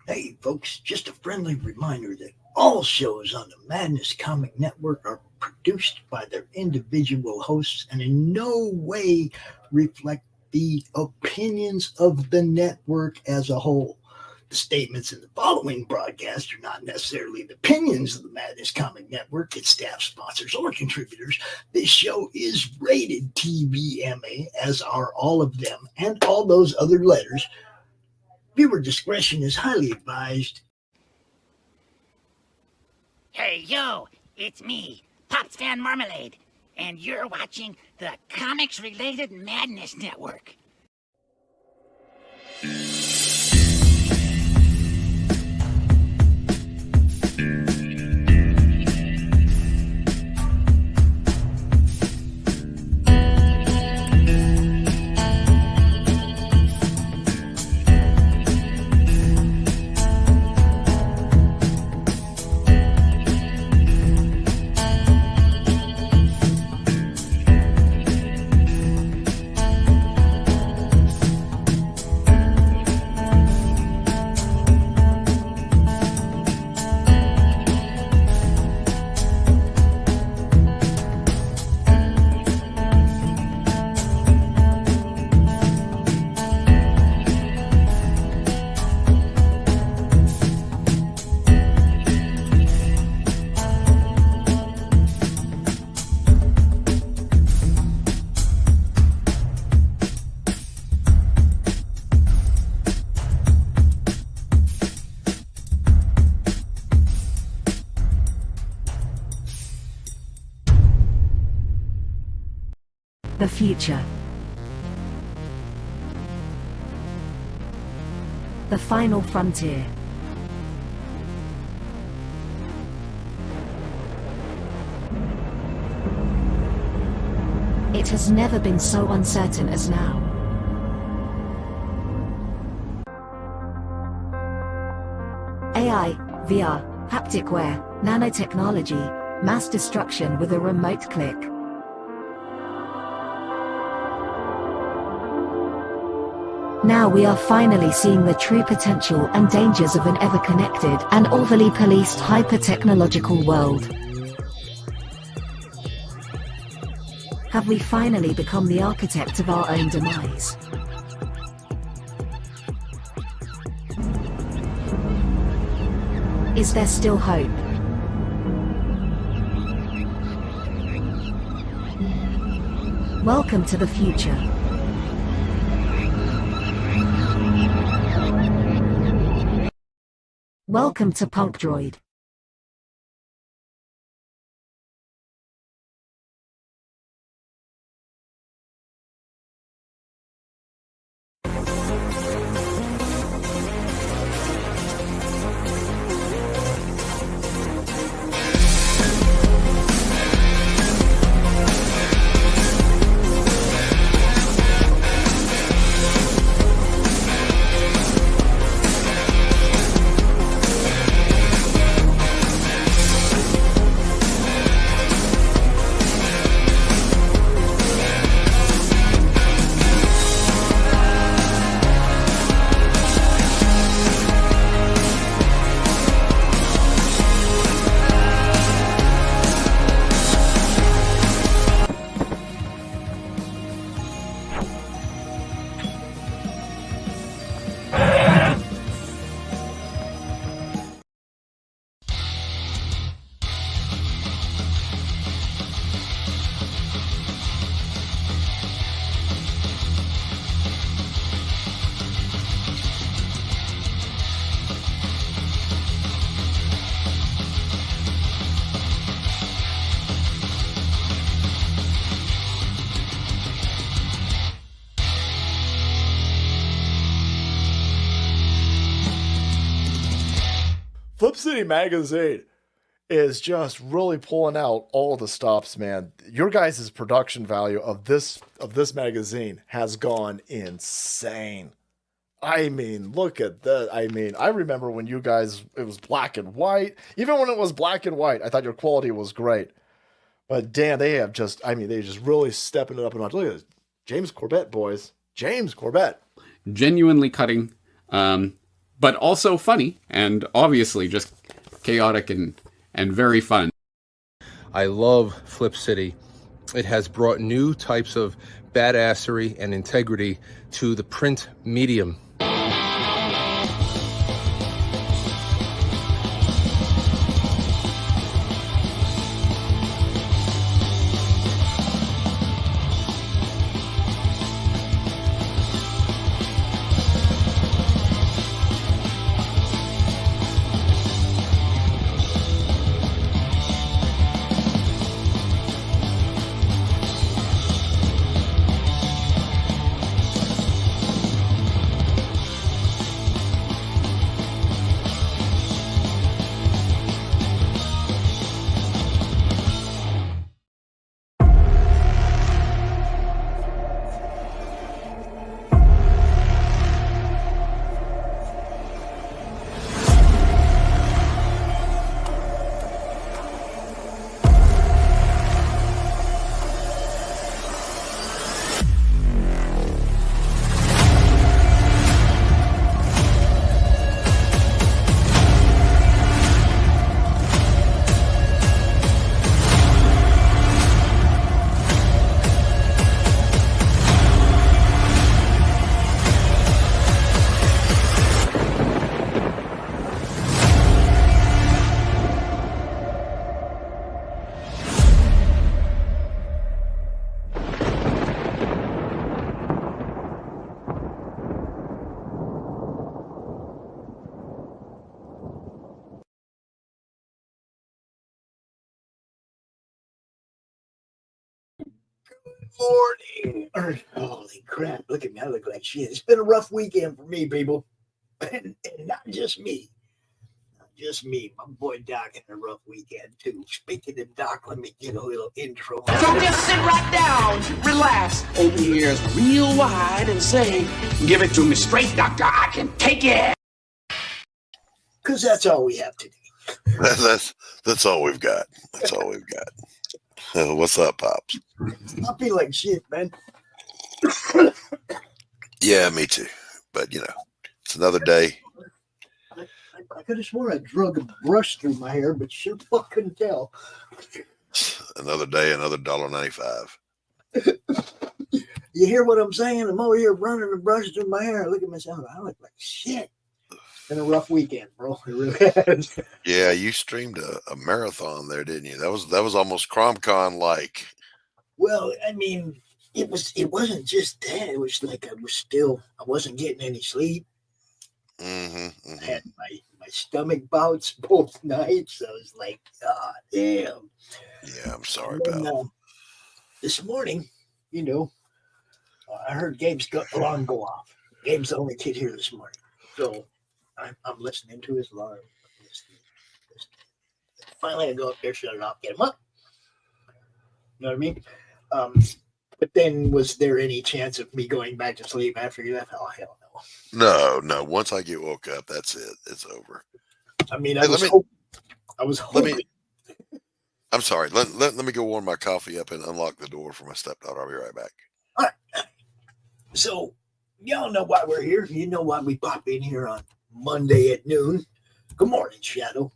Hey, folks, just a friendly reminder that all shows on the Madness Comic Network are produced by their individual hosts and in no way reflect the opinions of the network as a whole. The statements in the following broadcast are not necessarily the opinions of the Madness Comic Network, its staff, sponsors, or contributors. This show is rated TVMA, as are all of them and all those other letters. Viewer discretion is highly advised. Hey, yo, it's me, Pops Fan Marmalade, and you're watching the Comics-Related Madness Network. The future. The final frontier. It has never been so uncertain as now. AI, VR, haptic wear, nanotechnology, mass destruction with a remote click. Now we are finally seeing the true potential and dangers of an ever-connected and overly policed hyper-technological world. Have we finally become the architect of our own demise? Is there still hope? Welcome to the future. Welcome to Punk Droid. Flip City Magazine is just really pulling out all the stops, man. Your guys' production value of this magazine has gone insane. I mean, look at that. I mean, I remember when you guys, it was black and white. Even when it was black and white, I thought your quality was great. But damn, they have just, I mean, they just really stepping it up a notch. Look at this. James Corbett, boys. James Corbett. Genuinely cutting. but also funny and obviously just chaotic and very fun. I love Flip City. It has brought new types of badassery and integrity to the print medium. Morning. Holy crap. Look at me. I look like shit. It's been a rough weekend for me, people. And not just me. Not just me. My boy Doc had a rough weekend, too. Speaking of Doc, let me get a little intro. So just sit right down, relax, open your ears real wide and say, give it to me straight, doctor, I can take it. Because that's all we have today. That's all we've got. That's all we've got. What's up, Pops? I feel like shit, man. Yeah, me too. But, it's another day. I could have sworn I drug a brush through my hair, but sure fuck couldn't tell. Another day, another $1.95. You hear what I'm saying? I'm over here running a brush through my hair. Look at myself. I look like shit. Been a rough weekend, bro. It really has. Yeah, you streamed a marathon there, didn't you? That was almost CromCon like. Well, I mean, it wasn't just that. It was like I wasn't getting any sleep. I had my stomach bouts both nights. I was like, God damn. Yeah, I'm sorry then, about this morning, I heard Gabe's alarm go off. Gabe's the only kid here this morning. So I'm listening to his alarm. Listening. Finally, I go up there, shut it off, get him up. You know what I mean? But then, was there any chance of me going back to sleep after you left? Oh, hell no. No. Once I get woke up, that's it. It's over. I mean, I was hoping. I'm sorry. Let me go warm my coffee up and unlock the door for my stepdaughter. I'll be right back. All right. So, y'all know why we're here. You know why we pop in here on Monday at noon. Good morning, Shadow.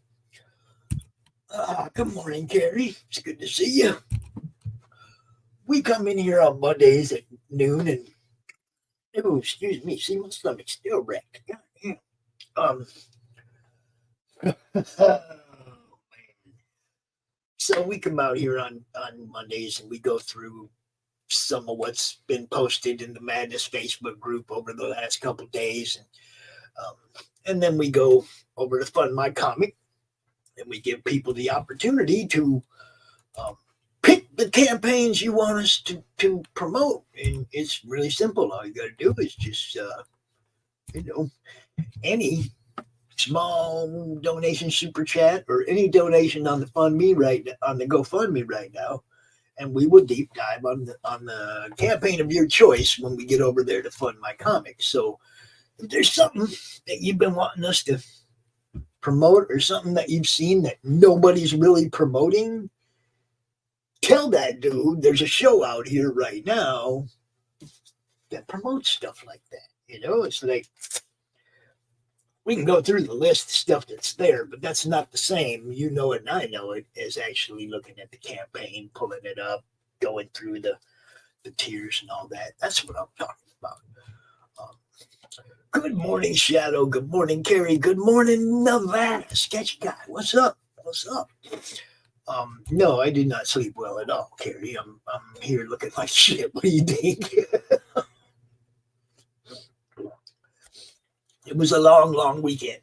Good morning, Carrie. It's good to see you. We come in here on Mondays at noon and, oh, excuse me, see, my stomach's still wrecked. So we come out here on Mondays and we go through some of what's been posted in the Madness Facebook group over the last couple of days. And then we go over to Fund My Comic and we give people the opportunity to pick the campaigns you want us to promote. And it's really simple. All you got to do is just, any small donation, super chat, or any donation on the GoFundMe right now. And we will deep dive on the campaign of your choice when we get over there to Fund My Comics. So if there's something that you've been wanting us to promote or something that you've seen that nobody's really promoting, tell that dude there's a show out here right now that promotes stuff like that. It's like, we can go through the list of stuff that's there, but that's not the same. You know it and I know it as actually looking at the campaign, pulling it up, going through the tiers and all that. That's what I'm talking about. Good morning, Shadow. Good morning, Carrie. Good morning, Nevada. Sketchy guy. What's up? What's up? No, I did not sleep well at all, Carrie. I'm here looking like shit. What do you think? It was a long, long weekend.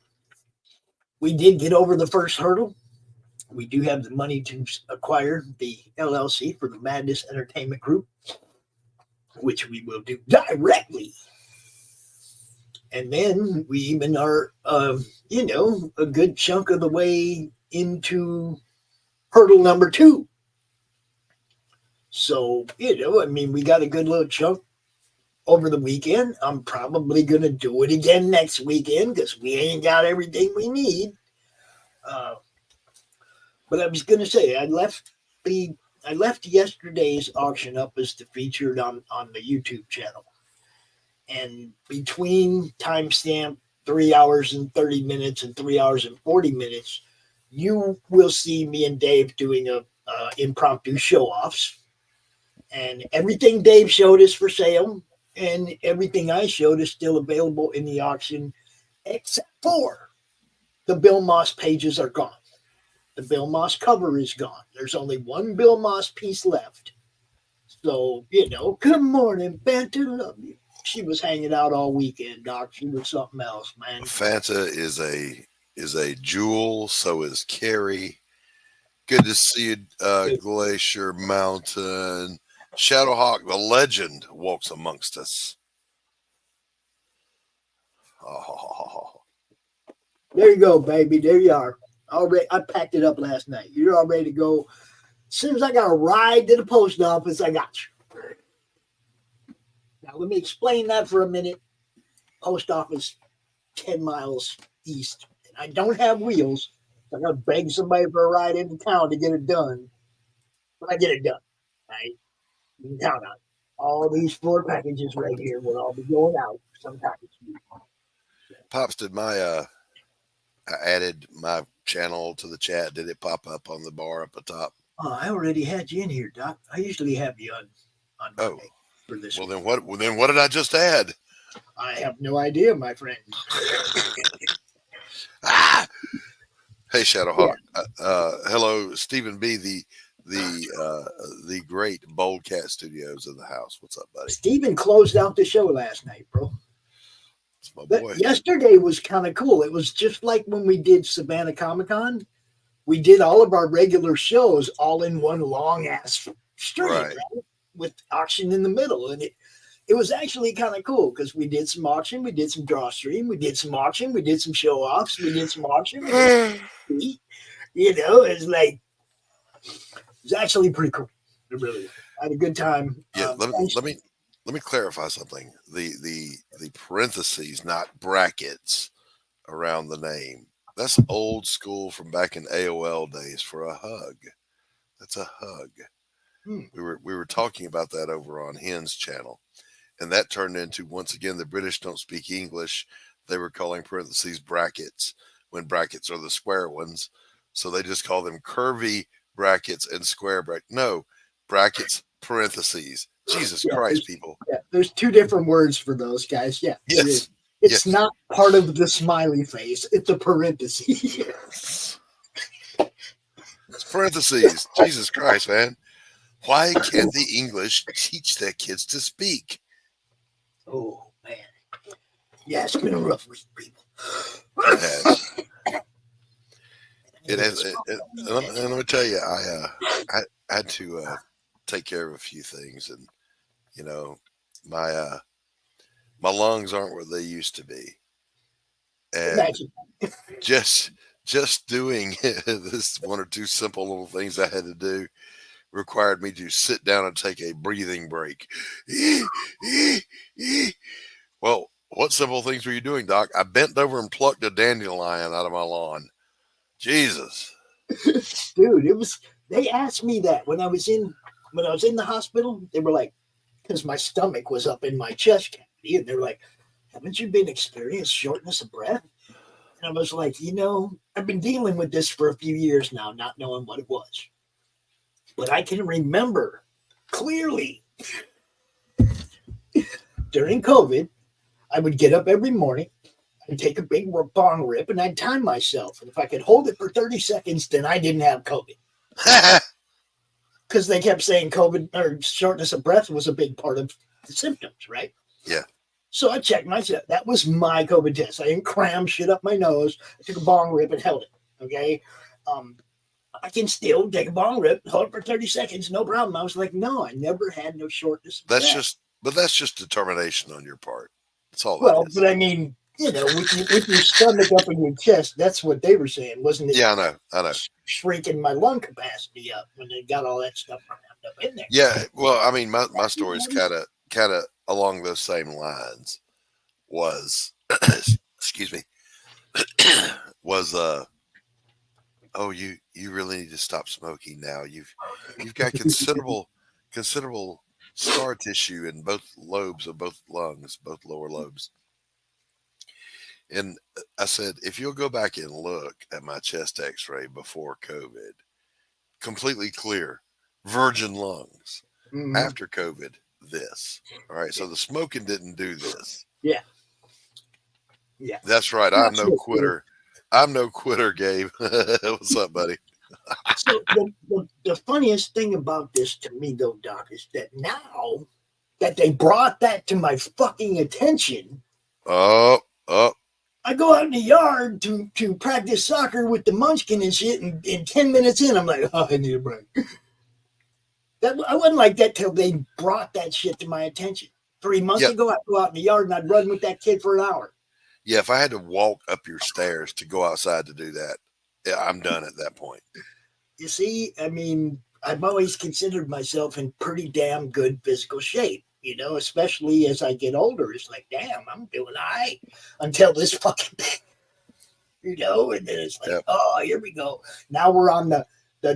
We did get over the first hurdle. We do have the money to acquire the LLC for the Madness Entertainment Group, which we will do directly. And then we even are, a good chunk of the way into hurdle number 2. So, we got a good little chunk over the weekend. I'm probably going to do it again next weekend because we ain't got everything we need. But I was going to say, I left yesterday's auction up as the featured on the YouTube channel. And between timestamp 3 hours and 30 minutes and 3 hours and 40 minutes, you will see me and Dave doing a impromptu show-offs. And everything Dave showed is for sale. And everything I showed is still available in the auction, except for the Bill Moss pages are gone. The Bill Moss cover is gone. There's only one Bill Moss piece left. So, good morning, Banter. Love you. She was hanging out all weekend, Doc. She was something else, man. Fanta is a jewel. So is Carrie. Good to see you, Glacier Mountain. Shadowhawk, the legend, walks amongst us. Oh. There you go, baby. There you are. Already, I packed it up last night. You're all ready to go. As soon as I got a ride to the post office, I got you. Now, let me explain that for a minute. Post office 10 miles east. And I don't have wheels. I got to beg somebody for a ride into town to get it done. But I get it done, right? You can count on it. All these 4 packages right here will all be going out sometime this week. Pops, did I added my channel to the chat. Did it pop up on the bar up the top? Oh, I already had you in here, Doc. I usually have you on Monday for this. Well, then what did I just add? I have no idea, my friend. Hey, Shadowhawk. Yeah. Hello, Stephen B. The great Boldcat Studios in the house. What's up, buddy? Stephen closed out the show last night, bro. It's my boy. Yesterday was kind of cool. It was just like when we did Savannah Comic-Con. We did all of our regular shows all in one long ass stream, right? With auction in the middle, and it was actually kind of cool because we did some auction, we did some draw stream, we did some auction, we did some show offs, we did some auction. It's like it's actually pretty cool. It really was. I had a good time. Yeah, let me clarify something. The parentheses, not brackets, around the name. That's old school from back in AOL days for a hug. That's a hug. We were talking about that over on Hen's channel, and that turned into, once again, the British don't speak English. They were calling parentheses brackets when brackets are the square ones, so they just call them curvy brackets and square brackets. No, brackets, parentheses. Jesus Christ, people. Yeah, there's 2 different words for those guys. Yeah. Yes. It's not part of the smiley face. It's a parenthesis. It's parentheses. Jesus Christ, man. Why can't the English teach their kids to speak? Oh, man. Yeah, it's been a rough week, people. It has. It has. And let me tell you, I had to take care of a few things, and my lungs aren't where they used to be, and just doing this 1 or 2 simple little things I had to do required me to sit down and take a breathing break. Well, what simple things were you doing, Doc? I bent over and plucked a dandelion out of my lawn. Jesus, dude, they asked me that when I was in the hospital. They were like, because my stomach was up in my chest cavity, and they were like, haven't you been experiencing shortness of breath? And I was like, I've been dealing with this for a few years now, not knowing what it was. But I can remember clearly during COVID, I would get up every morning, I'd take a big bong rip, and I'd time myself. And if I could hold it for 30 seconds, then I didn't have COVID. Because they kept saying COVID or shortness of breath was a big part of the symptoms, right? Yeah. So I checked myself. That was my COVID test. I didn't cram shit up my nose. I took a bong rip and held it. Okay. I can still take a bong rip, hold it for 30 seconds, no problem. I was like, no, I never had no shortness of breath. That's just determination on your part. That's all. Well, but I mean, with your stomach up in your chest, that's what they were saying, wasn't it? Yeah, I know. Shrinking my lung capacity up when they got all that stuff crammed up in there. Yeah, well, I mean, my story is kind of along those same lines. Was excuse me, was oh, you really need to stop smoking now. You've got considerable scar tissue in both lobes of both lungs, both lower lobes. And I said, if you'll go back and look at my chest x-ray before COVID, completely clear, virgin lungs. Mm-hmm. After COVID, this. All right. So the smoking didn't do this. Yeah. Yeah. That's right. I'm no quitter. I'm no quitter, Gabe. What's up, buddy? So the funniest thing about this to me, though, Doc, is that now that they brought that to my fucking attention. I go out in the yard to practice soccer with the munchkin and shit, and in 10 minutes in, I'm like, oh, I need a break. I wasn't like that till they brought that shit to my attention. 3 months ago, I'd go out in the yard and I'd run with that kid for an hour. Yeah, if I had to walk up your stairs to go outside to do that, yeah, I'm done at that point. You see, I mean, I've always considered myself in pretty damn good physical shape. Especially as I get older, it's like, damn, I'm doing all right until this fucking thing, and then it's like, oh, here we go. Now we're on the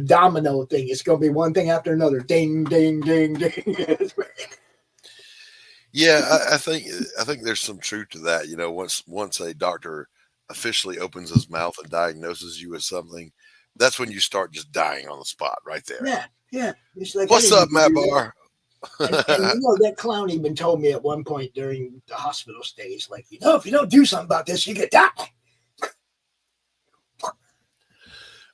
domino thing. It's going to be one thing after another. Ding, ding, ding, ding. Yeah, I think there's some truth to that. Once a doctor officially opens his mouth and diagnoses you with something, that's when you start just dying on the spot right there. Yeah. It's like, what's up, Matt Barr? And that clown even told me at one point during the hospital stays, like, if you don't do something about this, you could die.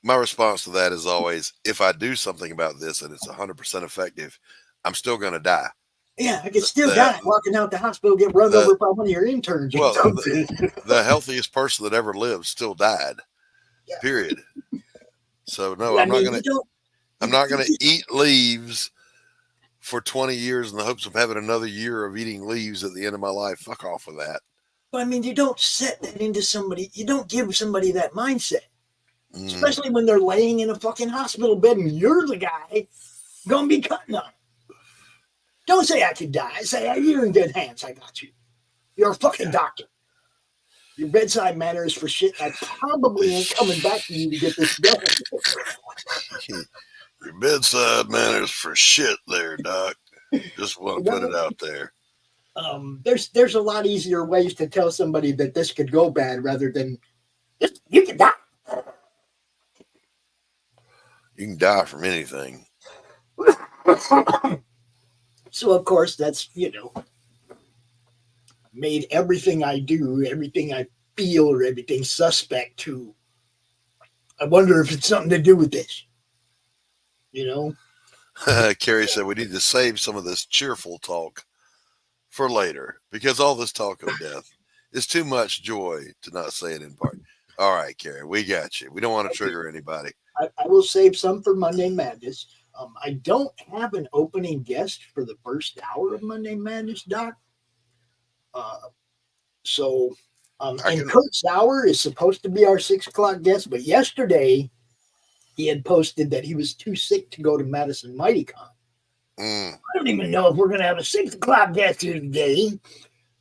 My response to that is always, if I do something about this and it's 100% effective, I'm still going to die. Yeah, I could still die walking out the hospital, get run over by one of your interns. Well, the healthiest person that ever lived still died. Yeah. Period. So no, I'm not going to eat leaves for 20 years in the hopes of having another year of eating leaves at the end of my life. Fuck off with that. But I mean, you don't set that into somebody. You don't give somebody that mindset, especially when they're laying in a fucking hospital bed and you're the guy going to be cutting on. Don't say I could die. Say, you're in good hands. I got you. You're a fucking doctor. Your bedside manner is for shit. I probably ain't coming back to you to get this done. Your bedside manners for shit there, Doc. Just want to put it out there. There's a lot easier ways to tell somebody that this could go bad rather than you can die. You can die from anything. So, of course, that's, made everything I do, everything I feel, or everything suspect to, I wonder if it's something to do with this. Carrie said we need to save some of this cheerful talk for later because all this talk of death is too much joy to not say it in part. All right, Carrie, we got you. We don't want to trigger anybody. I will save some for Monday Madness. I don't have an opening guest for the first hour of Monday Madness, Doc. And Christgau is supposed to be our 6 o'clock guest, but yesterday he had posted that he was too sick to go to Madison MightyCon. I don't even know if we're going to have a 6 o'clock guest here today.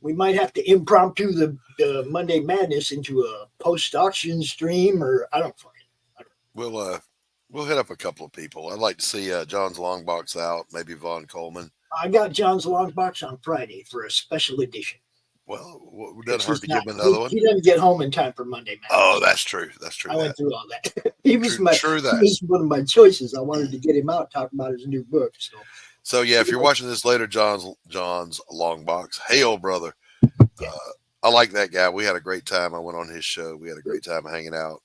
We might have to impromptu the Monday Madness into a post-auction stream, or I don't fucking. We'll hit up a couple of people. I'd like to see John's long box out, maybe Vaughn Coleman. I got John's long box on Friday for a special edition. Well, it doesn't hurt to give him another one. He doesn't get home in time for Monday, man. Oh, that's true. That's true. I went through all that. He was one of my choices. I wanted to get him out, talk about his new book. So yeah, if you're watching this later, John's long box. Hey, old brother. Yeah. I like that guy. We had a great time. I went on his show. We had a great time hanging out.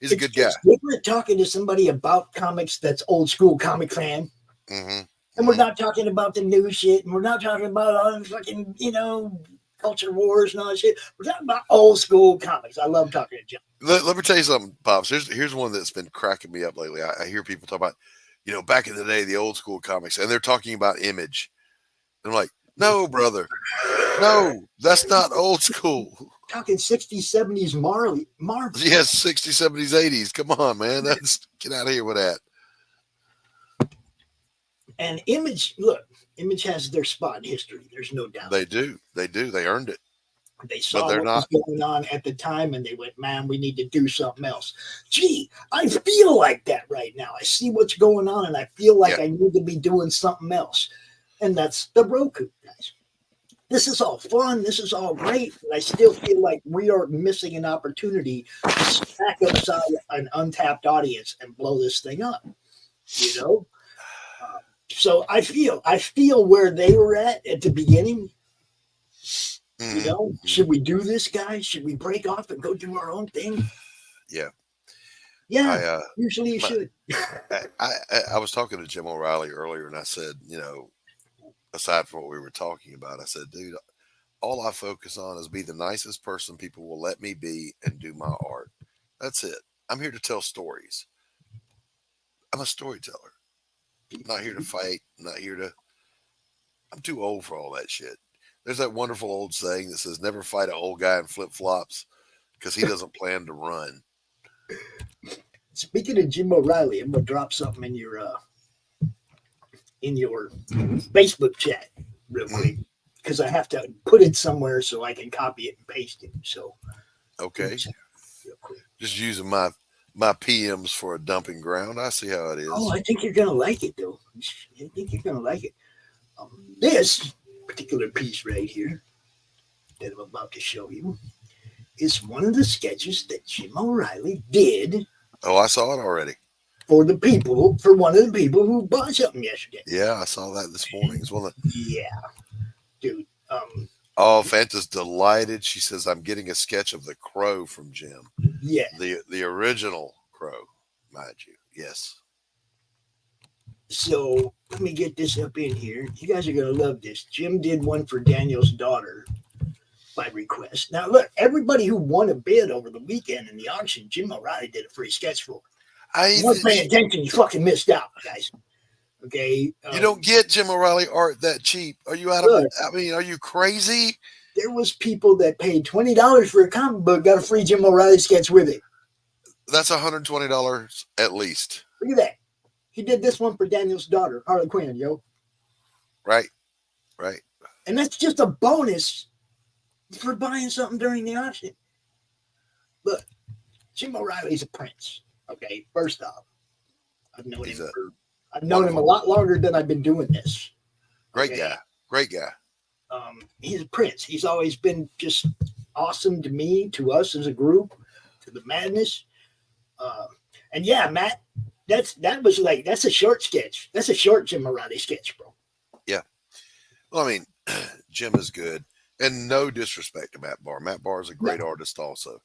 He's a good guy. It's different talking to somebody about comics that's old school comic fan. Mm-hmm. And we're not talking about the new shit. And we're not talking about all the fucking, culture wars and all that shit. We're talking about old school comics. I love talking to John. Let me tell you something, Pops. Here's one that's been cracking me up lately. I hear people talk about, back in the day, the old school comics, and they're talking about Image. And I'm like, no, brother. No, that's not old school. Talking 60s, 70s Marvel. Yes, 60s, 70s, 80s. Come on, man. Get out of here with that. And Image has their spot in history. There's no doubt. They do. They earned it. They saw what was going on at the time, and they went, man, we need to do something else. Gee, I feel like that right now. I see what's going on, and I feel like I need to be doing something else. And that's the Roku, guys. This is all fun. This is all great. But I still feel like we are missing an opportunity to stack upside an untapped audience and blow this thing up. So I feel where they were at the beginning. Should we do this, guys? Should we break off and go do our own thing? Yeah. Yeah. Usually you should. I was talking to Jim O'Reilly earlier, and I said, aside from what we were talking about, I said, dude, all I focus on is be the nicest person people will let me be and do my art. That's it. I'm here to tell stories. I'm a storyteller. I'm not here to fight. I'm too old for all that shit. There's that wonderful old saying that says, never fight an old guy in flip-flops because he doesn't plan to run. Speaking of Jim O'Reilly, I'm going to drop something in your Facebook chat real quick because I have to put it somewhere so I can copy it and paste it. So, okay. Just using my PMs for a dumping ground. I see how it is. Oh, I think you're going to like it, though. I think you're going to like it. This particular piece right here that I'm about to show you is one of the sketches that Jim O'Reilly did. Oh, I saw it already. For one of the people who bought something yesterday. Yeah, I saw that this morning. It's one of the... Yeah, dude. Fanta's delighted. She says, I'm getting a sketch of the Crow from Jim. Yeah. The original Crow, mind you. Yes. So let me get this up in here. You guys are going to love this. Jim did one for Daniel's daughter by request. Now, look, everybody who won a bid over the weekend in the auction, Jim O'Reilly did a free sketch for. You weren't paying attention, you fucking missed out, guys. Okay. You don't get Jim O'Reilly art that cheap. Are you out of it? I mean, are you crazy? There was people that paid $20 for a comic book, got a free Jim O'Reilly sketch with it. That's $120 at least. Look at that. He did this one for Daniel's daughter, Harley Quinn, yo. Right. And that's just a bonus for buying something during the auction. Look, Jim O'Reilly's a prince. Okay, first off, I've known him a lot longer than I've been doing this. Great guy. He's a prince. He's always been just awesome to me, to us as a group, to the madness. And yeah, Matt, that's a short sketch. That's a short Jim O'Reilly sketch, bro. Yeah. Well, I mean, Jim is good. And no disrespect to Matt Barr. Matt Barr is a great artist also.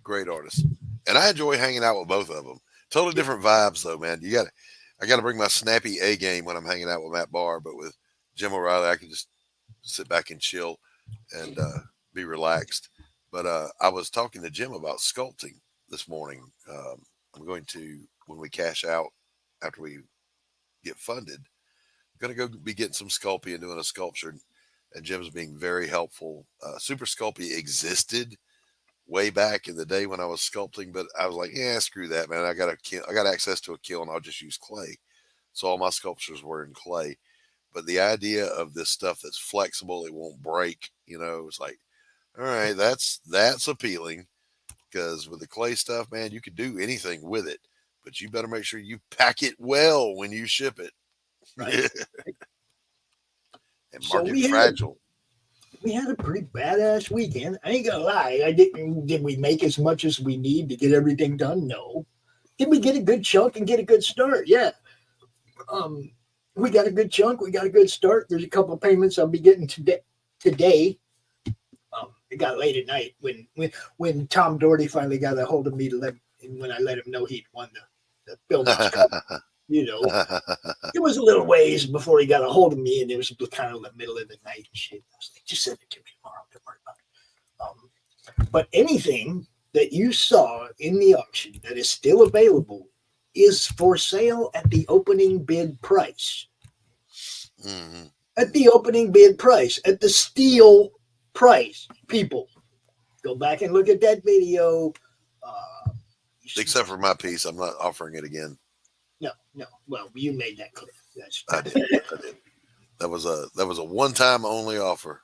Great artist. And I enjoy hanging out with both of them. Totally different vibes though, man. I got to bring my snappy A game when I'm hanging out with Matt Barr, but with Jim O'Reilly, I can just sit back and chill and be relaxed. But I was talking to Jim about sculpting this morning. I'm going to, when we cash out after we get funded, I'm going to go be getting some Sculpey and doing a sculpture. And Jim's being very helpful. Super Sculpey existed way back in the day when I was sculpting, but I was like, yeah, screw that, man. I got access to a kiln. I'll just use clay. So all my sculptures were in clay. But the idea of this stuff that's flexible, it won't break, it's like, all right, that's appealing, because with the clay stuff, man, you can do anything with it, but you better make sure you pack it well when you ship it. Right. And mark it fragile. we had a pretty badass weekend. I ain't gonna lie. Did we make as much as we need to get everything done? No. Did we get a good chunk and get a good start? Yeah. We got a good chunk. We got a good start. There's a couple of payments I'll be getting today. It got late at night when Tom Doherty finally got a hold of me when I let him know he'd won the film Oscar. It was a little ways before he got a hold of me, and it was kind of the middle of the night and shit. I was like, just send it to me tomorrow. Don't worry about it. But anything that you saw in the auction that is still available is for sale at the opening bid price. Mm-hmm. At the opening bid price, at the steel price. People, go back and look at that video. Except for my piece, I'm not offering it again. No. Well, you made that clear. I did. That was a one-time only offer.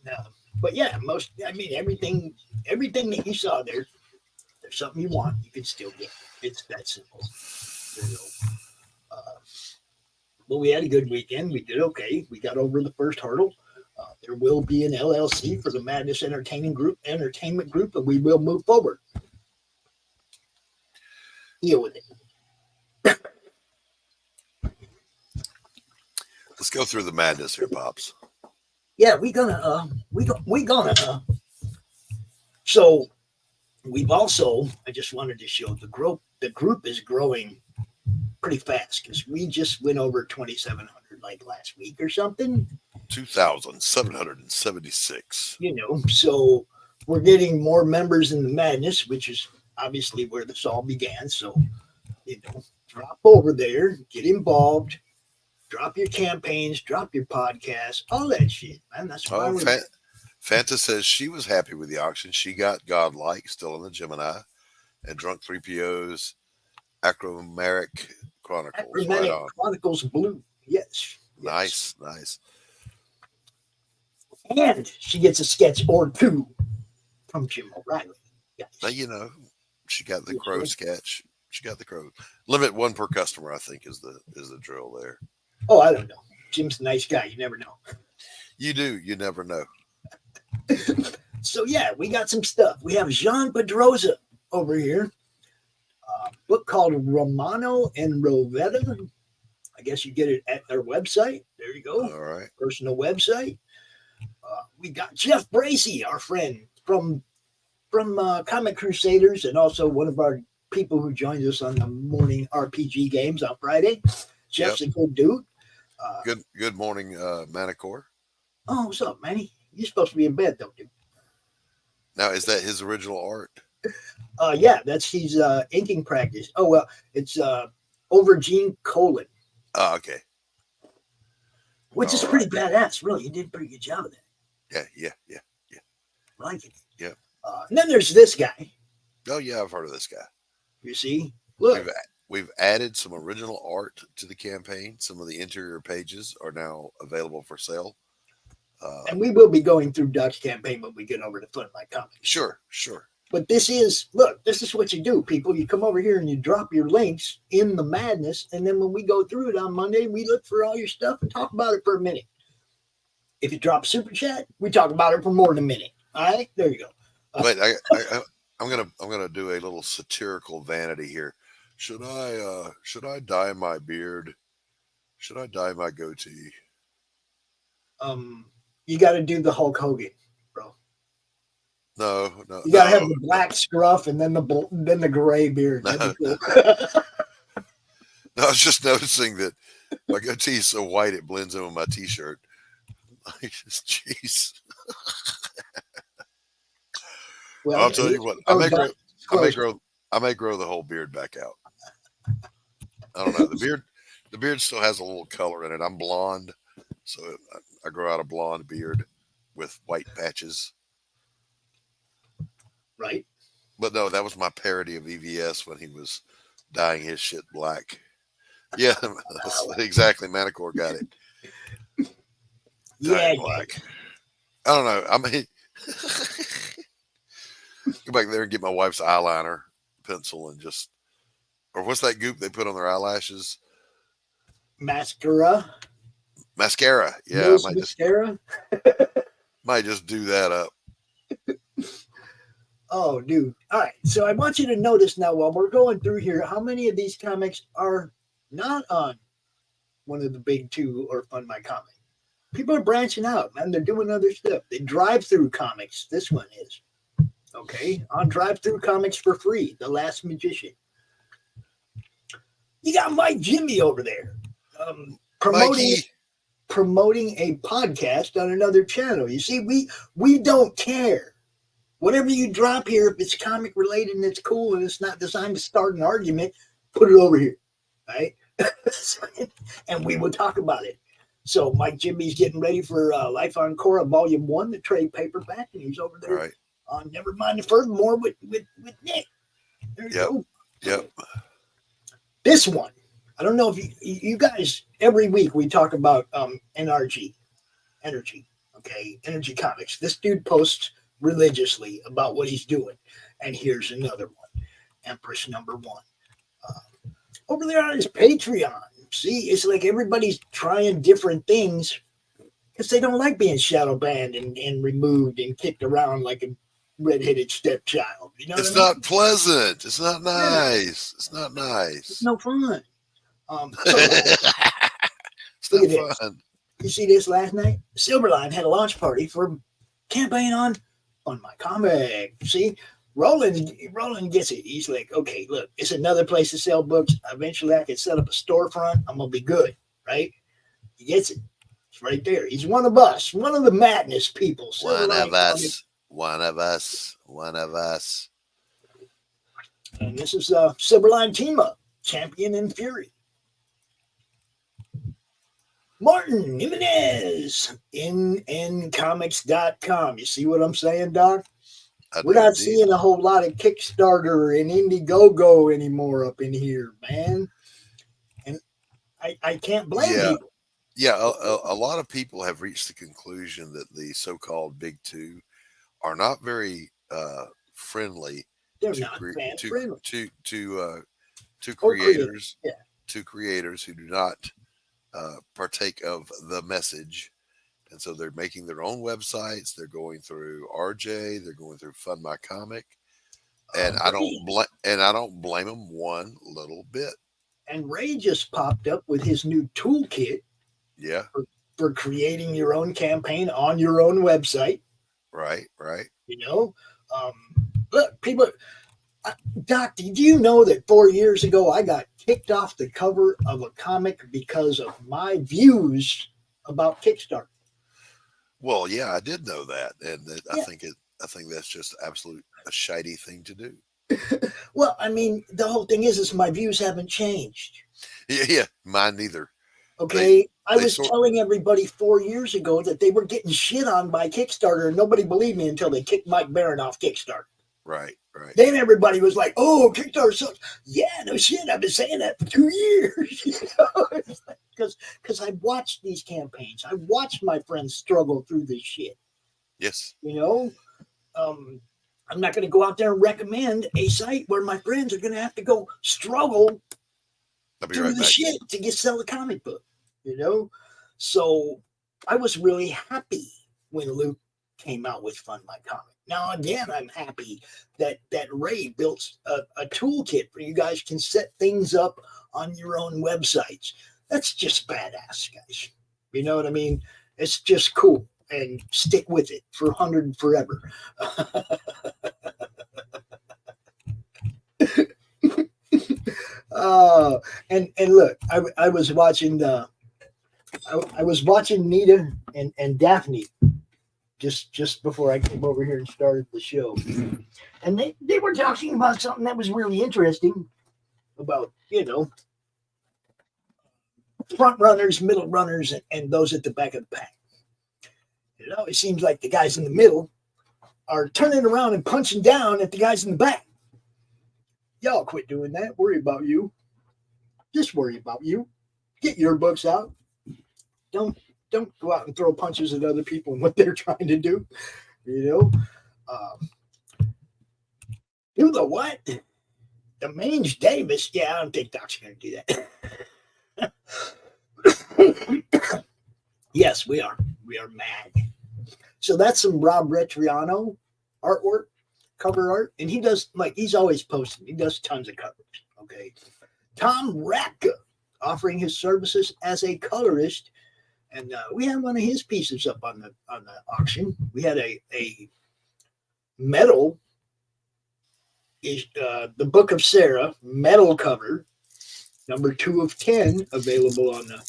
No, but yeah, everything that you saw there's something you want, you can still get. It's that simple. But we had a good weekend. We did okay. We got over the first hurdle. There will be an LLC for the Madness Entertainment Group, and we will move forward. Deal with it. Let's go through the madness here, Pops. Yeah, So we've also, I just wanted to show the group is growing pretty fast because we just went over 2,700 like last week or something. 2,776. So we're getting more members in the madness, which is obviously where this all began. So, drop over there, get involved, drop your campaigns, drop your podcasts, all that shit, man. That's why Fanta says she was happy with the auction. She got Godlike, still in the Gemini, and Drunk 3PO's Achromatic Chronicles. Achromatic Chronicles Blue. Yes. Nice. And she gets a sketch or two from Jim O'Reilly. Yes. Now, she got the crow sketch. She got the crow. Limit one per customer, I think, is the drill there. Oh, I don't know. Jim's a nice guy. You never know. You do. You never know. So, yeah, we got some stuff. We have Jean Pedrosa over here. A book called Romano and Rovetta. I guess you get it at their website. There you go. All right. Personal website. We got Jeff Bracey, our friend from Comic Crusaders, and also one of our people who joins us on the morning RPG games on Friday. Jeff's a good dude. Good morning, Manicore. Oh, what's up, Manny? You're supposed to be in bed, though, dude. Now, is that his original art? Yeah, that's his inking practice. Oh, well, it's over Gene Colan. Oh, okay. Which is pretty badass, really. You did a pretty good job of that. Yeah. I like it. Yeah. And then there's this guy. Oh, yeah, I've heard of this guy. You see? Look. We've added some original art to the campaign. Some of the interior pages are now available for sale. And we will be going through Doc's campaign when we get over to Funlight Comics. Sure. But this is what you do, people. You come over here and you drop your links in the madness. And then when we go through it on Monday, we look for all your stuff and talk about it for a minute. If you drop super chat, we talk about it for more than a minute. All right, there you go. Wait, I'm gonna do a little satirical vanity here. Should I dye my beard? Should I dye my goatee? You got to do the Hulk Hogan, bro. No. You got to have the black scruff and then the gray beard. No. I was just noticing that my goatee is so white it blends in with my t-shirt. Jeez. Well, I'll tell you what. I may grow the whole beard back out. I don't know. The beard still has a little color in it. I'm blonde, so I grow out a blonde beard with white patches. Right. But no, that was my parody of EVS when he was dyeing his shit black. Yeah, that's exactly. Manicore got it. Yeah. Black. I don't know. I mean, go back there and get my wife's eyeliner pencil and just, or what's that goop they put on their eyelashes? Mascara. Mascara. Yeah, Nose mascara. Might just do that up. Oh, dude. All right. So I want you to notice now while we're going through here, how many of these comics are not on one of the big two or Fund My Comic. People are branching out, man. They're doing other stuff. They drive through comics. This one is. Okay. On drive through comics for free. The Last Magician. You got Mike Jimmy over there. Promoting a podcast on another channel. You see, we don't care. Whatever you drop here, if it's comic related and it's cool and it's not designed to start an argument, put it over here, right? And we will talk about it. So Mike Jimmy's getting ready for Life on Korra Volume 1, the trade paperback, and he's over there on Never Mind the Furthermore with Nick. There you go. Yep. This one, I don't know if you guys, every week we talk about energy, okay? Energy Comics. This dude posts religiously about what he's doing. And here's another one. Empress number 1. Over there on his Patreon. See, it's like everybody's trying different things because they don't like being shadow banned and removed and kicked around like a redheaded stepchild. You know it's not pleasant. It's not nice. Yeah. It's not nice. It's no fun. It's not fun. You see this last night? Silverline had a launch party for campaign on My Comic. See, Roland gets it. He's like, okay, look, it's another place to sell books. Eventually I can set up a storefront. I'm going to be good, right? He gets it. It's right there. He's one of us, one of the madness people. One of us. And this is Silverline Team Up, Champion and Fury. Martin Jimenez, nncomics.com. You see what I'm saying, Doc? We're not seeing a whole lot of Kickstarter and Indiegogo anymore up in here, man. And I can't blame people. Yeah, a lot of people have reached the conclusion that the so-called big two are not very friendly. They're not fan-friendly. To creators. Yeah. To creators who do not partake of the message. And so they're making their own websites. They're going through RJ. They're going through Fund My Comic, and I don't blame them one little bit. And Ray just popped up with his new toolkit. Yeah. For creating your own campaign on your own website. Right. You know, look, people. Doc, did you know that 4 years ago I got kicked off the cover of a comic because of my views about Kickstarter? Well, yeah, I did know that, and I think that's just a shitey thing to do. Well, I mean, the whole thing is my views haven't changed. Yeah, mine neither. Okay, I was telling everybody 4 years ago that they were getting shit on by Kickstarter, and nobody believed me until they kicked Mike Barron off Kickstarter. Right. Then everybody was like, "Oh, Kickstarter sucks." Yeah, no shit. I've been saying that for 2 years. You know, because I watched these campaigns. I watched my friends struggle through this shit. Yes. You know, I'm not going to go out there and recommend a site where my friends are going to have to go struggle through the shit to sell a comic book. You know, so I was really happy when Luke came out with Fund My Comic. Now, again, I'm happy that Ray built a toolkit where you guys can set things up on your own websites. That's just badass, guys. You know what I mean? It's just cool, and stick with it for 100 forever. And look, I was watching I was watching Nita and Daphne just before I came over here and started the show. And they were talking about something that was really interesting about, you know, front runners, middle runners, and those at the back of the pack. It always seems like the guys in the middle are turning around and punching down at the guys in the back. Y'all quit doing that. Worry about you. Just worry about you. Get your books out. Don't go out and throw punches at other people and what they're trying to do. You know, do the what? The Mange Davis. Yeah, I don't think Doc's going to do that. Yes, we are. We are mad. So that's some Rob Retriano artwork, cover art. And he does, like, he's always posting. He does tons of covers. Okay. Tom Rapka offering his services as a colorist. And we had one of his pieces up on the auction. We had a metal, the Book of Sarah metal cover, number 2 of 10, available on the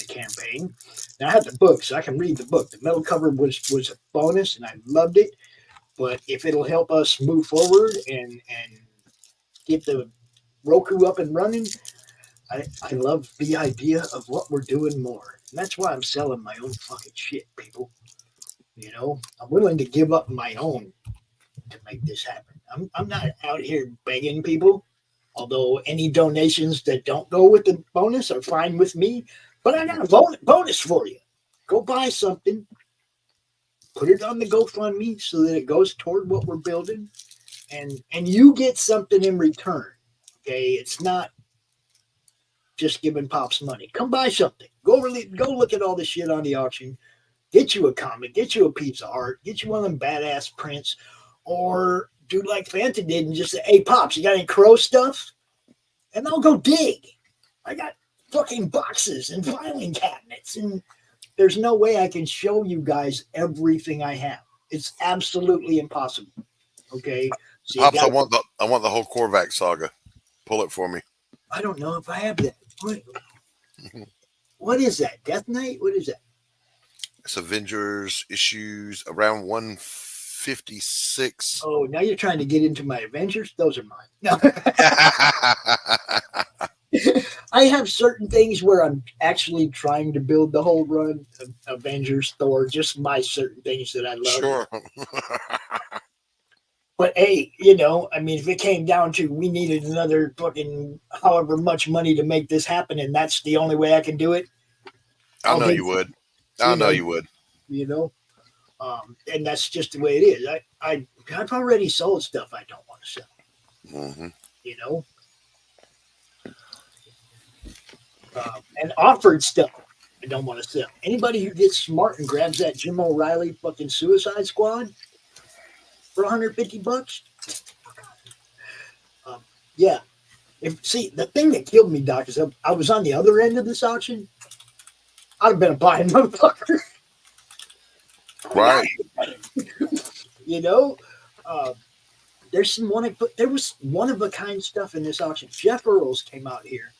campaign. Now I have the book, so I can read the book. The metal cover was a bonus, and I loved it. But if it'll help us move forward and get the Roku up and running, I love the idea of what we're doing more. And that's why I'm selling my own fucking shit, people. You know, I'm willing to give up my own to make this happen. I'm not out here begging people, although any donations that don't go with the bonus are fine with me. But I got a bonus for you. Go buy something, put it on the GoFundMe so that it goes toward what we're building, and you get something in return. Okay, it's not just giving Pops money. Come buy something. Go look at all this shit on the auction. Get you a comic, get you a piece of art, get you one of them badass prints, or do like Fanta did and just say, hey, Pops, you got any Crow stuff? And I'll go dig. I got fucking boxes and filing cabinets, and there's no way I can show you guys everything I have. It's absolutely impossible. Okay. So Pops, I want the whole Korvac saga. Pull it for me. I don't know if I have that. What is that? Death Knight? What is that? It's Avengers issues around 156. Oh, now you're trying to get into my Avengers? Those are mine. No. I have certain things where I'm actually trying to build the whole run of Avengers, Thor, just my certain things that I love. Sure. But hey, you know, I mean, if it came down to we needed another fucking however much money to make this happen, and that's the only way I can do it, I know you would. I know you would. You know, and that's just the way it is. I've already sold stuff I don't want to sell. Mm-hmm. You know, and offered stuff I don't want to sell. Anybody who gets smart and grabs that Jim O'Reilly fucking Suicide Squad for $150. Yeah. See, the thing that killed me, Doc, is I was on the other end of this auction. I'd have been a buying motherfucker. Right. You know, there was one of a kind stuff in this auction. Jeff Earls came out here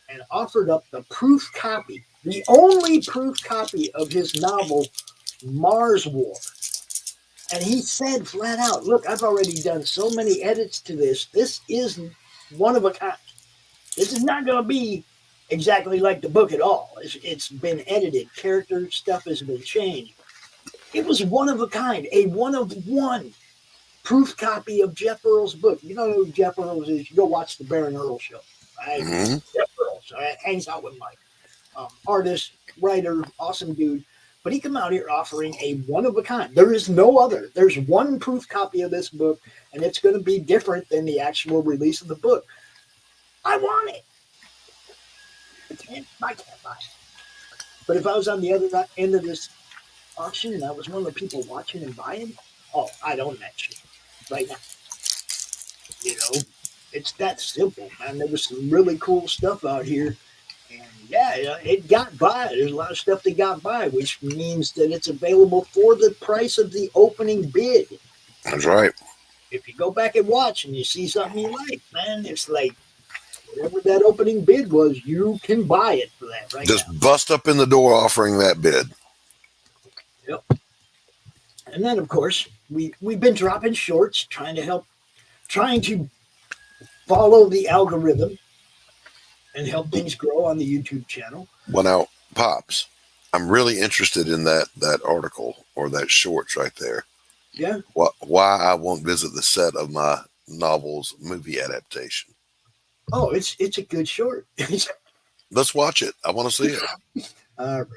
and offered up the proof copy, the only proof copy of his novel, Mars War. And he said flat out, look, I've already done so many edits to this. This is one of a kind. This is not going to be exactly like the book at all. It's been edited. Character stuff has been changed. It was one of a kind, a one of one proof copy of Jeff Earls' book. You know who Jeff Earls is? You go watch the Baron Earl show. Right? Mm-hmm. Jeff Earls hangs out with Mike. Artist, writer, awesome dude. But he come out here offering a one of a kind. There is no other. There's one proof copy of this book, and it's going to be different than the actual release of the book. I want it. I can't buy it. But if I was on the other end of this auction and I was one of the people watching and buying, oh, I'd own that shit right now. You know, it's that simple, man. There was some really cool stuff out here. And yeah, it got by. There's a lot of stuff that got by, which means that it's available for the price of the opening bid. That's right. If you go back and watch and you see something you like, man, it's like whatever that opening bid was, you can buy it for that right Just now. Bust up in the door offering that bid. Yep. And then, of course, we've been dropping shorts, trying to follow the algorithm and help things grow on the YouTube channel. Well, now, Pops, I'm really interested in that article or that shorts right there. Yeah. Why I won't visit the set of my novel's movie adaptation. Oh, it's a good short. Let's watch it. I want to see it. All right.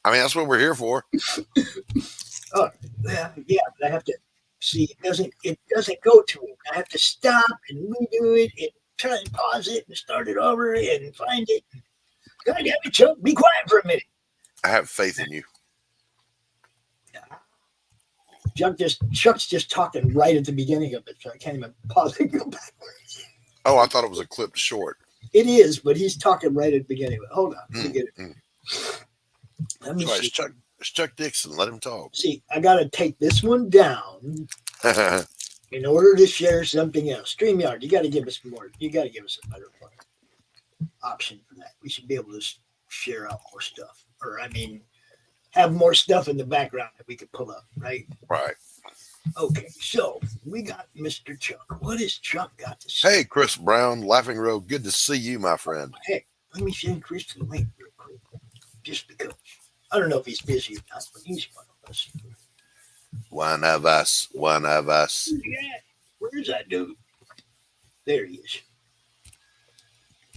I mean, that's what we're here for. Oh, yeah. I have to see. It doesn't go to it. I have to stop and redo it and try and pause it and start it over and find it. God damn it, Chuck, be quiet for a minute. I have faith in you. Chuck's just talking right at the beginning of it, so I can't even pause and go backwards. Oh, I thought it was a clipped short. It is, but he's talking right at the beginning of it. Hold on, let me get it. Let me Sorry, see. it's Chuck Dixon. Let him talk. See, I got to take this one down in order to share something else. StreamYard, you got to give us more. You got to give us a better option for that. We should be able to share out more stuff, or I mean, have more stuff in the background that we could pull up, right? Right. Okay, so we got Mr. Chuck. What has Chuck got to say? Hey, Chris Brown, Laughing Road. Good to see you, my friend. Hey, let me send Chris the link real quick, just because. I don't know if he's busy or not, but he's one of us. One of us. One of us. Where's that dude? There he is.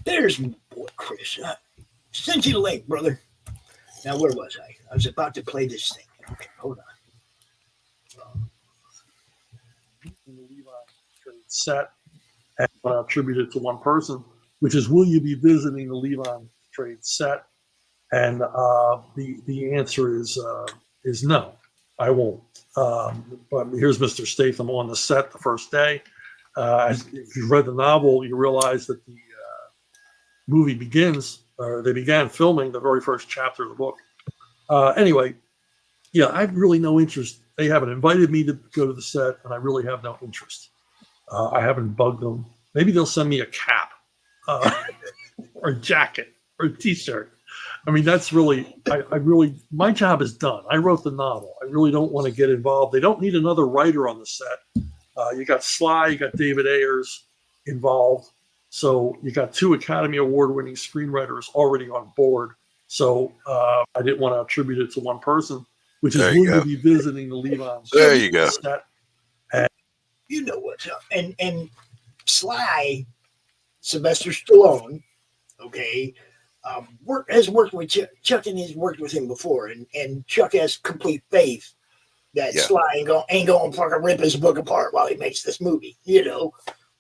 There's my boy Chris. I sent you the link, brother. Now, where was I? I was about to play this thing. Okay, hold on. Set and attribute it to one person, which is, will you be visiting the Levon trade set? And the answer is no, I won't. But here's Mr. Statham on the set the first day. If you've read the novel, you realize that the movie begins, or they began filming the very first chapter of the book. Anyway, yeah, I have really no interest. They haven't invited me to go to the set, and I really have no interest. I haven't bugged them. Maybe they'll send me a cap or a jacket or a T-shirt. I mean, that's really, I really, my job is done. I wrote the novel. I really don't want to get involved. They don't need another writer on the set. You got Sly, you got David Ayers involved. So you got 2 Academy Award winning screenwriters already on board. So I didn't want to attribute it to one person, which is will you be visiting the Levon. There you go. Set. And you know what's up. And Sly, Sylvester Stallone, okay, has worked with Chuck, and he's worked with him before, and Chuck has complete faith that Sly ain't going to fucking rip his book apart while he makes this movie, you know.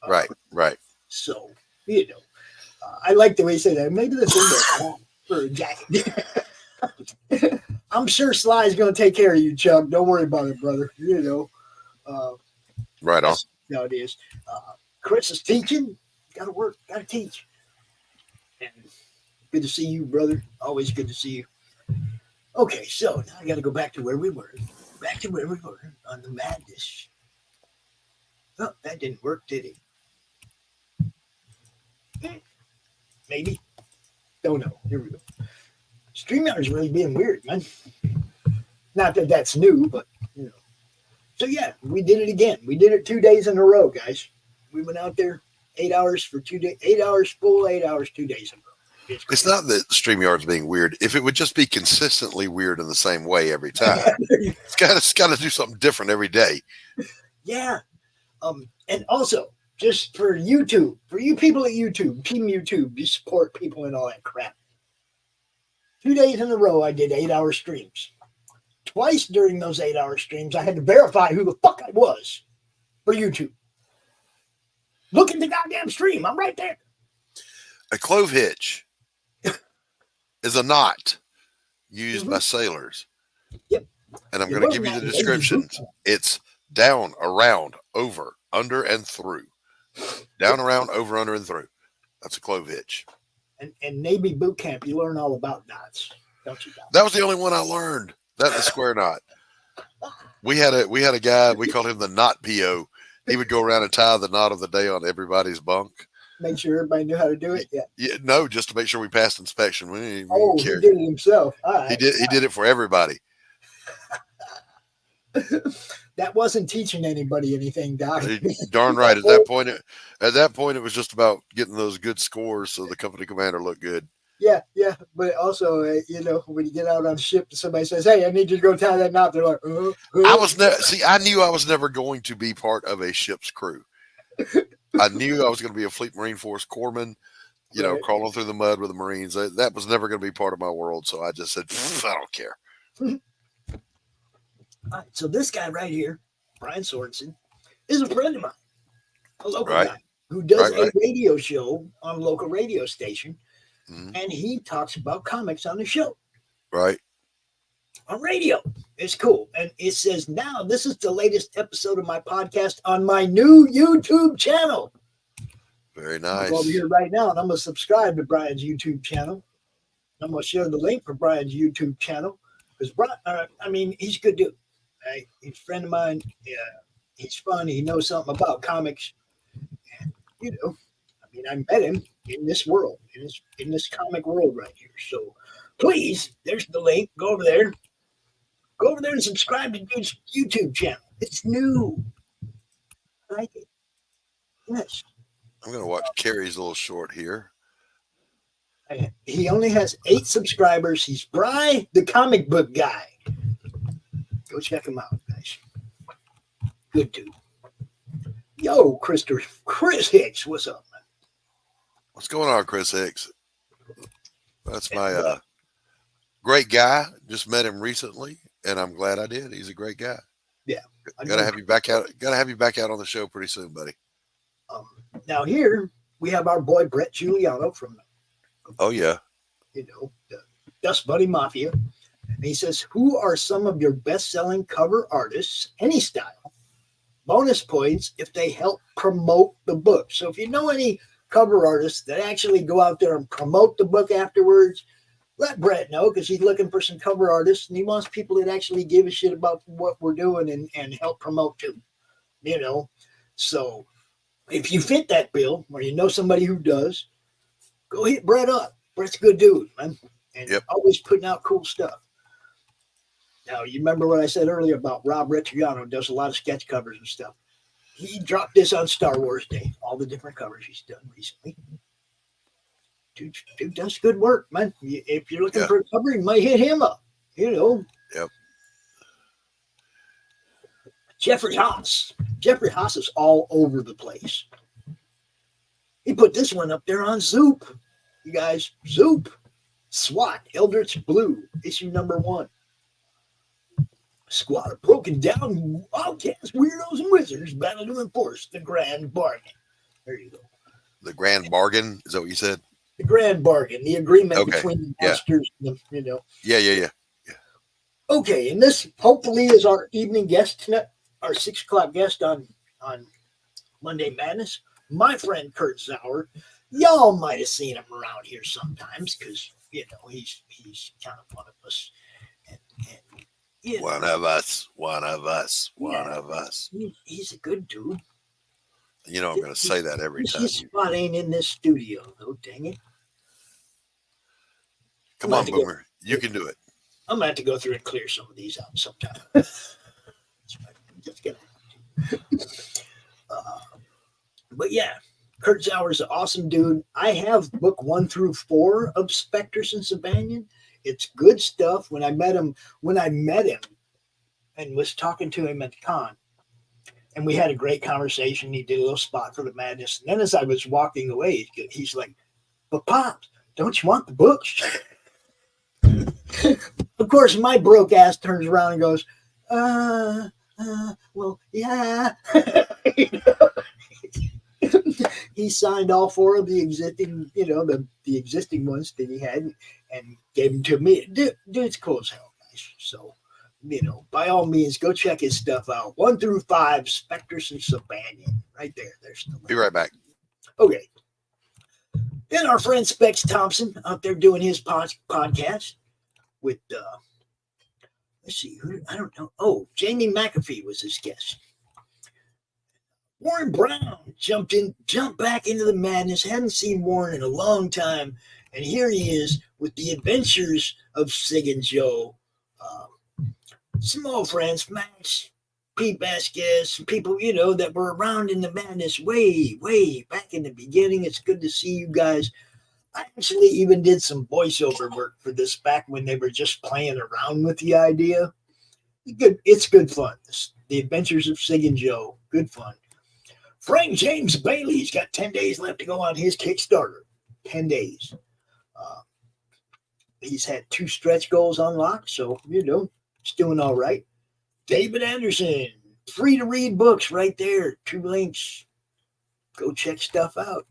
Right. So, you know, I like the way he said that. Maybe the thing for a jacket. I'm sure Sly's going to take care of you, Chuck. Don't worry about it, brother. You know. Right on. No, it is. Chris is teaching. Got to work. Got to teach. And good to see you, brother. Always good to see you. Okay, so now I got to go back to where we were. Back to where we were on the madness. Oh, that didn't work, did it? Maybe. Don't know. Here we go. StreamYard is really being weird, man. Not that that's new, but, you know. So, yeah, we did it again. We did it 2 days in a row, guys. We went out there 8 hours for 2 days, 8 hours full, 8 hours, 2 days in a row. It's not that StreamYard's being weird. If it would just be consistently weird in the same way every time, it's got to do something different every day. Yeah. And also, just for YouTube, for you people at YouTube, Team YouTube, you support people and all that crap. 2 days in a row, I did 8 hour streams. Twice during those 8 hour streams, I had to verify who the fuck I was for YouTube. Look at the goddamn stream. I'm right there. A clove hitch is a knot used by sailors. Yep. And I'm going to give you the descriptions. It's down, around, over, under, and through. Down, around, over, under, and through. That's a clove hitch. And Navy boot camp, you learn all about knots, don't you? That was the only one I learned. That's the square knot. We had a guy, we called him the knot PO. He would go around and tie the knot of the day on everybody's bunk. Make sure everybody knew how to do it. Yeah, no, just to make sure we passed inspection. We he did it himself. All right. He did it for everybody. That wasn't teaching anybody anything, Doc. Darn right. At that point, it was just about getting those good scores so the company commander looked good. Yeah. But also, when you get out on ship and somebody says, "Hey, I need you to go tie that knot," they're like, I knew I was never going to be part of a ship's crew. I knew I was going to be a Fleet Marine Force corpsman, crawling through the mud with the Marines. That was never going to be part of my world. So I just said, I don't care. All right, so this guy right here, Brian Sorensen, is a friend of mine, a local guy who does a radio show on a local radio station and he talks about comics on the show. Right. On radio. It's cool. And it says, now this is the latest episode of my podcast on my new YouTube channel. Very I'm nice. over here right now, and I'm going to subscribe to Brian's YouTube channel. I'm going to share the link for Brian's YouTube channel. Because Brian, I mean, he's a good dude. Right? He's a friend of mine. Yeah, he's fun. He knows something about comics. And, you know, I mean, I met him in this world, in this comic world right here. So please, there's the link. Go over there. Go over there and subscribe to dude's YouTube channel. It's new. I like it. Yes. I'm going to watch Carrie's little short here. He only has 8 subscribers. He's Bry, the comic book guy. Go check him out, guys. Good dude. Yo, Chris Hicks, what's up, man? What's going on, Chris Hicks? That's my great guy. Just met him recently, and I'm glad I did. He's a great guy. Yeah. Gotta have you back out. Gotta have you back out on the show pretty soon, buddy. Now here we have our boy Brett Giuliano from, Oh yeah, you know, the Dust Bunny Mafia. And he says, who are some of your best-selling cover artists, any style? Bonus points if they help promote the book. So if you know any cover artists that actually go out there and promote the book afterwards, let Brett know, because he's looking for some cover artists and he wants people that actually give a shit about what we're doing and help promote too. You know, so if you fit that bill, or you know somebody who does, go hit Brett up. Brett's a good dude, man, and always putting out cool stuff. Now, you remember what I said earlier about Rob Retriano does a lot of sketch covers and stuff. He dropped this on Star Wars Day, all the different covers he's done recently. Dude does good work, man. If you're looking for a cover, you might hit him up, you know. Yep. Jeffrey Haas. Jeffrey Haas is all over the place. He put this one up there on Zoop. You guys, Zoop. SWAT, Eldritch Blue, issue number 1. Squad of broken down outcasts, weirdos, and wizards battle to enforce the grand bargain. There you go. The grand bargain? Is that what you said? The grand bargain, the agreement between the monsters, and the, you know. Yeah. Okay, and this hopefully is our evening guest tonight, our 6 o'clock guest on Monday Madness. My friend Kurtzauer. Y'all might have seen him around here sometimes because, you know, he's kind of one of us. And you know, one of us. He's a good dude. You know, I'm going to say that every time. His spot ain't in this studio, though, dang it. Come on, Boomer. You can do it. I'm going to have to go through and clear some of these out sometime. Just gonna have to. But yeah, Kurt Zauer's an awesome dude. I have book 1 through 4 of Spectres and Sabanian. It's good stuff. When I met him and was talking to him at the con, and we had a great conversation. He did a little spot for the Madness. And then as I was walking away, he's like, but Pops, don't you want the books? Of course, my broke ass turns around and goes, well, yeah. He signed all 4 of the existing, you know, the existing ones that he had and gave them to me. Dude's cool as hell, guys. So, you know, by all means, go check his stuff out. 1 through 5, Spectres and Sabanian. Right there. There's the link. Be right back. Okay. Then our friend Specs Thompson out there doing his podcast with, let's see, I don't know. Oh, Jamie McAfee was his guest. Warren Brown jumped back into the madness. Hadn't seen Warren in a long time. And here he is with the adventures of Sig and Joe. Some old friends, Max, Pete Vasquez, some people, you know, that were around in the madness way, way back in the beginning. It's good to see you guys. I actually even did some voiceover work for this back when they were just playing around with the idea. It's good fun. The Adventures of Sig and Joe. Good fun. Frank James Bailey's got 10 days left to go on his Kickstarter. 10 days. He's had 2 stretch goals unlocked, so, you know, it's doing all right. David Anderson, free to read books right there. 2 links. Go check stuff out.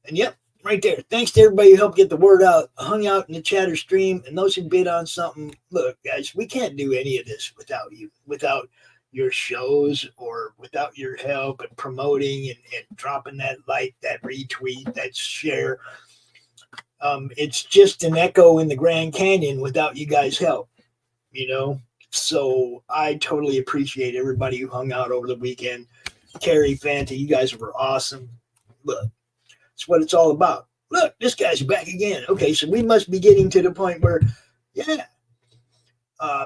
And yep, right there. Thanks to everybody who helped get the word out, hung out in the chatter stream, and those who bid on something. Look, guys, we can't do any of this without you, without your shows, or without your help and promoting and dropping that like, that retweet, that share. It's just an echo in the Grand Canyon without you guys' help, you know? So I totally appreciate everybody who hung out over the weekend. Carrie, Fanta, you guys were awesome. Look, it's what it's all about. Look, this guy's back again. Okay, so we must be getting to the point where, yeah,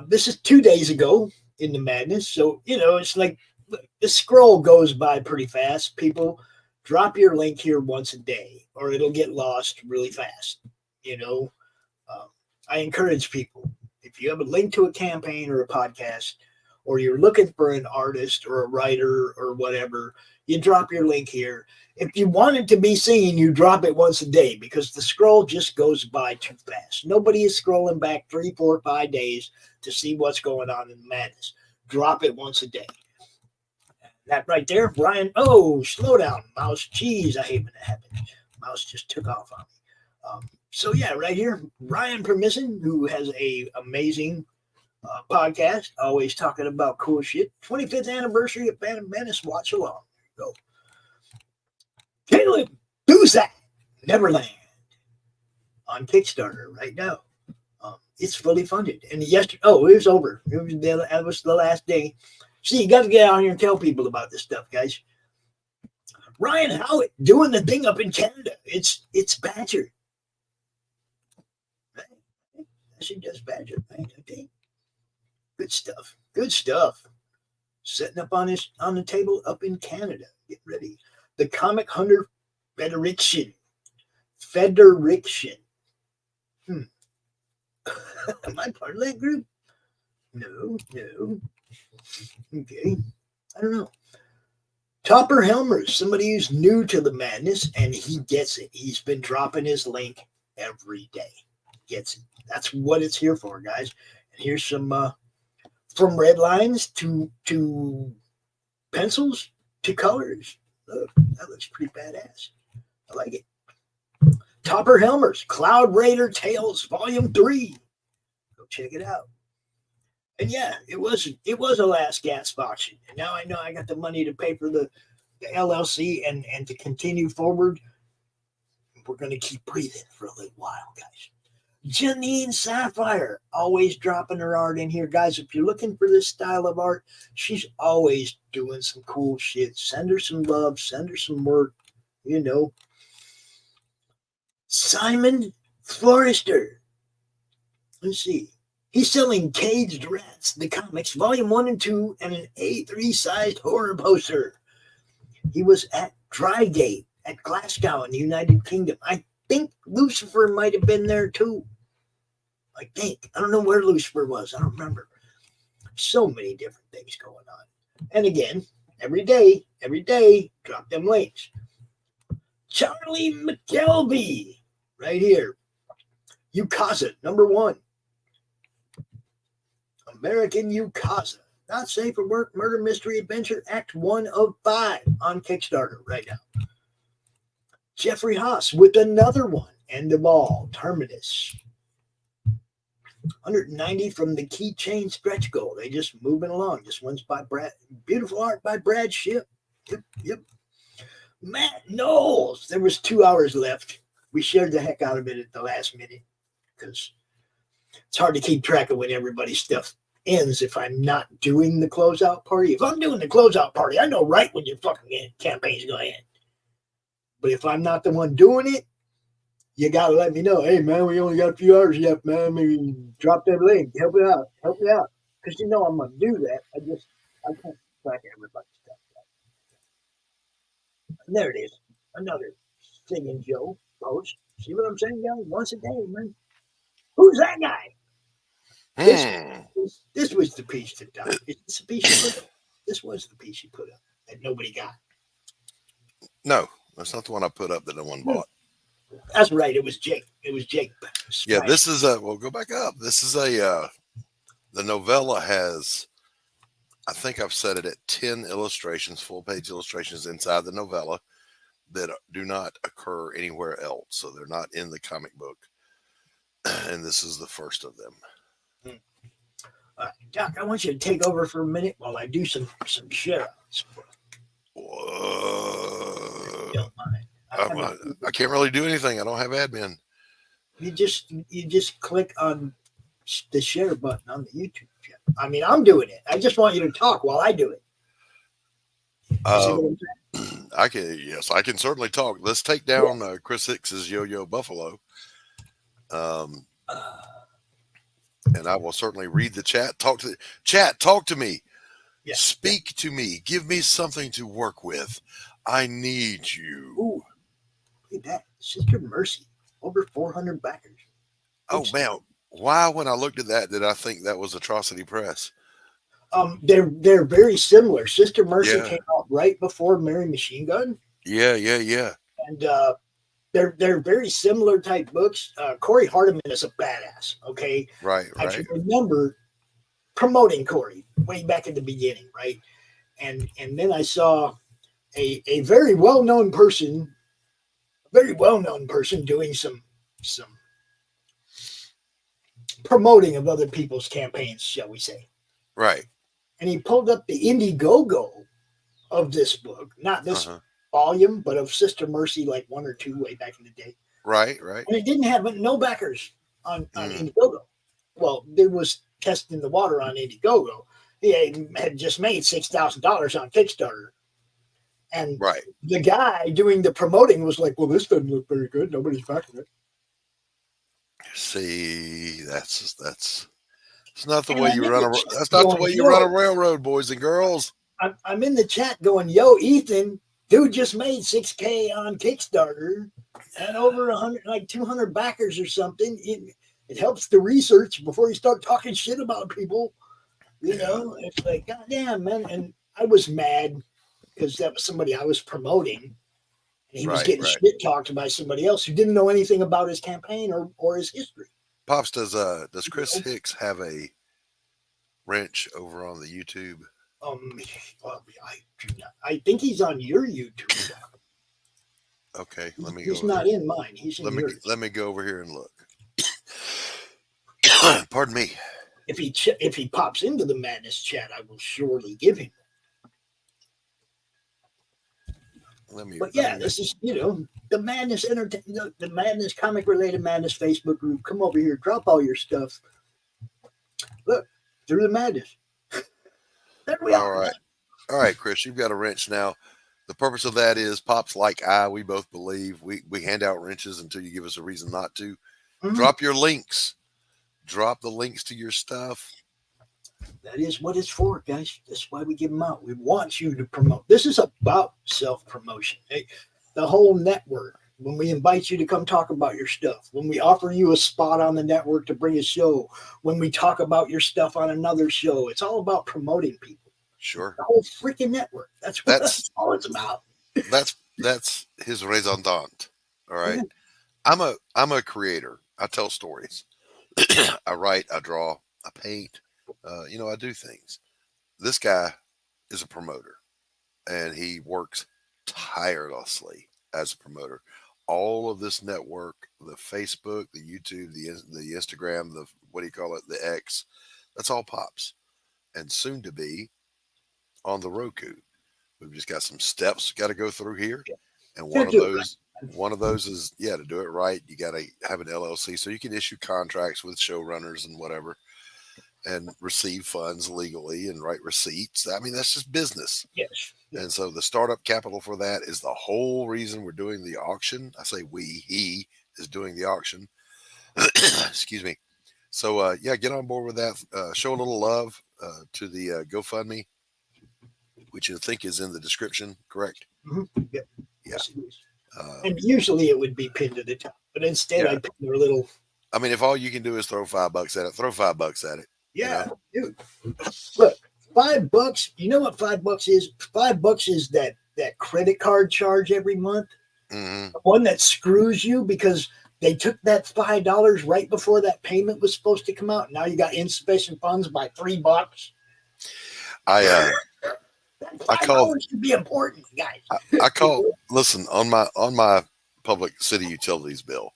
this is 2 days ago in the madness. So, you know, it's like the scroll goes by pretty fast. People, drop your link here once a day or it'll get lost really fast. You know, I encourage people, if you have a link to a campaign or a podcast, or you're looking for an artist or a writer or whatever, you drop your link here. If you want it to be seen, you drop it once a day, because the scroll just goes by too fast. Nobody is scrolling back 3, 4, 5 days to see what's going on in the madness. Drop it once a day. That right there, Brian. Oh, slow down, mouse. Jeez, I hate when that happens. Mouse just took off on me. So yeah, right here, Ryan Permission, who has a amazing podcast, always talking about cool shit. 25th anniversary of Phantom Menace watch along. Go. Caleb Dusak, Neverland, on Kickstarter right now. It's fully funded. And yesterday, it was over. That was the last day. See, you got to get out here and tell people about this stuff, guys. Ryan Howitt doing the thing up in Canada. It's Badger. Right? She does Badger, right? Okay. Good stuff. Good stuff. Setting up on the table up in Canada. Get ready. The Comic Hunter Federation. Am I part of that group? No. Okay. I don't know. Topper Helmers, somebody who's new to the madness, and he gets it. He's been dropping his link every day. Gets it. That's what it's here for, guys. And here's some from red lines to pencils to colors. Look, that looks pretty badass. I like it. Topper Helmers, Cloud Raider Tales Volume 3. Go check it out. And yeah, it was a last gasp auction. And now I know I got the money to pay for the LLC and to continue forward. We're going to keep breathing for a little while, guys. Janine Sapphire, always dropping her art in here. Guys, if you're looking for this style of art, she's always doing some cool shit. Send her some love. Send her some work. You know. Simon Florister. Let's see. He's selling Caged Rats, the comics, Volume 1 and 2, and an A3-sized horror poster. He was at Drygate at Glasgow in the United Kingdom. I think Lucifer might have been there too. I think. I don't know where Lucifer was. I don't remember. So many different things going on. And again, every day, drop them links. Charlie McKelvey, right here. Ukasa, number 1. American Ukasa. Not Safe for Work, Murder, Mystery, Adventure, Act 1 of 5 on Kickstarter right now. Jeffrey Haas with another one. End of All, Terminus. 190 from the Keychain Stretch Goal. They just moving along. This one's by Brad. Beautiful art by Brad Shipp. Yep. Matt Knowles. There was 2 hours left. We shared the heck out of it at the last minute because it's hard to keep track of when everybody's stuff ends if I'm not doing the closeout party. If I'm doing the closeout party, I know right when your fucking campaign's going to end. But if I'm not the one doing it, you got to let me know. Hey, man, we only got a few hours left, man. Maybe drop that link. Help me out. Because you know I'm going to do that. I can't track everybody's stuff. And there it is. Another Singing Joe post. See what I'm saying, guys? Once a day, man. Who's that guy? This was the piece that died. It's the piece you put up. This was the piece you put up that nobody got. No, that's not the one I put up that no one bought. That's right. It was Jake. Yeah, this is well, go back up. This is the novella has, I think I've set it at 10 illustrations, full page illustrations inside the novella. that do not occur anywhere else. So they're not in the comic book. And this is the first of them. Doc, I want you to take over for a minute while I do some shout-outs. Whoa. I can't really do anything. I don't have admin. You just click on the share button on the YouTube channel. I mean, I'm doing it. I just want you to talk while I do it. I can certainly talk. Let's take down Chris Hicks's Yo-Yo Buffalo. And I will certainly read the chat. Talk to me. Yeah. Speak to me. Give me something to work with. I need you. Ooh, look at that. Sister Mercy. Over 400 backers. Oh, man. Why, when I looked at that, did I think that was Atrocity Press? They're very similar. Sister Mercy came out right before Mary Machine Gun. Yeah. And they're very similar type books. Corey Hardiman is a badass. Okay, right. I can remember promoting Corey way back in the beginning, right? And then I saw a very well-known person doing some promoting of other people's campaigns, shall we say. Right. And he pulled up the Indiegogo of this book, not this volume, but of Sister Mercy, like 1 or 2 way back in the day. Right. And it didn't have no backers on Indiegogo. Well, there was testing the water on Indiegogo. He had just made $6,000 on Kickstarter. And the guy doing the promoting was like, well, this doesn't look very good. Nobody's backing it. See, that's not the way you run that's not the way you run a railroad, boys and girls. I'm in the chat going, yo, Ethan, dude just made $6,000 on Kickstarter and over 200 backers or something. It helps the research before you start talking shit about people. You know, it's like, goddamn, man. And I was mad because that was somebody I was promoting. And he was getting shit talked by somebody else who didn't know anything about his campaign or his history. Pops, does Chris Hicks have a wrench over on the YouTube? I do not. I think he's on your YouTube. Okay, let me. He's not in mine. He's in yours. Let me go over here and look. Pardon me. If he pops into the Madness chat, I will surely give him. This is the Madness the Madness comic related Madness Facebook group. Come over here, drop all your stuff. Look, through the Madness. There we are. All right, Chris, you've got a wrench now. The purpose of that is Pops like we both believe we hand out wrenches until you give us a reason not to. Mm-hmm. Drop your links. Drop the links to your stuff. That is what it's for, guys. That's why we give them out. We want you to promote. This is about self-promotion. The whole network. When we invite you to come talk about your stuff, when we offer you a spot on the network to bring a show, when we talk about your stuff on another show, it's all about promoting people. Sure. The whole freaking network. That's all it's about. That's his raison d'etre. All right. Yeah. I'm a creator. I tell stories. I write, I draw, I paint. I do things. This guy is a promoter, and he works tirelessly as a promoter. All of this network, the Facebook, the YouTube, the Instagram, the X, that's all Pops. And soon to be on the Roku. We've just got some steps got to go through here. And one of those is, to do it right, you got to have an LLC so you can issue contracts with showrunners and whatever and receive funds legally and write receipts. I mean, that's just business. Yes. And so the startup capital for that is the whole reason we're doing the auction. I say he is doing the auction. Excuse me. So, get on board with that. Show a little love to the GoFundMe, which I think is in the description, correct? Mm-hmm. Yep. Yeah. Yes, it is. And usually it would be pinned to the top, but instead I put their little. I mean, if all you can do is throw $5 at it, throw $5 at it. Yeah, dude. Look, $5. You know what $5 is? $5 is that credit card charge every month. Mm-hmm. The one that screws you because they took that $5 right before that payment was supposed to come out. Now you got insufficient funds by $3. I called. $5 should be important, guys. I called. Listen, on my public city utilities bill,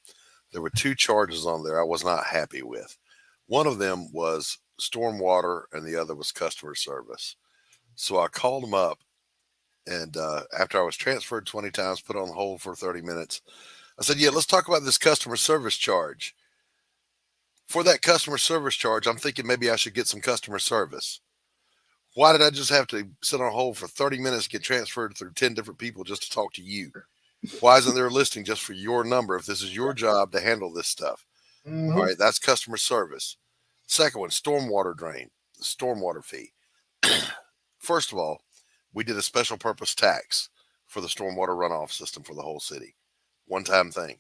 there were 2 charges on there I was not happy with. One of them was stormwater, and the other was customer service. So I called them up, and after I was transferred 20 times, put on hold for 30 minutes, I said, "Yeah, let's talk about this customer service charge. For that customer service charge, I'm thinking maybe I should get some customer service. Why did I just have to sit on hold for 30 minutes, get transferred through 10 different people just to talk to you? Why isn't there a listing just for your number if this is your job to handle this stuff?" Mhm. All right, that's customer service. Second one, stormwater drain, the stormwater fee. First of all, we did a special purpose tax for the stormwater runoff system for the whole city. One-time thing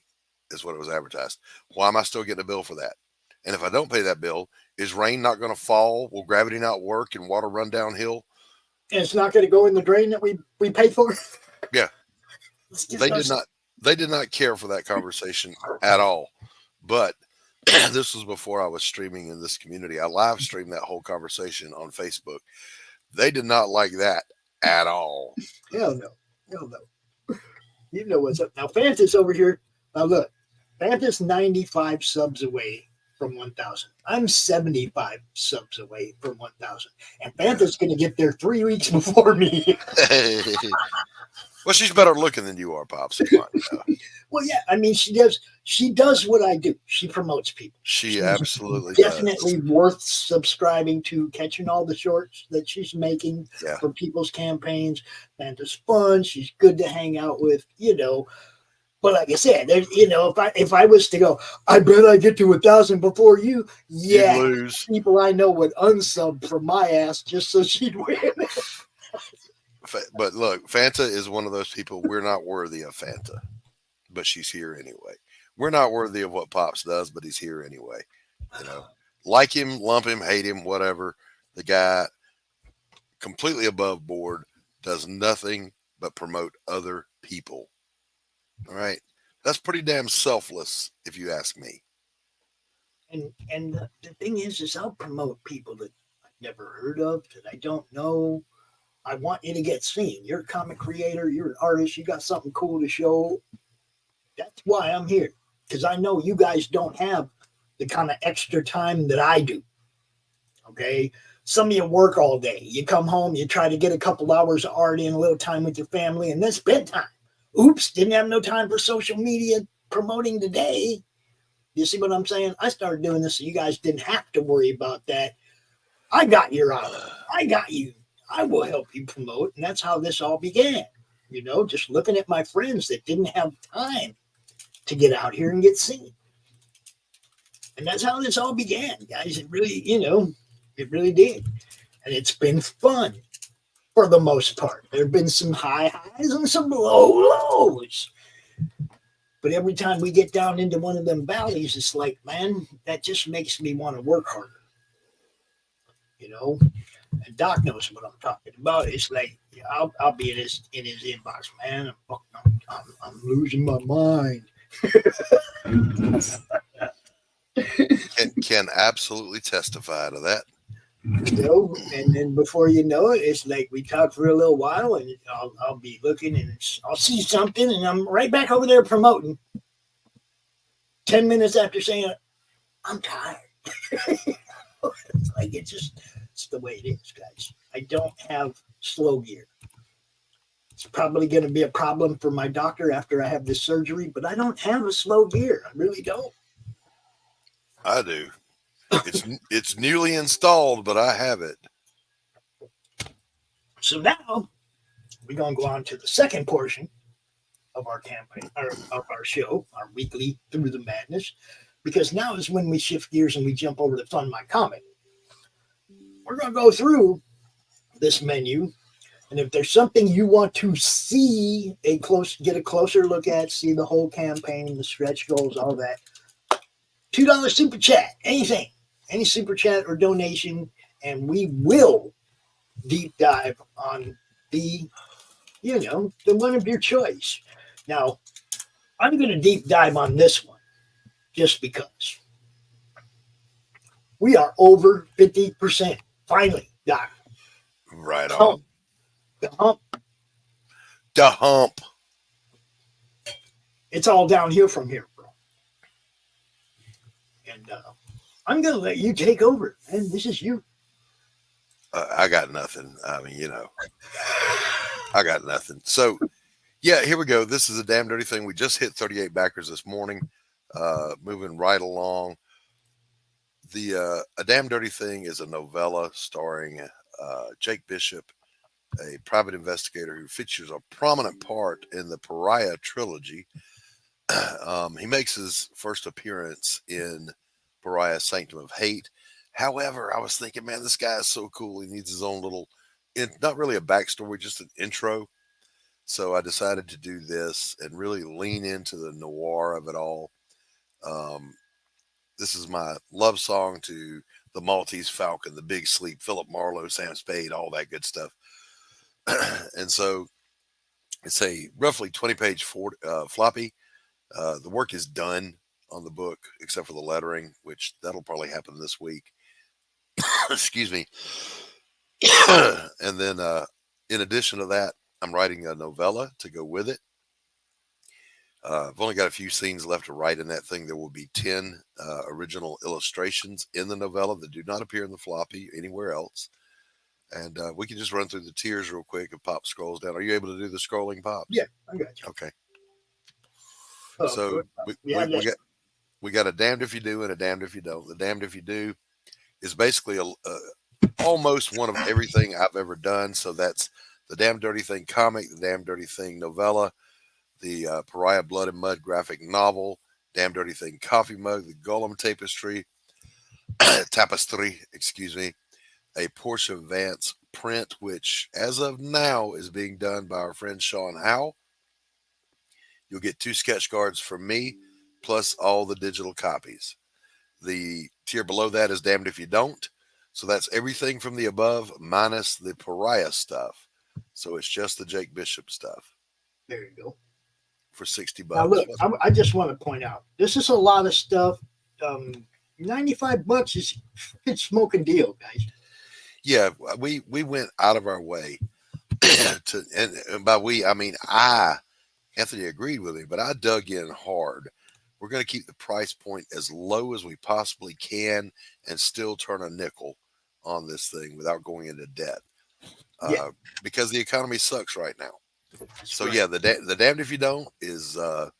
is what it was advertised. Why am I still getting a bill for that? And if I don't pay that bill, is rain not going to fall? Will gravity not work and water run downhill? And it's not going to go in the drain that we paid for. Yeah. They did not care for that conversation at all. But this was before I was streaming in this community. I live streamed that whole conversation on Facebook. They did not like that at all. Hell no. Hell no. You know what's up. Now, Fanta's over here. Now, look. Fanta's 95 subs away from 1,000. I'm 75 subs away from 1,000. And Fanta's going to get there 3 weeks before me. Well, she's better looking than you are, Pops. Well, yeah. I mean, she does what I do. She promotes people. She's absolutely definitely worth subscribing to, catching all the shorts that she's making Yeah. for people's campaigns. Fanta's fun. She's good to hang out with, But like I said, if I was to go, I bet I get to 1,000 before you. Yeah, You'd lose. people I know would unsub from my ass just so she'd win. But look, Fanta is one of those people. We're not worthy of Fanta, but she's here anyway. We're not worthy of what Pops does, but he's here anyway. Like him, lump him, hate him, whatever. The guy, completely above board, does nothing but promote other people. All right, that's pretty damn selfless, if you ask me. And the thing is I'll promote people that I've never heard of, that I don't know. I want you to get seen. You're a comic creator. You're an artist. You got something cool to show. That's why I'm here, because I know you guys don't have the kind of extra time that I do. Okay? Some of you work all day. You come home, you try to get a couple hours of art in, a little time with your family, and then it's bedtime. Oops, didn't have no time for social media promoting today. You see what I'm saying? I started doing this so you guys didn't have to worry about that. I got your eye. I got you. I will help you promote. And that's how this all began. Just looking at my friends that didn't have time to get out here and get seen. And that's how this all began, guys. It really, it really did. And it's been fun for the most part. There have been some high highs and some low lows. But every time we get down into one of them valleys, it's like, man, that just makes me want to work harder. And Doc knows what I'm talking about. It's like, I'll be in his inbox, man. I'm losing my mind. Can absolutely testify to that. And then before you know it, it's like we talk for a little while, and I'll be looking, and I'll see something, and I'm right back over there promoting. 10 minutes after saying, I'm tired. It's like it's the way it is, guys. I don't have slow gear. It's probably going to be a problem for my doctor after I have this surgery, but I don't have a slow gear. I really don't. I do. It's newly installed, but I have it. So now we're going to go on to the second portion of our campaign, of our show, our weekly Through the Madness, because now is when we shift gears and we jump over to Fund My Comic. We're going to go through this menu, and if there's something you want to see, get a closer look at, see the whole campaign, the stretch goals, all that, $2 super chat, anything, any super chat or donation, and we will deep dive on the one of your choice. Now, I'm going to deep dive on this one just because we are over 50%. Finally, Doc. Right on. The hump. The hump. It's all downhill from here, bro. And I'm gonna let you take over, and this is you. I got nothing. I mean, I got nothing. So, yeah, here we go. This is a damn dirty thing. We just hit 38 backers this morning. Moving right along. A Damn Dirty Thing is a novella starring Jake Bishop, a private investigator who features a prominent part in the Pariah trilogy. He makes his first appearance in Pariah Sanctum of Hate. However, I was thinking, man, this guy is so cool. He needs his own little, not really a backstory, just an intro. So I decided to do this and really lean into the noir of it all. This is my love song to the Maltese Falcon, the Big Sleep, Philip Marlowe, Sam Spade, all that good stuff. And so it's a roughly 20-page floppy. The work is done on the book, except for the lettering, which that'll probably happen this week. Excuse me. And then in addition to that, I'm writing a novella to go with it. I've only got a few scenes left to write in that thing. There will be 10 original illustrations in the novella that do not appear in the floppy anywhere else. And we can just run through the tiers real quick if Pop scrolls down. Are you able to do the scrolling, Pops? Yeah, I got you. Okay. Oh, So we got a damned if you do and a damned if you don't. The damned if you do is basically almost one of everything I've ever done. So that's the Damn Dirty Thing comic, the Damn Dirty Thing novella, the Pariah Blood and Mud graphic novel, Damn Dirty Thing coffee mug, the Golem tapestry, a Portia Vance print, which as of now is being done by our friend Sean Howe. You'll get 2 sketch cards from me, plus all the digital copies. The tier below that is Damned If You Don't. So that's everything from the above minus the Pariah stuff. So it's just the Jake Bishop stuff. There you go. For $60. Now look, I just want to point out, this is a lot of stuff. $95 is a smoking deal, guys. Yeah, we went out of our way to, and by we, I mean Anthony agreed with me, but I dug in hard. We're going to keep the price point as low as we possibly can and still turn a nickel on this thing without going into debt. Because the economy sucks right now. So yeah, the Damned If You Don't is the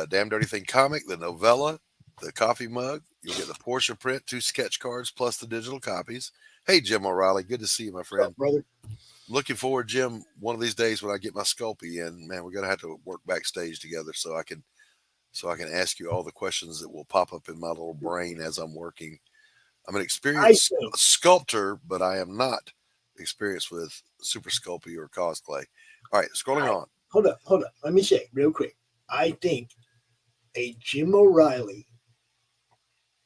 Damn Dirty Thing comic, the novella, the coffee mug. You'll get the Portia print, 2 sketch cards, plus the digital copies. Hey, Jim O'Reilly, good to see you, my friend. What's up, brother? Looking forward, Jim, one of these days when I get my Sculpey in, man, we're gonna have to work backstage together so I can ask you all the questions that will pop up in my little brain as I'm working. I'm an experienced sculptor, but I am not experienced with Super Sculpey or cosplay. All right, scrolling on. Hold up. Let me say real quick. I think a Jim O'Reilly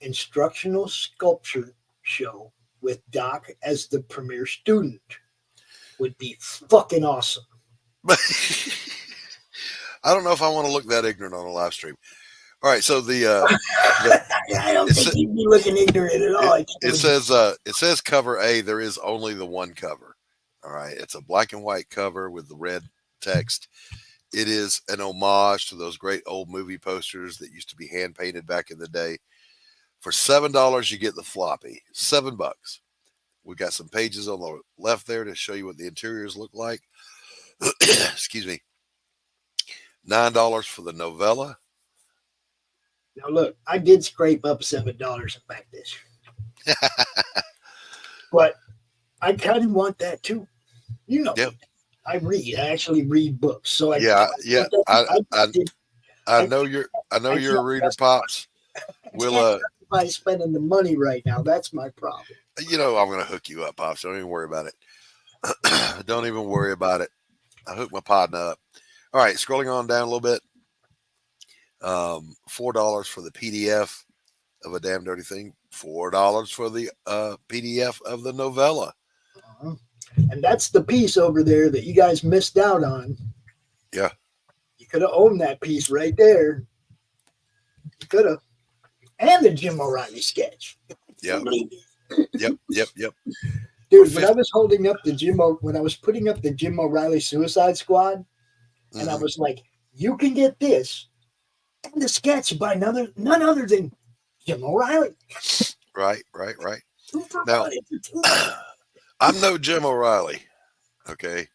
instructional sculpture show with Doc as the premier student would be fucking awesome. I don't know if I want to look that ignorant on a live stream. All right, so I don't think he'd be looking ignorant at all. It says cover A. There is only the one cover. All right, it's a black and white cover with the red text. It is an homage to those great old movie posters that used to be hand painted back in the day. For $7, you get the floppy. $7. We've got some pages on the left there to show you what the interiors look like. Excuse me. $9 for the novella. Now look, I did scrape up $7 and back this, but I kind of want that too. You know, yep. I actually read books, so I know you're a reader, Pops. We'll by spending the money right now. That's my problem. You know, I'm going to hook you up, Pops. Don't even worry about it. Don't even worry about it. I hooked my partner up. All right, scrolling on down a little bit. $4 for the PDF of A Damn Dirty Thing. $4 for the PDF of the novella. And that's the piece over there that you guys missed out on. Yeah. You could have owned that piece right there. You could have. And the Jim O'Reilly sketch. Yep. Yep. Dude, when I was holding up the when I was putting up the Jim O'Reilly Suicide Squad, and I was like, you can get this and the sketch by none other than Jim O'Reilly. Right. Now, I'm no Jim O'Reilly, okay?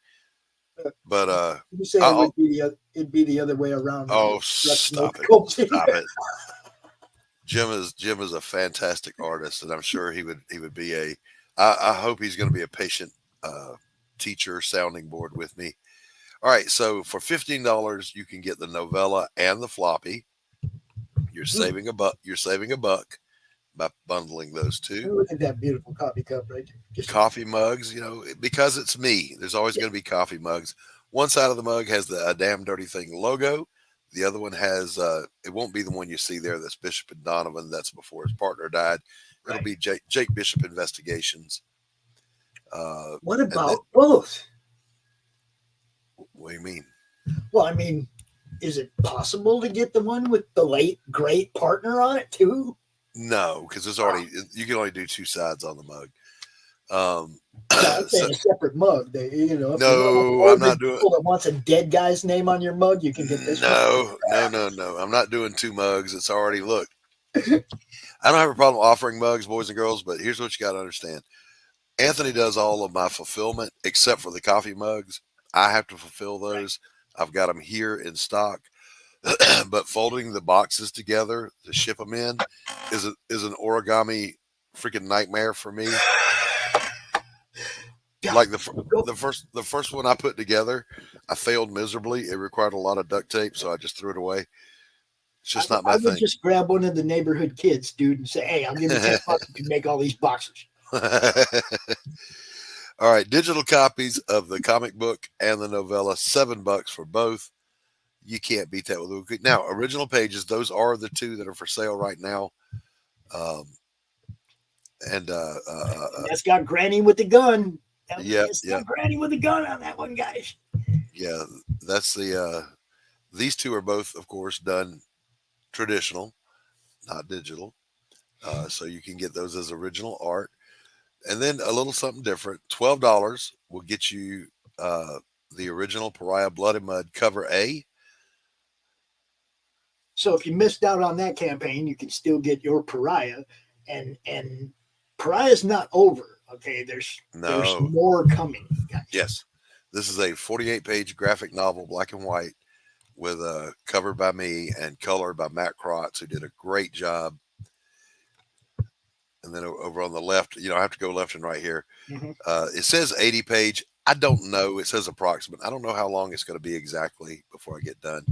But you say it'd be the other way around. Oh, stop it. Jim is a fantastic artist, and I'm sure he would be I hope he's going to be a patient teacher sounding board with me. All right, so for $15 you can get the novella and the floppy. You're saving a buck. You're saving a buck by bundling those two. Look at that beautiful coffee cup right there. Just coffee mugs, because it's me. There's always going to be coffee mugs. One side of the mug has the Damn Dirty Thing logo. The other one has it won't be the one you see there. That's Bishop and Donovan. That's before his partner died. It'll be Jake Bishop Investigations. What about both? What do you mean? Well, I mean, is it possible to get the one with the late great partner on it too? No, because you can only do two sides on the mug. I'm saying a separate mug. No, I'm not doing. People that wants a dead guy's name on your mug, you can get this. No. I'm not doing two mugs. It's already look. I don't have a problem offering mugs, boys and girls, but here's what you got to understand. Anthony does all of my fulfillment except for the coffee mugs. I have to fulfill those. I've got them here in stock, but folding the boxes together to ship them in is an origami freaking nightmare for me. Like the first one I put together, I failed miserably. It required a lot of duct tape, so I just threw it away. It's just not my thing. I would just grab one of the neighborhood kids, dude, and say, "Hey, I'll give you $10 to make all these boxes." All right, digital copies of the comic book and the novella, $7 for both. You can't beat that with a quick. Now, original pages, those are the two that are for sale right now. That's got Granny with the gun. Yeah, Granny with the gun on that one, guys. Yeah, that's these two are both, of course, done traditional, not digital. So you can get those as original art. And then a little something different. $12 will get you the original Pariah Blood and Mud cover A. So if you missed out on that campaign, you can still get your Pariah. And Pariah's not over. Okay, there's more coming, guys. Yes. This is a 48-page graphic novel, black and white, with a cover by me and color by Matt Krotz, who did a great job. And then over on the left, I have to go left and right here. Mm-hmm. It says 80-page. I don't know. It says approximate. I don't know how long it's going to be exactly before I get done.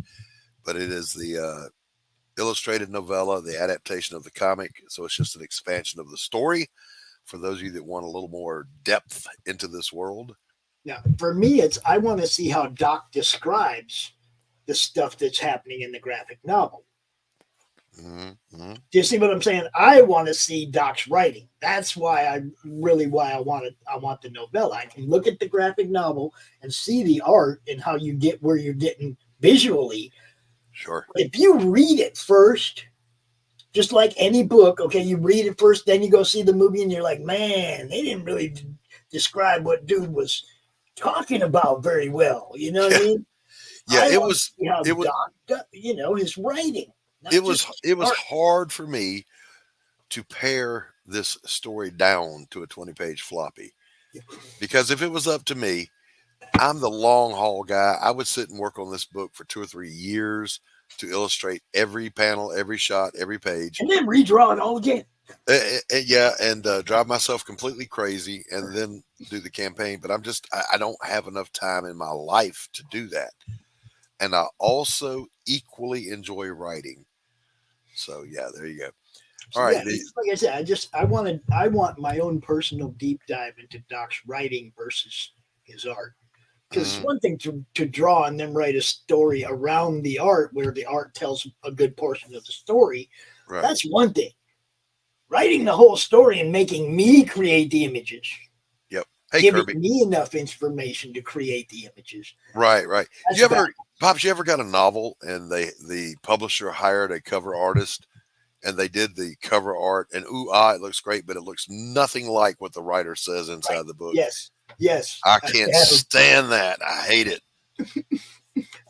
But it is the illustrated novella, the adaptation of the comic. So it's just an expansion of the story for those of you that want a little more depth into this world. Now, for me, I want to see how Doc describes the stuff that's happening in the graphic novel. Mm-hmm. Do you see what I'm saying? I want to see Doc's writing. That's why I want the novella. I can look at the graphic novel and see the art and how you get where you're getting visually. Sure. If you read it first, just like any book, okay, you read it first, then you go see the movie and you're like, man, they didn't really describe what dude was talking about very well. You know what I mean? Yeah, it was Doc, his writing. It was hard for me to pare this story down to a 20-page floppy, because if it was up to me, I'm the long haul guy. I would sit and work on this book for 2 or 3 years to illustrate every panel, every shot, every page, and then redraw it all again. And drive myself completely crazy, and then do the campaign. But I don't have enough time in my life to do that, and I also equally enjoy writing. So yeah, there you go. All right. Yeah, like I said, I want my own personal deep dive into Doc's writing versus his art. Because it's one thing to draw and then write a story around the art where the art tells a good portion of the story. Right. That's one thing. Writing the whole story and making me create the images. Yep. Hey, giving Kirby. me enough information to create the images. Right. Pops, you ever got a novel and the publisher hired a cover artist and they did the cover art, and it looks great, but it looks nothing like what the writer says inside the book. Yes. I can't stand that. I hate it.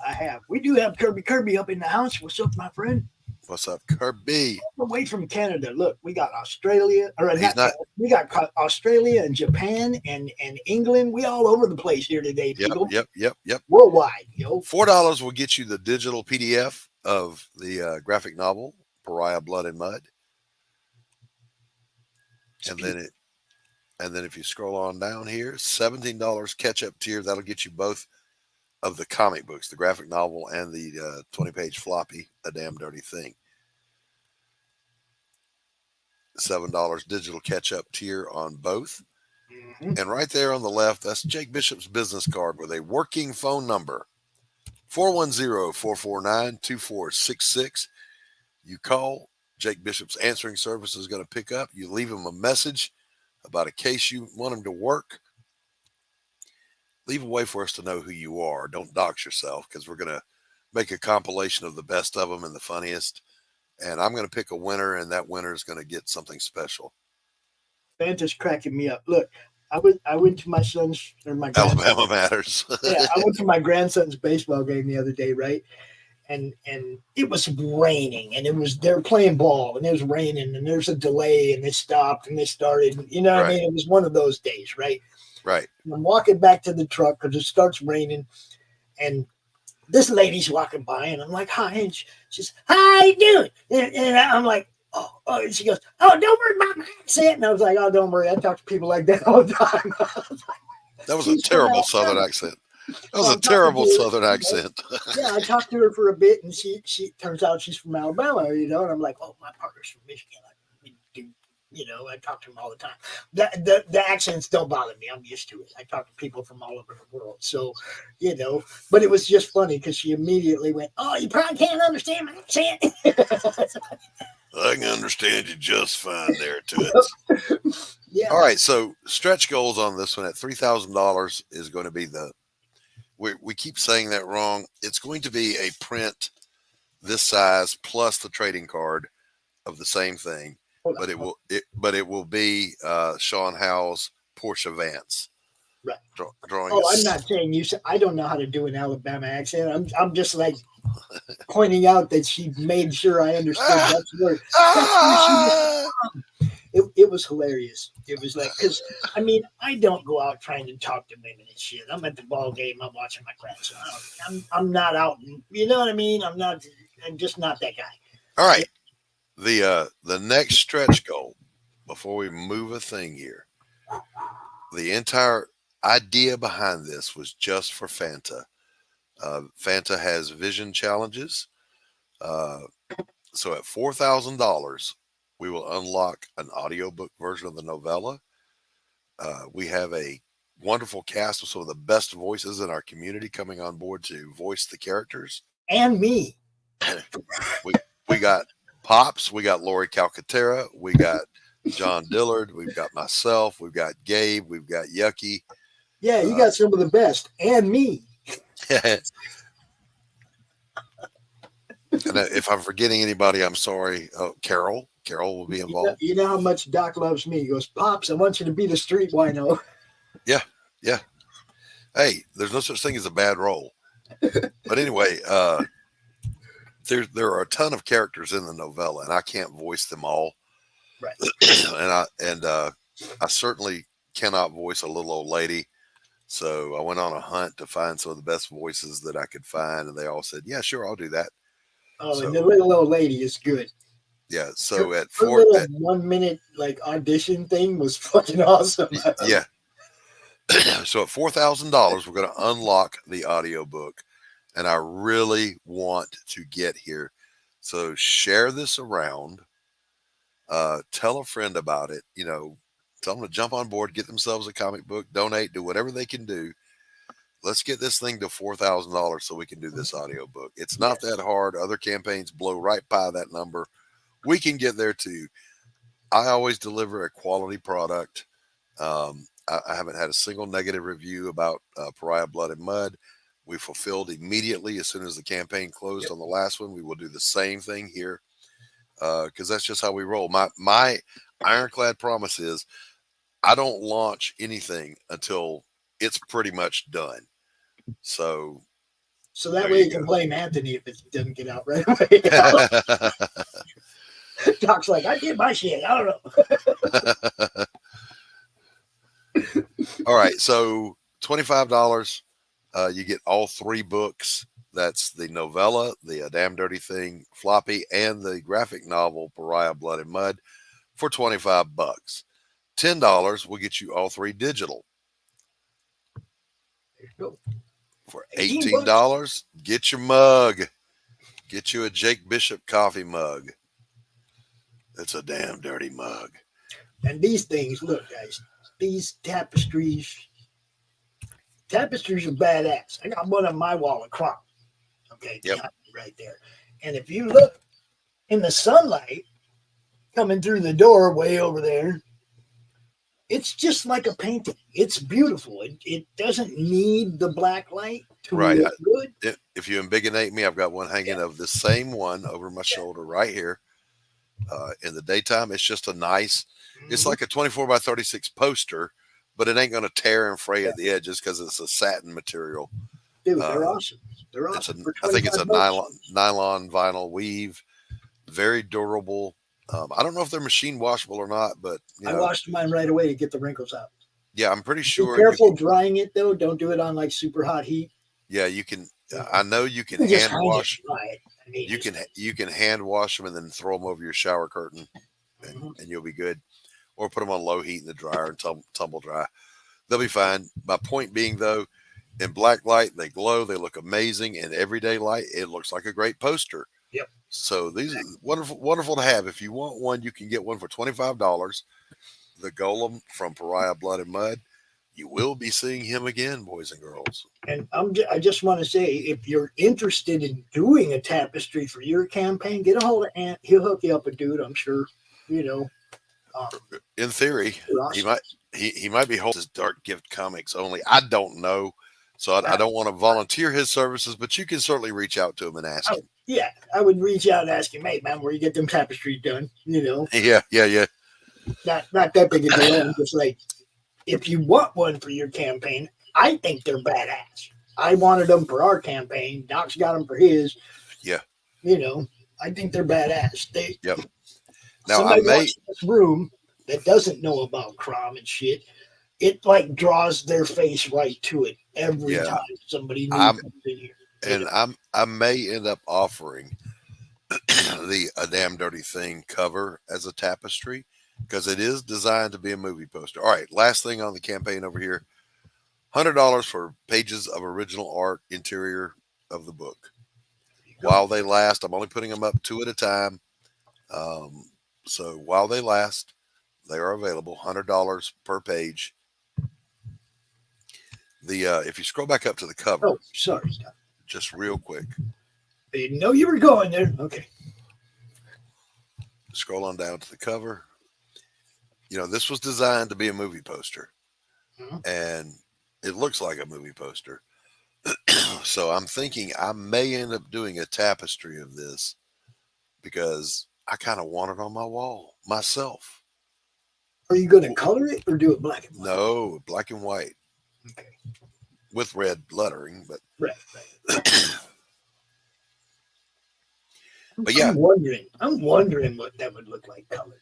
I have. We do have Kirby up in the house. What's up, my friend? What's up, Kirby? Away from Canada. Look, we got Australia. We got Australia and Japan and England. We all over the place here today, people. Yep. Worldwide, yo. $4 will get you the digital PDF of the graphic novel Pariah Blood and Mud, and then if you scroll on down here, $17 catch-up tier. That'll get you both of the comic books, the graphic novel and the 20-page floppy, A Damn Dirty Thing. $7 digital catch-up tier on both. And right there on the left, that's Jake Bishop's business card with a working phone number, 410-449-2466. You call, Jake Bishop's answering service is going to pick up. You leave him a message about a case you want him to work. Leave a way for us to know who you are. Don't dox yourself, because we're going to make a compilation of the best of them and the funniest. And I'm going to pick a winner, and that winner is going to get something special. Fanta's cracking me up. Look, I went to my son's or my Alabama Matters. Yeah, I went to my grandson's baseball game the other day, right? And it was raining, and they were playing ball, and it was raining, and there's a delay, and they stopped, and they started. You know what I mean? It was one of those days, right? Right. And I'm walking back to the truck because it starts raining, and this lady's walking by, and I'm like, "Hi," and she says, "How you doing?" And I'm like, "Oh," and she goes, "Oh, don't worry about my accent." And I was like, "Oh, don't worry, I talk to people like that all the time." That was a terrible Southern accent. That was a terrible Southern accent. Yeah, I talked to her for a bit, and she turns out she's from Alabama, you know, and I'm like, "Oh, my partner's from Michigan." I talk to them all the time. The accents don't bother me. I'm used to it. I talk to people from all over the world. So, but it was just funny because she immediately went, "Oh, you probably can't understand my accent." I can understand you just fine there, Toots. Yeah. All right, so stretch goals on this one at $3,000 is going to be we keep saying that wrong. It's going to be a print this size plus the trading card of the same thing. But it will be Sean Howe's Portia Vance. Right. Drawing. Oh, I'm not saying you. I don't know how to do an Alabama accent. I'm just like pointing out that she made sure I understood that word. It was hilarious. It was like, because I don't go out trying to talk to women and shit. I'm at the ball game. I'm watching my grandson. I'm not out. You know what I mean? I'm just not that guy. All right. The next stretch goal, before we move a thing here, the entire idea behind this was just for Fanta. Fanta has vision challenges. So at $4,000, we will unlock an audiobook version of the novella. We have a wonderful cast of some of the best voices in our community coming on board to voice the characters. And me. We got Pops, we got Laurie Calcaterra, we got John Dillard, we've got myself, we've got Gabe, we've got Yucky. Yeah, you got some of the best, and me. And if I'm forgetting anybody, I'm sorry. Oh, Carol will be involved. You know how much Doc loves me. He goes, "Pops, I want you to be the street wino." Yeah. Hey, there's no such thing as a bad role. But anyway, there are a ton of characters in the novella, and I can't voice them all. Right. and I certainly cannot voice a little old lady. So I went on a hunt to find some of the best voices that I could find, and they all said, "Yeah, sure, I'll do that." Oh, and the little old lady is good. Yeah. So her 1 minute audition thing was fucking awesome. Yeah. So at $4,000, we're going to unlock the audiobook. And I really want to get here. So share this around. Tell a friend about it. Tell them to jump on board, get themselves a comic book, donate, do whatever they can do. Let's get this thing to $4,000 so we can do this audiobook. It's not that hard. Other campaigns blow right by that number. We can get there too. I always deliver a quality product. I haven't had a single negative review about Pariah Blood and Mud. We fulfilled immediately as soon as the campaign closed on the last one. We will do the same thing here. because that's just how we roll. My ironclad promise is I don't launch anything until it's pretty much done. So that way you can blame Anthony if it doesn't get out right away. Doc's like, I did my shit. I don't know. All right, so $25. You get all 3 books. That's the novella, the A Damn Dirty Thing floppy, and the graphic novel Pariah Blood and Mud for $25. $10 will get you all 3 digital. There you go. For $18, get your mug. Get you a Jake Bishop coffee mug. It's a damn dirty mug. And these things, look, guys, these tapestries are badass. I got one on my wall of crop. Okay, yep. Right there. And if you look in the sunlight coming through the door way over there, it's just like a painting. It's beautiful. It doesn't need the black light to look good. If you embiggenate me, I've got one hanging of the same one over my shoulder right here. In the daytime, it's just a nice, it's like a 24 by 36 poster, but it ain't going to tear and fray at the edges because it's a satin material. Dude, they're awesome. They're awesome. I think it's a nylon vinyl weave, very durable. I don't know if they're machine washable or not, but I washed mine right away to get the wrinkles out. Yeah, I'm pretty sure. Be careful drying it though. Don't do it on like super hot heat. Yeah, you can. I know you can hand wash. I mean, you can hand wash them and then throw them over your shower curtain, and you'll be good. Or put them on low heat in the dryer and tumble dry. They'll be fine. My point being though, in black light they glow. They look amazing. In everyday light, it looks like a great poster. Yep. So these are wonderful to have. If you want one, you can get one for $25. The Golem from Pariah Blood and Mud. You will be seeing him again, boys and girls. And I just want to say, if you're interested in doing a tapestry for your campaign, get a hold of Ant. He'll hook you up a dude, I'm sure. You know. In theory, he might be holding his Dark Gift Comics only. I don't know. So I don't want to volunteer his services, but you can certainly reach out to him and ask him. Yeah, I would reach out and ask him, hey, man, where you get them tapestries done? You know? Yeah. Not that big a deal. Just like, if you want one for your campaign, I think they're badass. I wanted them for our campaign. Doc's got them for his. Yeah. You know, I think they're badass. Yep. Now, somebody walks in this room that doesn't know about Crom and shit, it like draws their face right to it every time somebody new comes in here. And I may end up offering the A Damn Dirty Thing cover as a tapestry because it is designed to be a movie poster. All right, last thing on the campaign over here, $100 for pages of original art interior of the book. While they last, I'm only putting them up 2 at a time. So while they last, they are available, $100 per page. If you scroll back up to the cover. Oh, sorry. Just real quick. I didn't know you were going there. Okay. Scroll on down to the cover. You know, this was designed to be a movie poster. And it looks like a movie poster. So I'm thinking I may end up doing a tapestry of this because I kind of want it on my wall myself. Are you going to color it or do it black and white? No, black and white. Okay. With red lettering, but right. But yeah, I'm wondering what that would look like colored.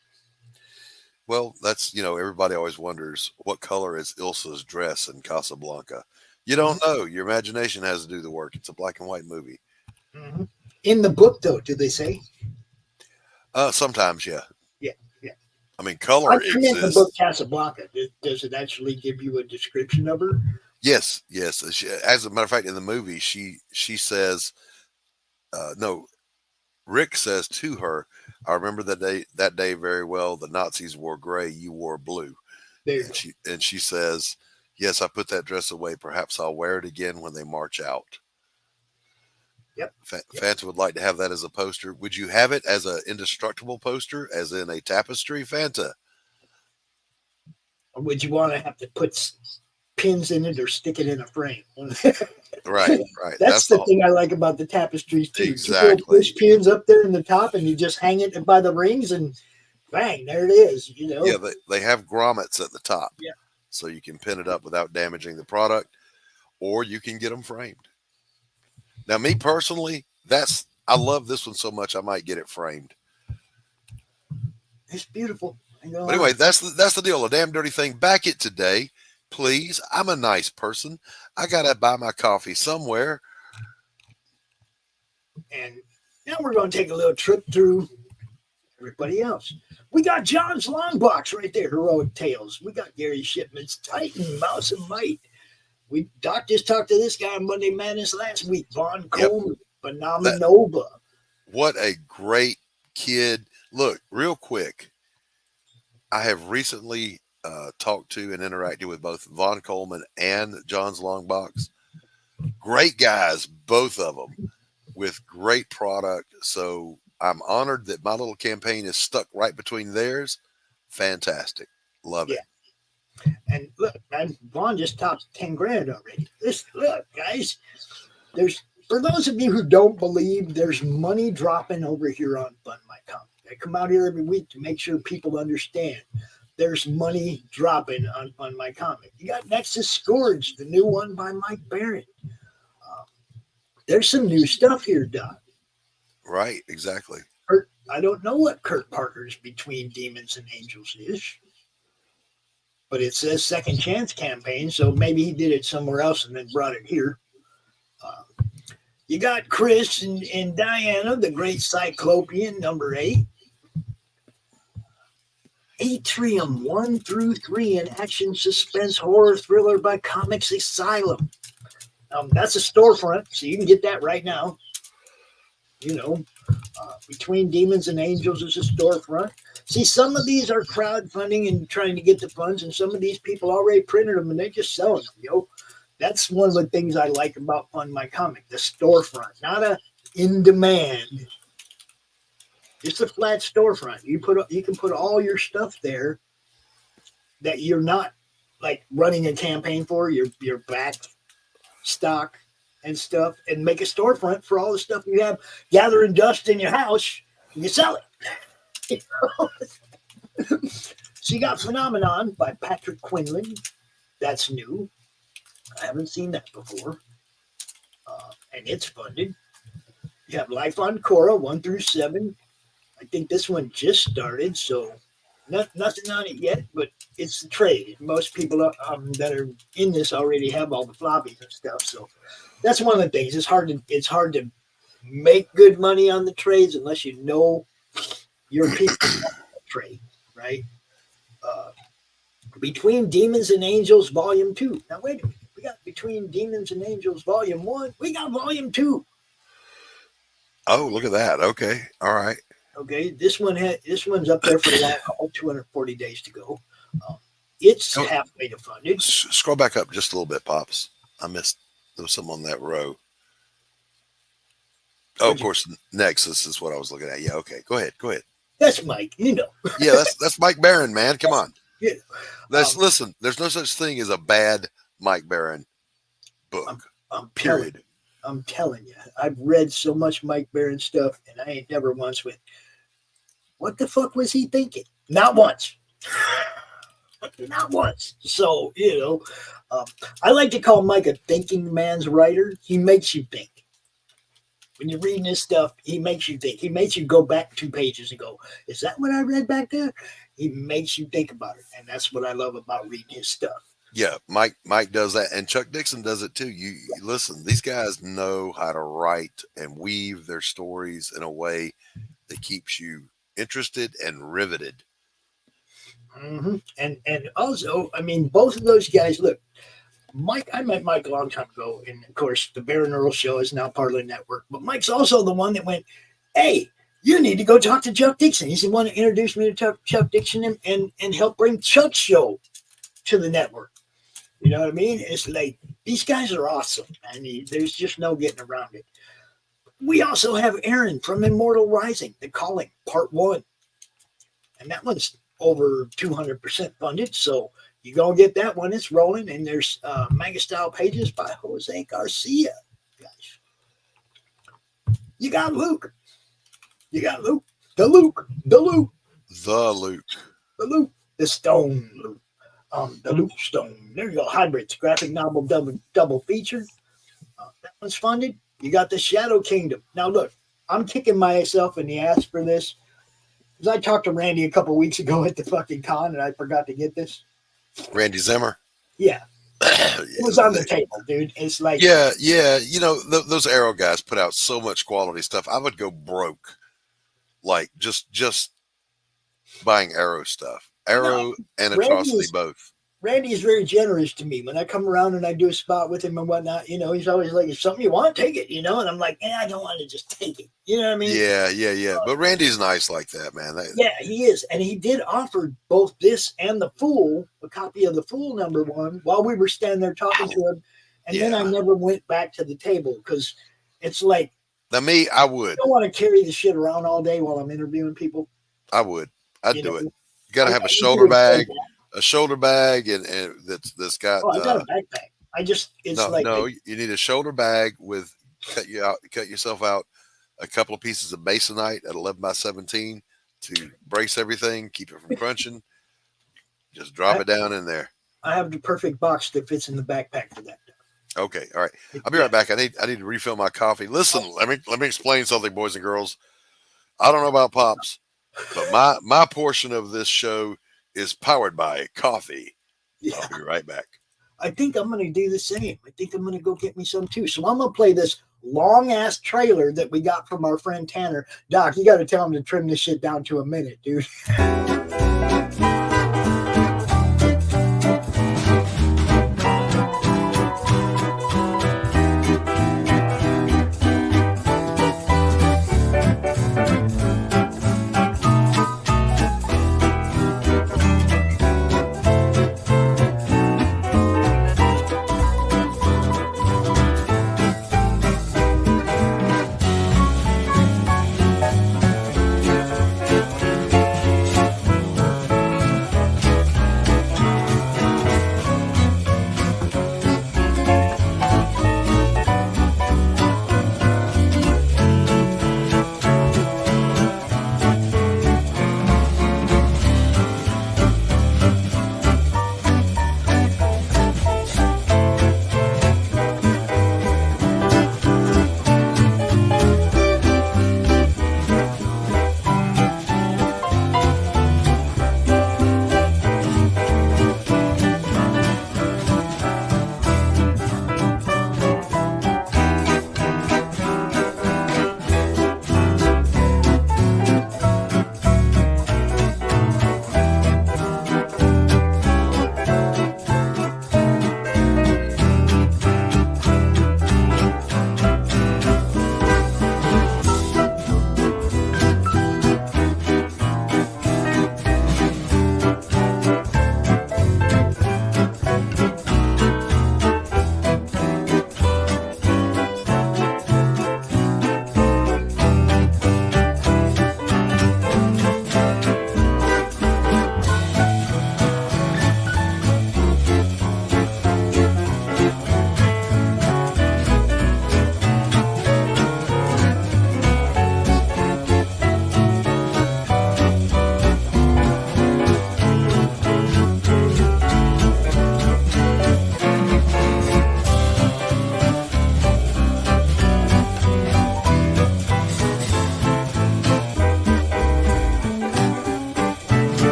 Well, that's, everybody always wonders what color is Ilsa's dress in Casablanca. You don't know. Your imagination has to do the work. It's a black and white movie. Mm-hmm. In the book, though, do they say? Sometimes, yeah. Yeah. I mean, color exists. In the book Casablanca, does it actually give you a description of her? Yes. As a matter of fact, in the movie, she says, no, Rick says to her, I remember that day very well. The Nazis wore gray. You wore blue. And she says, yes, I put that dress away. Perhaps I'll wear it again when they march out. Yep. Fanta would like to have that as a poster. Would you have it as an indestructible poster, as in a tapestry, Fanta? Or would you want to have to put pins in it or stick it in a frame. Right. That's the thing I like about the tapestries too. Exactly. 2 little push pins up there in the top, and you just hang it by the rings, and bang, there it is. Yeah, they have grommets at the top. Yeah. So you can pin it up without damaging the product, or you can get them framed. Now, me personally, I love this one so much I might get it framed. It's beautiful. But anyway, that's the deal. A damn dirty thing. Back it today, please. I'm a nice person. I gotta buy my coffee somewhere. And now we're going to take a little trip through everybody else. We got John's Long Box right there, Heroic Tales. We got Gary Shipman's Titan, Mouse and Might. Doc just talked to this guy on Monday Madness last week, Vaughn Coleman, Phenomenova. What a great kid. Look, real quick, I have recently talked to and interacted with both Vaughn Coleman and John's Long Box. Great guys, both of them, with great product. So I'm honored that my little campaign is stuck right between theirs. Fantastic. Love it. And look, man, Vaughn just topped 10 grand already. Look, guys, for those of you who don't believe, there's money dropping over here on Fund My Comic. I come out here every week to make sure people understand there's money dropping on Fund My Comic. You got Nexus Scourge, the new one by Mike Barron. There's some new stuff here, Doc. Right, exactly. I don't know what Kurt Parker's Between Demons and Angels is, but it says Second Chance Campaign, so maybe he did it somewhere else and then brought it here. You got Chris and Diana, the Great Cyclopean, number 8. Atrium 1 through 3, an action suspense horror thriller by Comics Asylum. That's a storefront, so you can get that right now. Between Demons and Angels is a storefront. See, some of these are crowdfunding and trying to get the funds, and some of these people already printed them and they're just selling them, That's one of the things I like about Fund My Comic, the storefront, not a in demand. Just a flat storefront. You can put all your stuff there that you're not like running a campaign for, your back stock and stuff, and make a storefront for all the stuff you have gathering dust in your house, and you sell it. So you got Phenomenon by Patrick Quinlan. That's new. I haven't seen that before. And it's funded. You have Life on Korra 1 through 7. I think this one just started, so nothing on it yet, but it's the trade. Most people that are in this already have all the floppies and stuff, so that's one of the things. It's hard to make good money on the trades unless you know your people trade, right? Between Demons and Angels, Volume 2. Now wait a minute. We got Between Demons and Angels, Volume 1. We got Volume 2. Oh, look at that. Okay. All right. Okay. This one's up there for the last 240 days to go. It's halfway to funded. Scroll back up just a little bit, Pops. I missed. There was some on that row. Oh, of course, Nexus is what I was looking at. Yeah. Okay. Go ahead. That's Mike. Yeah, that's Mike Barron, man. Come on. Yeah. Listen. There's no such thing as a bad Mike Barron book. Period. I'm telling you, I've read so much Mike Barron stuff, and I ain't never once went, what the fuck was he thinking? Not once. Not once. So, I like to call Mike a thinking man's writer. He makes you think. When you're reading his stuff, he makes you think. He makes you go back 2 pages and go, is that what I read back there? He makes you think about it. And that's what I love about reading his stuff. Yeah, Mike does that, and Chuck Dixon does it too. You listen, these guys know how to write and weave their stories in a way that keeps you interested and riveted. Mm-hmm. And also, I mean, both of those guys, look, Mike, I met Mike a long time ago, and of course, the Baron Earls Show is now part of the network, but Mike's also the one that went, hey, you need to go talk to Chuck Dixon. He's the one that introduced me to Chuck Dixon and helped bring Chuck's show to the network. You know what I mean? It's like, these guys are awesome. I mean, there's just no getting around it. We also have Aaron from Immortal Rising, The Calling, Part 1. And that one's over 200% funded. So You go and get that one. It's rolling, and there's manga style pages by Jose Garcia. Guys, you got Luke. You got Luke. The Luke. The Luke. The Luke. The Luke. The Stone Luke. The Luke Stone. There you go. Hybrids. Graphic novel double feature. That one's funded. You got the Shadow Kingdom. Now look, I'm kicking myself in the ass for this. Because I talked to Randy a couple weeks ago at the fucking con, and I forgot to get this. Randy Zimmer. Yeah. It was on the table, dude. It's like, yeah. You know, those Arrow guys put out so much quality stuff. I would go broke, like just buying Arrow stuff. Arrow and Atrocity both. Randy is very generous to me. When I come around and I do a spot with him and whatnot, you know, he's always like, if something you want, take it, you know? And I'm like, I don't want to just take it. You know what I mean? Yeah. But Randy's nice like that, man. Yeah, he is. And he did offer both this and The Fool, a copy of The Fool #1, while we were standing there talking to him. And then I never went back to the table because it's like, now me, I would. I don't want to carry the shit around all day while I'm interviewing people. I would. I'd do it. You got to have a shoulder bag. A shoulder bag and that's got. Oh, I got a backpack. You need a shoulder bag with cut yourself out a couple of pieces of masonite at 11x17 to brace everything, keep it from crunching. Just drop it down in there. I have the perfect box that fits in the backpack for that. Okay, all right. I'll be right back. I need to refill my coffee. Listen, let me explain something, boys and girls. I don't know about Pops, but my portion of this show is powered by coffee. Yeah. I'll be right back. I think I'm going to do the same. I think I'm going to go get me some too. So I'm going to play this long ass trailer that we got from our friend Tanner. Doc, you got to tell him to trim this shit down to a minute, dude.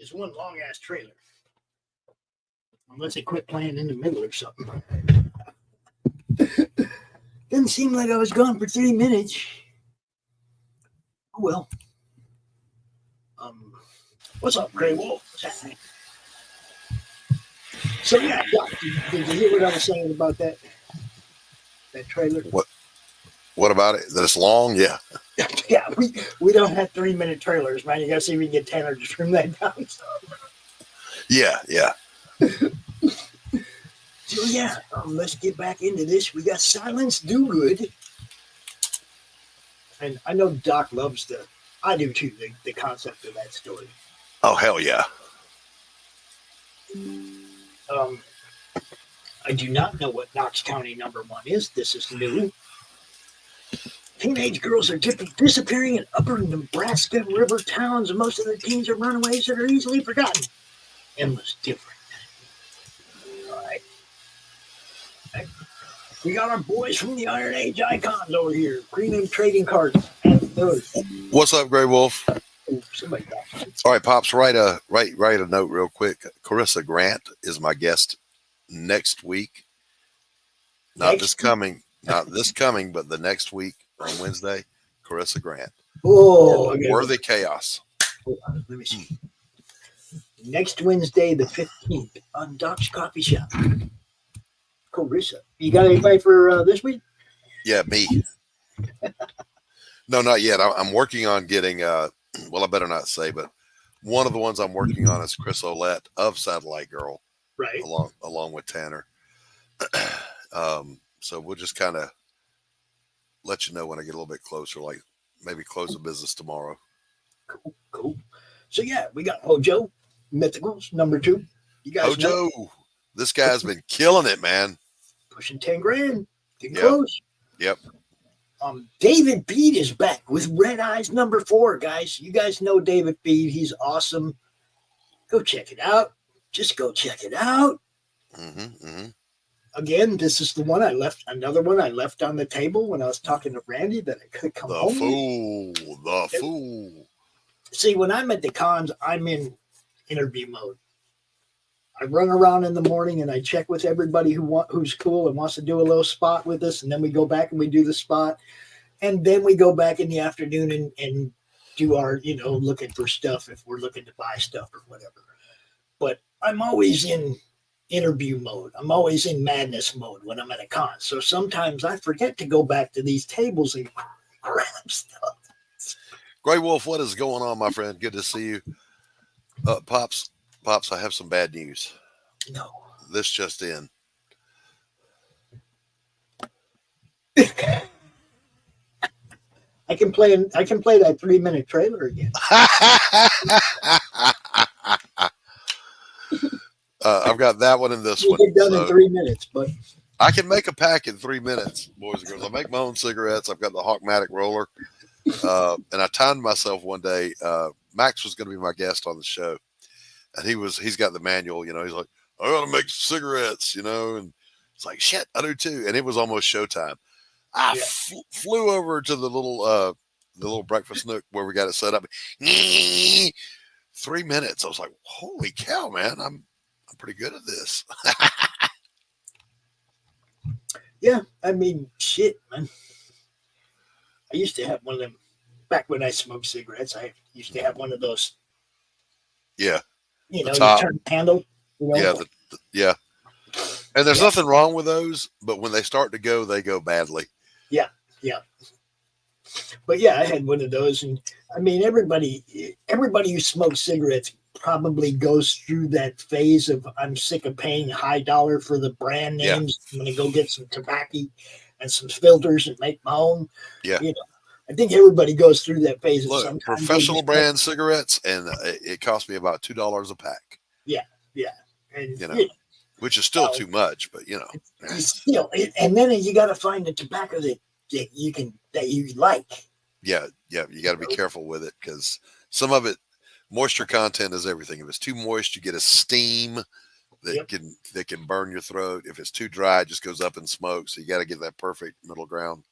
is one long ass trailer. Unless they quit playing in the middle or something. Didn't seem like I was gone for 3 minutes. Oh well. What's up, Grey Wolf? What's happening? So yeah, did you hear what I was saying about that trailer? What about it? That it's long? Yeah. Yeah, we don't have 3-minute trailers, man. You gotta see if we can get Tanner to trim that down. Yeah. So yeah, let's get back into this. We got Silence Do Good. And I know Doc loves I do too, the concept of that story. Oh, hell yeah. I do not know what Knox County number 1 is. This is new. Teenage girls are disappearing in upper Nebraska river towns, and most of the teens are runaways that are easily forgotten. Emma's different. All right. We got our boys from the Iron Age icons over here. Premium trading cards and those. What's up, Grey Wolf? Oh, somebody got it. All right, Pops, write a note real quick. Corissa Grant is my guest next week. Not this coming, but the next week on Wednesday. Corissa Grant. Oh, Worthy Chaos. Hold on, let me see. Next Wednesday, the 15th, on Doc's Coffee Shop. Corissa. You got anybody for this week? Yeah, me. No, not yet. I'm working on getting, well, I better not say, but one of the ones I'm working on is Chris Olette of Satellite Girl. Right. Along with Tanner. So we'll just kind of let you know when I get a little bit closer, like maybe close the business tomorrow. Cool. So yeah, we got Hojo Mythicals number 2. You guys Hojo, this guy's been killing it, man. Pushing 10 grand. Getting close. Yep. David Bede is back with Red Eyes number 4, guys. You guys know David Bede. He's awesome. Go check it out. Just go check it out. Again, this is the one I left. Another one I left on the table when I was talking to Randy that I could come home. The fool. See, when I'm at the cons, I'm in interview mode. I run around in the morning and I check with everybody who's cool and wants to do a little spot with us, and then we go back and we do the spot, and then we go back in the afternoon and do our, looking for stuff if we're looking to buy stuff or whatever. But I'm always in interview mode. I'm always in madness mode when I'm at a con. So sometimes I forget to go back to these tables and grab stuff. Grey Wolf, what is going on, my friend? Good to see you. Pops, I have some bad news. No. This just in. I can play that 3-minute trailer again. I've got that one and this one. Get done in 3 minutes, but I can make a pack in 3 minutes, boys and girls. I make my own cigarettes. I've got the Hawkmatic roller. And I timed myself one day. Max was going to be my guest on the show. And he's got the manual, he's like, I got to make cigarettes, and it's like, shit, I do too. And it was almost showtime. I flew over to the little breakfast nook where we got it set up. 3 minutes. I was like, holy cow, man. I'm pretty good at this. Yeah. I mean, shit, man. I used to have one of them back when I smoked cigarettes. I used to have one of those. Yeah. You turn the handle. Yeah. Yeah. And there's nothing wrong with those, but when they start to go, they go badly. Yeah. Yeah. But yeah, I had one of those. And I mean, everybody who smokes cigarettes probably goes through that phase of, I'm sick of paying high dollar for the brand names. I'm going to go get some tobacco and some filters and make my own. Yeah. I think everybody goes through that phase. Look, professional brand cigarettes, and it cost me about $2 a pack. Yeah. Yeah. And, which is still too much, but still, and then you got to find the tobacco that you like. Yeah. You got to be careful with it, because some of it, moisture content is everything. If it's too moist, you get a steam that can burn your throat. If it's too dry, it just goes up in smoke. So you got to get that perfect middle ground.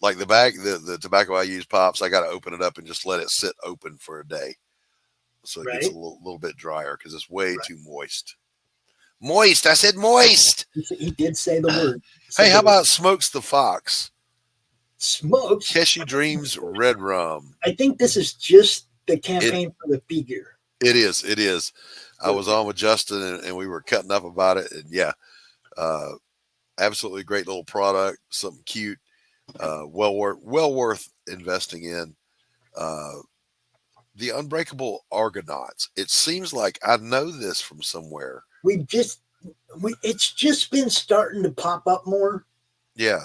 Like the tobacco I use, Pops, I got to open it up and just let it sit open for a day. so it Right. gets a little bit drier because it's way too moist. Moist. I said moist. He did say the word. Hey, how about Smokes the Fox? Smokes? Keshy Dreams Red Rum. I think this is just the campaign for the figure. It is. It is. I was on with Justin and we were cutting up about it. And yeah, absolutely great little product. Something cute. Well worth investing in. The Unbreakable Argonauts. It seems like I know this from somewhere. It's just been starting to pop up more. Yeah.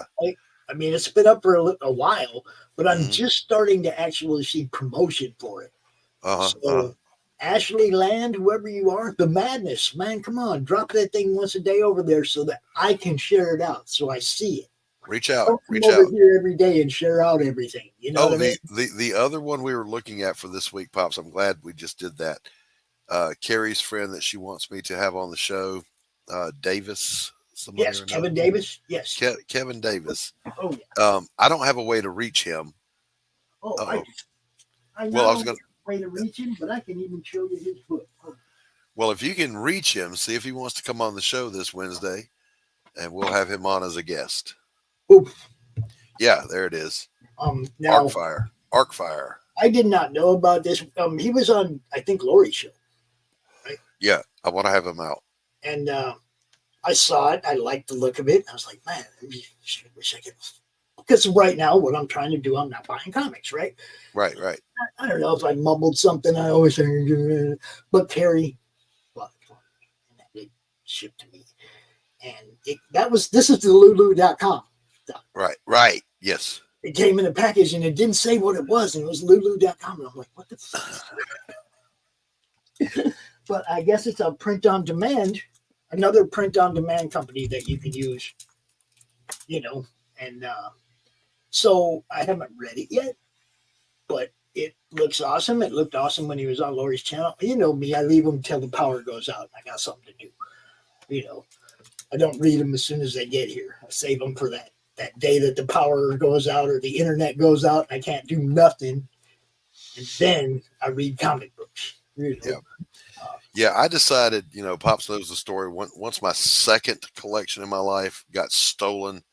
I mean, it's been up for a while, but I'm just starting to actually see promotion for it. So, Ashley Land, whoever you are, the madness, man, come on, drop that thing once a day over there so that I can share it out, so I see it. Reach out. Don't come over here every day and share out everything. You know what I mean? The other one we were looking at for this week, Pops, I'm glad we just did that. Carrie's friend that she wants me to have on the show, Davis. Yes, Kevin Davis. Yes. Kevin Davis. Oh, yeah. I don't have a way to reach him. Oh, I well, I was going to way to reach him, but I can even show you his book. Oh. Well, if you can reach him, see if he wants to come on the show this Wednesday, and we'll have him on as a guest. Oof. Yeah, there it is. Now, Arcfire. I did not know about this. He was on, I think, Laurie's show. Right? Yeah, I want to have him out. And I saw it. I liked the look of it. I was like, man, I wish I could. Because right now, what I'm trying to do, I'm not buying comics, right? Right. I don't know if I mumbled something. I always say, but Carrie bought it for me, and that did ship to me. And this is the Lulu.com. Right. Yes. It came in a package and it didn't say what it was, and it was Lulu.com. And I'm like, what the fuck? But I guess it's a print on demand, another print on demand company that you can use, and so I haven't read it yet, but it looks awesome. It looked awesome when he was on Laurie's channel. You know me, I leave them till the power goes out. I got something to do. I don't read them as soon as they get here. I save them for that day that the power goes out or the internet goes out and I can't do nothing. And then I read comic books. Yeah, I decided, Pops knows the story. Once my second collection in my life got stolen,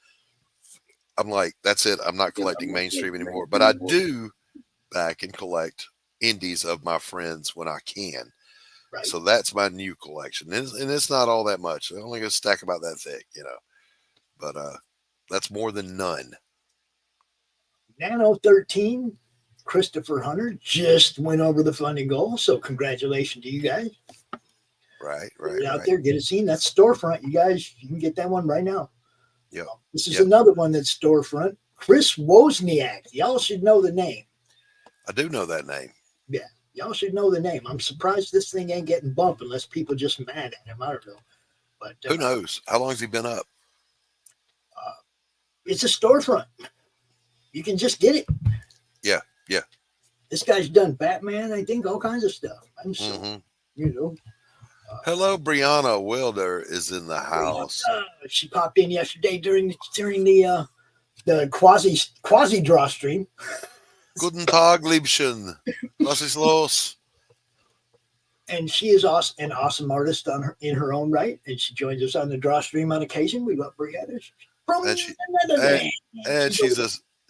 I'm like, that's it. I'm not collecting mainstream anymore. But I do back and collect indies of my friends when I can. Right. So that's my new collection. And it's not all that much. I only got a stack about that thick, But that's more than none. Nano 13, Christopher Hunter just went over the funding goal. So congratulations to you guys. Right. Get out there, get it seen. That's storefront. You guys, you can get that one right now. Yeah. This is another one that's storefront. Chris Wozniak. Y'all should know the name. I do know that name. Yeah. Y'all should know the name. I'm surprised this thing ain't getting bumped unless people just mad at him. I don't know. But who knows? How long has he been up? It's a storefront. You can just get it. Yeah. This guy's done Batman, I think, all kinds of stuff. I'm so, Hello, Brianna Wilder is in the house. She popped in yesterday during the quasi draw stream. Guten Tag, Liebchen. Was ist los? And she is an awesome artist in her own right, and she joins us on the draw stream on occasion. We love Brianna. And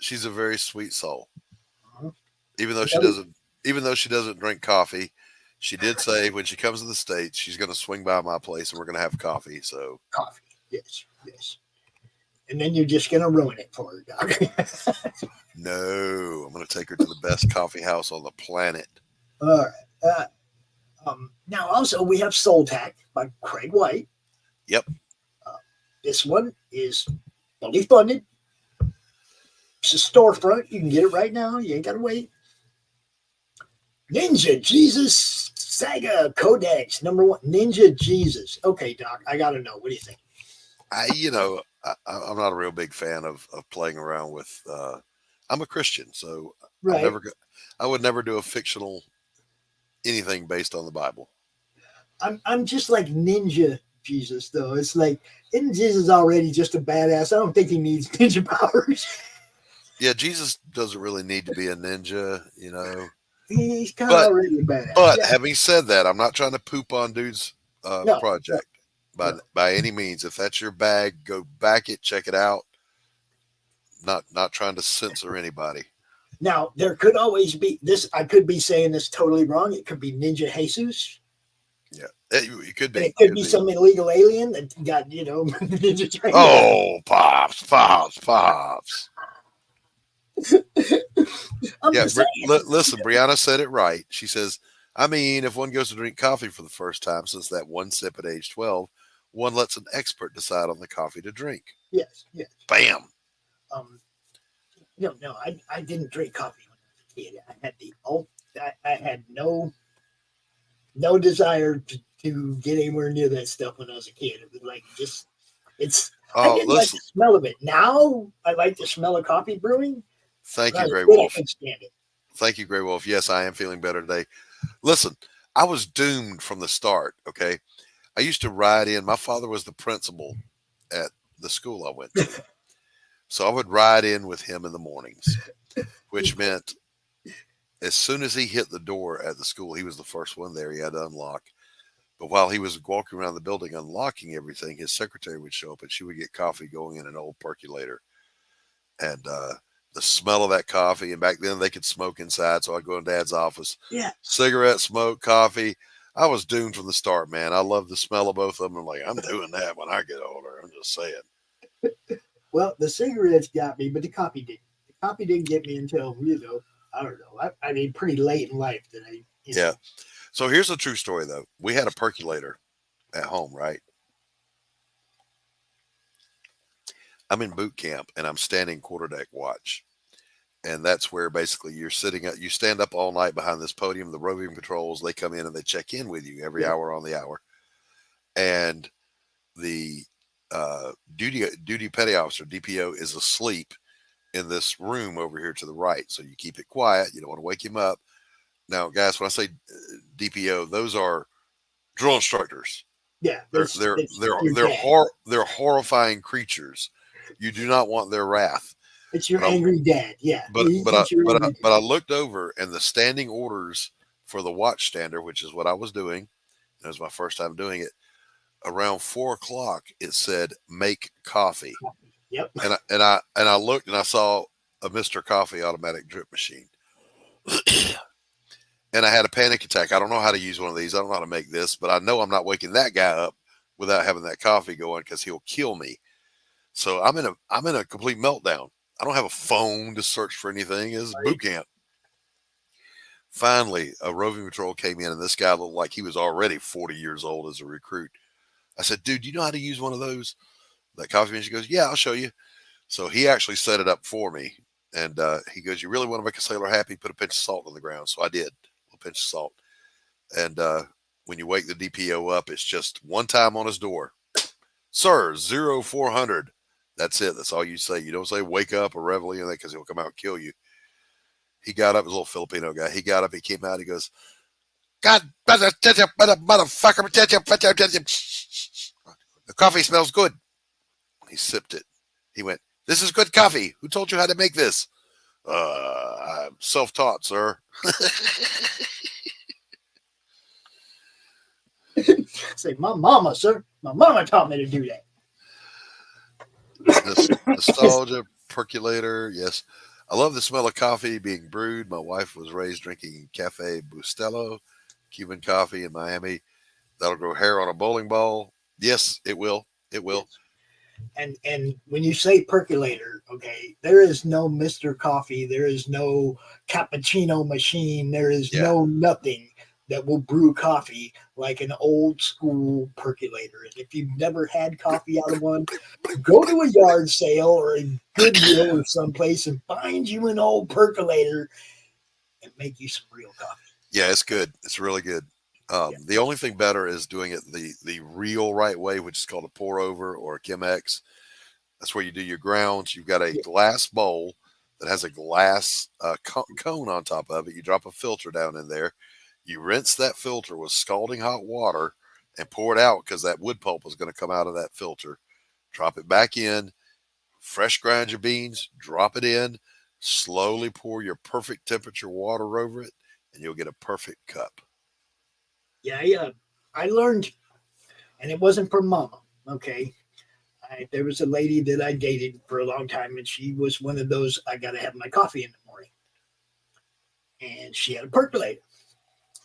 she's a very sweet soul. Uh-huh. Even though she doesn't drink coffee, she did say when she comes to the States, she's going to swing by my place and we're going to have coffee. So coffee, yes. And then you're just going to ruin it for her, Doc. No, I'm going to take her to the best coffee house on the planet. All right. Now, also, we have Soul Tack by Craig White. Yep. This one is fully funded. It's a storefront. You can get it right now. You ain't got to wait. Ninja Jesus Saga Codex #1. Ninja Jesus. Okay, Doc, I got to know. What do you think? I'm not a real big fan of playing around with. I'm a Christian, so right. I would never do a fictional anything based on the Bible. I'm just like Ninja Jesus, though. It's like, isn't Jesus already just a badass? I don't think he needs ninja powers. Yeah, Jesus doesn't really need to be a ninja, he's kind of But already a badass. but Yeah. having said that, I'm not trying to poop on dude's No, project by any means. If that's your bag, go back it, check it out. Not trying to censor anybody. Now there could always be this. I could be saying this totally wrong. It could be Ninja Jesus. Yeah, it could be. And it could be some illegal alien that got ninja trained. Oh, pops. I'm Yeah, just saying. listen, Brianna said it right. She says, I mean, if one goes to drink coffee for the first time since that one sip at age 12, one lets an expert decide on the coffee to drink. Yes. Bam. No, I didn't drink coffee when I was a kid. I had no desire to get anywhere near that stuff when I was a kid. It was like I didn't like the smell of it. Now I like the smell of coffee brewing. Thank you, Grey I Wolf. can stand it. Thank you, Grey Wolf. Yes, I am feeling better today. Listen, I was doomed from the start. Okay. I used to ride in. My father was the principal at the school I went to. So I would ride in with him in the mornings, which meant as soon as he hit the door at the school, he was the first one there. He had to unlock. But while he was walking around the building unlocking everything, his secretary would show up and she would get coffee going in an old percolator. And the smell of that coffee, and back then they could smoke inside. So I'd go in Dad's office. Yeah. Cigarette smoke, coffee. I was doomed from the start, man. I love the smell of both of them. I'm like, I'm doing that when I get older. I'm just saying. Well, the cigarettes got me, but the coffee didn't. The coffee didn't get me until, I don't know. I mean, pretty late in life that I. Yeah. So here's a true story, though. We had a percolator at home, right? I'm in boot camp and I'm standing quarterdeck watch. And that's where basically you're sitting up, you stand up all night behind this podium. The roving patrols, they come in and they check in with you every hour on the hour. And the duty petty officer, DPO, is asleep in this room over here to the right. So you keep it quiet. You don't want to wake him up. Now, guys, when I say DPO, those are drill instructors. Yeah. They're horrifying creatures. You do not want their wrath. It's your angry dad. Yeah. But I looked over, and the standing orders for the watch stander, which is what I was doing, it was my first time doing it. Around 4 o'clock, it said "make coffee." Yep. And I looked and I saw a Mr. Coffee automatic drip machine, and I had a panic attack. I don't know how to use one of these. I don't know how to make this, but I know I'm not waking that guy up without having that coffee going because he'll kill me. So I'm in a complete meltdown. I don't have a phone to search for anything. It's boot camp. Finally, a roving patrol came in, and this guy looked like he was already 40 years old as a recruit. I said, "Dude, do you know how to use one of those?" That coffee machine. He goes, "Yeah, I'll show you." So he actually set it up for me. And he goes, "You really want to make a sailor happy? Put a pinch of salt on the ground." So I did, a pinch of salt. And when you wake the DPO up, it's just one time on his door. "Sir, 0400. That's it. That's all you say. You don't say wake up or reveille in that because he'll come out and kill you. He got up, a little Filipino guy. He got up, he came out, he goes, "God, motherfucker, the coffee smells good." He sipped it. He went, "This is good coffee. Who told you how to make this?" "I'm self-taught, sir." Say, "My mama, sir. My mama taught me to do that." Nostalgia, percolator, yes. I love the smell of coffee being brewed. My wife was raised drinking Cafe Bustelo, Cuban coffee in Miami. That'll grow hair on a bowling ball. Yes, it will. It will. And when you say percolator, okay, there is no Mr. Coffee. There is no cappuccino machine. There is no nothing that will brew coffee like an old school percolator. And if you've never had coffee out of one, go to a yard sale or a Goodwill or someplace and find you an old percolator and make you some real coffee. Yeah, it's good. It's really good. The only thing better is doing it the real right way, which is called a pour over or a Chemex. That's where you do your grounds. You've got a glass bowl that has a glass cone on top of it. You drop a filter down in there. You rinse that filter with scalding hot water and pour it out because that wood pulp is going to come out of that filter. Drop it back in. Fresh grind your beans. Drop it in. Slowly pour your perfect temperature water over it and you'll get a perfect cup. Yeah, I learned, and it wasn't from Mama. Okay, there was a lady that I dated for a long time, and she was one of those, I got to have my coffee in the morning. And she had a percolator.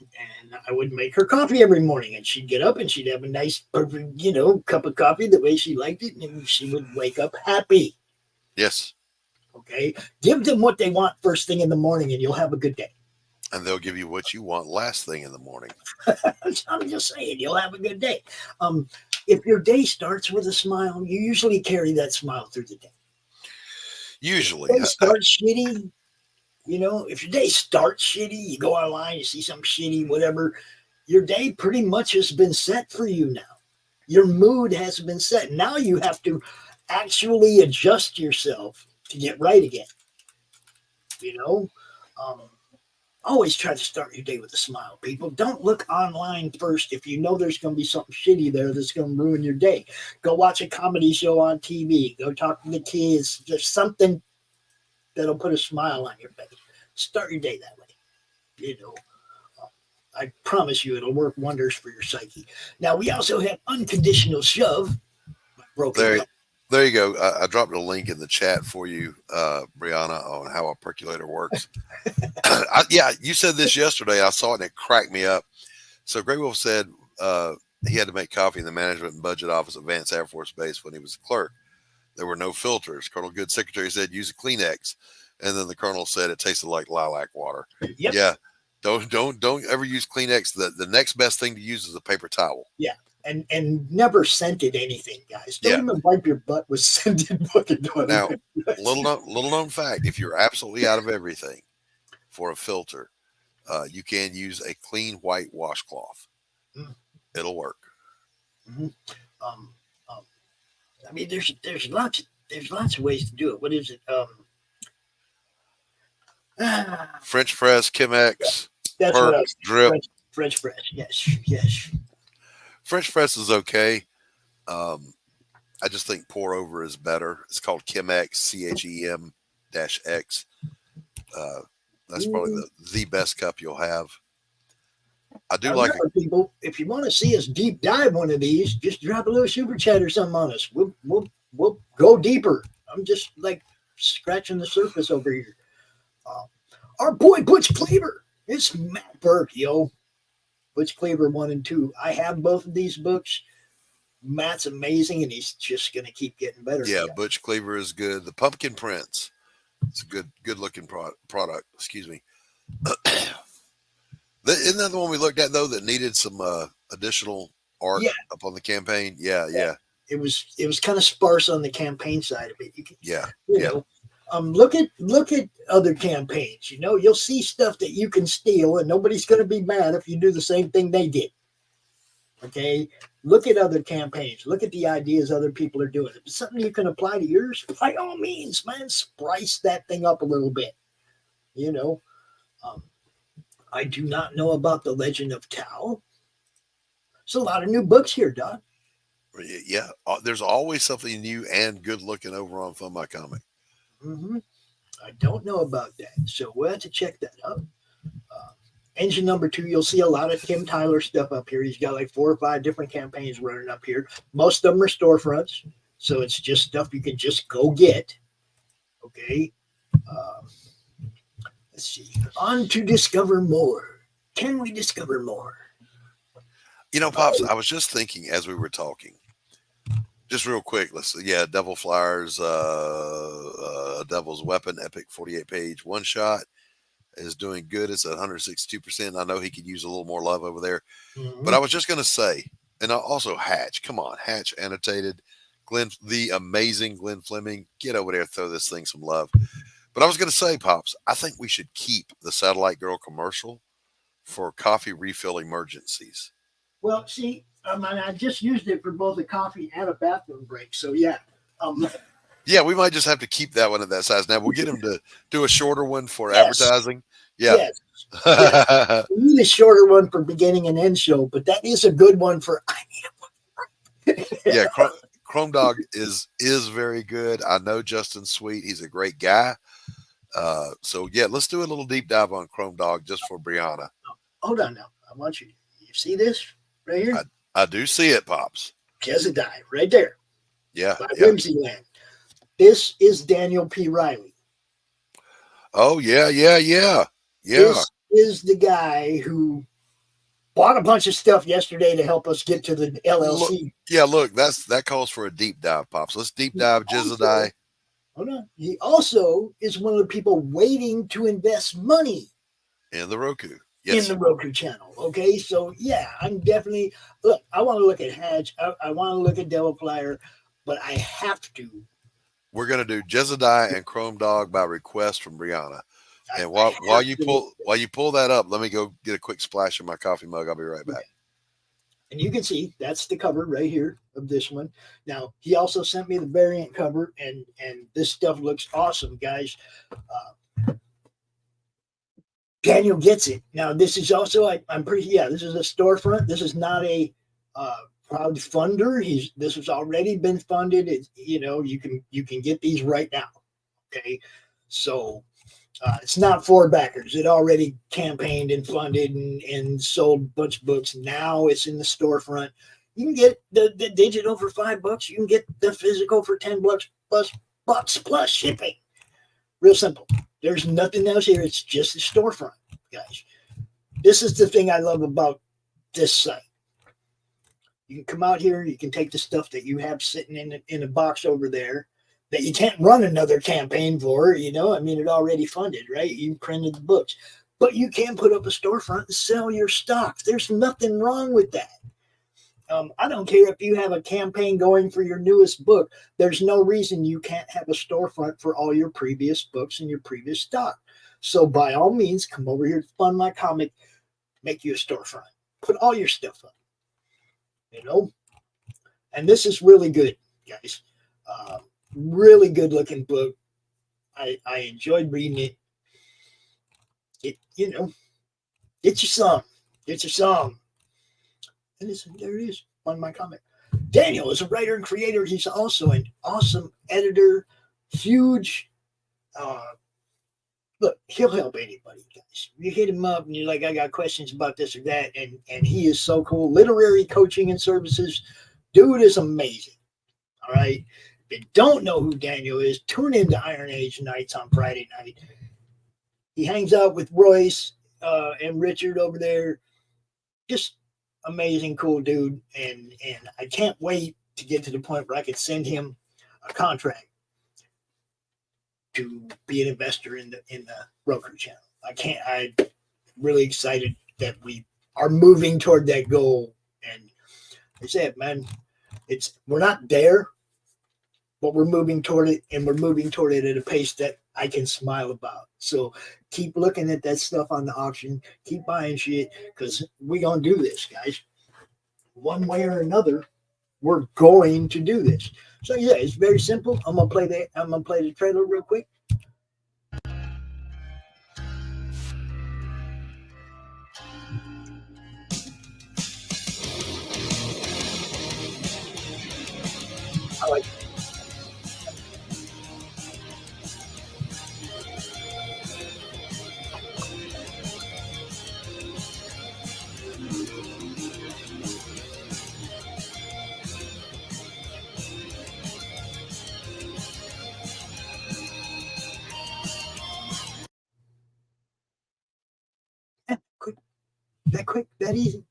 And I would make her coffee every morning, and she'd get up and she'd have a nice, perfect, cup of coffee the way she liked it, and she would wake up happy. Yes. Okay? Give them what they want first thing in the morning, and you'll have a good day. And they'll give you what you want last thing in the morning. I'm just saying, you'll have a good day. If your day starts with a smile, you usually carry that smile through the day. Usually. If your day starts shitty, if your day starts shitty, you go online, you see something shitty, whatever, your day pretty much has been set for you now. Your mood has been set. Now you have to actually adjust yourself to get right again. Always try to start your day with a smile, people. Don't look online first if you know there's going to be something shitty there that's going to ruin your day. Go watch a comedy show on TV. Go talk to the kids. There's something that'll put a smile on your face. Start your day that way. I promise you it'll work wonders for your psyche. Now, we also have Unconditional Shove. There you go. I dropped a link in the chat for you, Brianna, on how a percolator works. You said this yesterday. I saw it and it cracked me up. So Grey Wolf said he had to make coffee in the management and budget office at Vance Air Force Base when he was a clerk. There were no filters. Colonel Good's secretary said use a Kleenex, and then the colonel said it tasted like lilac water. Yep. Yeah, don't ever use Kleenex. The next best thing to use is a paper towel. Yeah. And never scented anything, guys. Don't even wipe your butt with scented fucking toilet. Now, little known fact: if you're absolutely out of everything for a filter, you can use a clean white washcloth. It'll work. Mm-hmm. I mean, there's lots of ways to do it. What is it? French press, Chemex, that's Burke, what I was, drip. French press. Yes. French press is okay. I just think pour over is better. It's called Chemex, CHEM-X. That's probably the best cup you'll have. I do like it. People, if you want to see us deep dive one of these, just drop a little super chat or something on us. We'll go deeper. I'm just like scratching the surface over here. Our boy Butch Cleaver. It's Matt Burke, yo. Butch Cleaver 1 and 2. I have both of these books. Matt's amazing, and he's just going to keep getting better. Yeah, Butch Cleaver is good. The Pumpkin Prince. It's a good looking product. Excuse me. Isn't that the one we looked at though that needed some additional art up on the campaign? Yeah. It was kind of sparse on the campaign side of it. You know, look at other campaigns. You'll see stuff that you can steal, and nobody's going to be mad if you do the same thing they did. Okay, look at other campaigns. Look at the ideas other people are doing. If it's something you can apply to yours, by all means, man, spice that thing up a little bit. I do not know about the Legend of Tao. There's a lot of new books here, Doc. Yeah, there's always something new and good looking over on Fun My Comic. Mm-hmm. I don't know about that, so we'll have to check that out. Engine number 2, you'll see a lot of Tim Tyler stuff up here. He's got like 4 or 5 different campaigns running up here. Most of them are storefronts, so it's just stuff you can just go get. Okay. Let's see. On to discover more. Can we discover more? Pops, I was just thinking as we were talking, just real quick. Let's see. Yeah, Devil Flyers, Devil's Weapon, epic 48-page one shot is doing good. It's at 162%. I know he could use a little more love over there, but I was just going to say, and also Hatch. Come on, Hatch annotated. The amazing Glenn Fleming. Get over there, throw this thing some love. But I was going to say, Pops, I think we should keep the Satellite Girl commercial for coffee refill emergencies. Well, see, I just used it for both a coffee and a bathroom break. So, yeah. Yeah, we might just have to keep that one at that size. Now, we'll get him to do a shorter one for advertising. Yeah. Yes. We need a shorter one for beginning and end show, but that is a good one for I need a one. Yeah, Chrome Dog is very good. I know Justin Sweet. He's a great guy. So yeah, let's do a little deep dive on Chrome Dog just for Brianna. Hold on now. I want you see this right here? I do see it, Pops. Jezediah, right there. Yeah. By Whimsyland. This is Daniel P. Riley. Oh, yeah. This is the guy who bought a bunch of stuff yesterday to help us get to the LLC. Look, that calls for a deep dive, Pops. Let's deep dive Jezediah. Hold on. He also is one of the people waiting to invest money in the Roku. Yes. In the Roku channel. Okay. So yeah, I'm definitely I want to look at Hatch. I want to look at Devil Flyer, but I have to. We're gonna do Jezediah and Chrome Dog by request from Brianna. And while you pull that up, let me go get a quick splash in my coffee mug. I'll be right back. And you can see that's the cover right here of this one. Now he also sent me the variant cover, and this stuff looks awesome, guys. Daniel gets it. Now this is also this is a storefront. This is not a crowdfunder. This has already been funded. You can get these right now. Okay, so. It's not for backers. It already campaigned and funded and sold a bunch of books. Now it's in the storefront. You can get the digital for $5. You can get the physical for $10 plus shipping. Real simple. There's nothing else here. It's just the storefront, guys. This is the thing I love about this site. You can come out here. You can take the stuff that you have sitting in a box over there that you can't run another campaign for, it already funded, right? You printed the books, but you can put up a storefront and sell your stock. There's nothing wrong with that. I don't care if you have a campaign going for your newest book. There's no reason you can't have a storefront for all your previous books and your previous stock. So by all means, come over here to Fund My Comic, make you a storefront, put all your stuff up, and this is really good, guys. Really good looking book. I enjoyed reading it. It's your song. It's your song. And there it is on my comic. Daniel is a writer and creator. He's also an awesome editor. Huge. Look, he'll help anybody, guys. You hit him up and you're like, I got questions about this or that. And he is so cool. Literary coaching and services. Dude is amazing. All right. If you don't know who Daniel is, tune into Iron Age Nights on Friday night. He hangs out with Royce and Richard over there. Just amazing, cool dude. And I can't wait to get to the point where I could send him a contract to be an investor in the Roku channel. I'm really excited that we are moving toward that goal. And I said, man, we're not there, but we're moving toward it, and we're moving toward it at a pace that I can smile about. So keep looking at that stuff on the auction, keep buying shit, because we're going to do this, guys. One way or another, we're going to do this. So yeah, it's very simple. I'm gonna play the trailer real quick. I like it. That quick, that easy.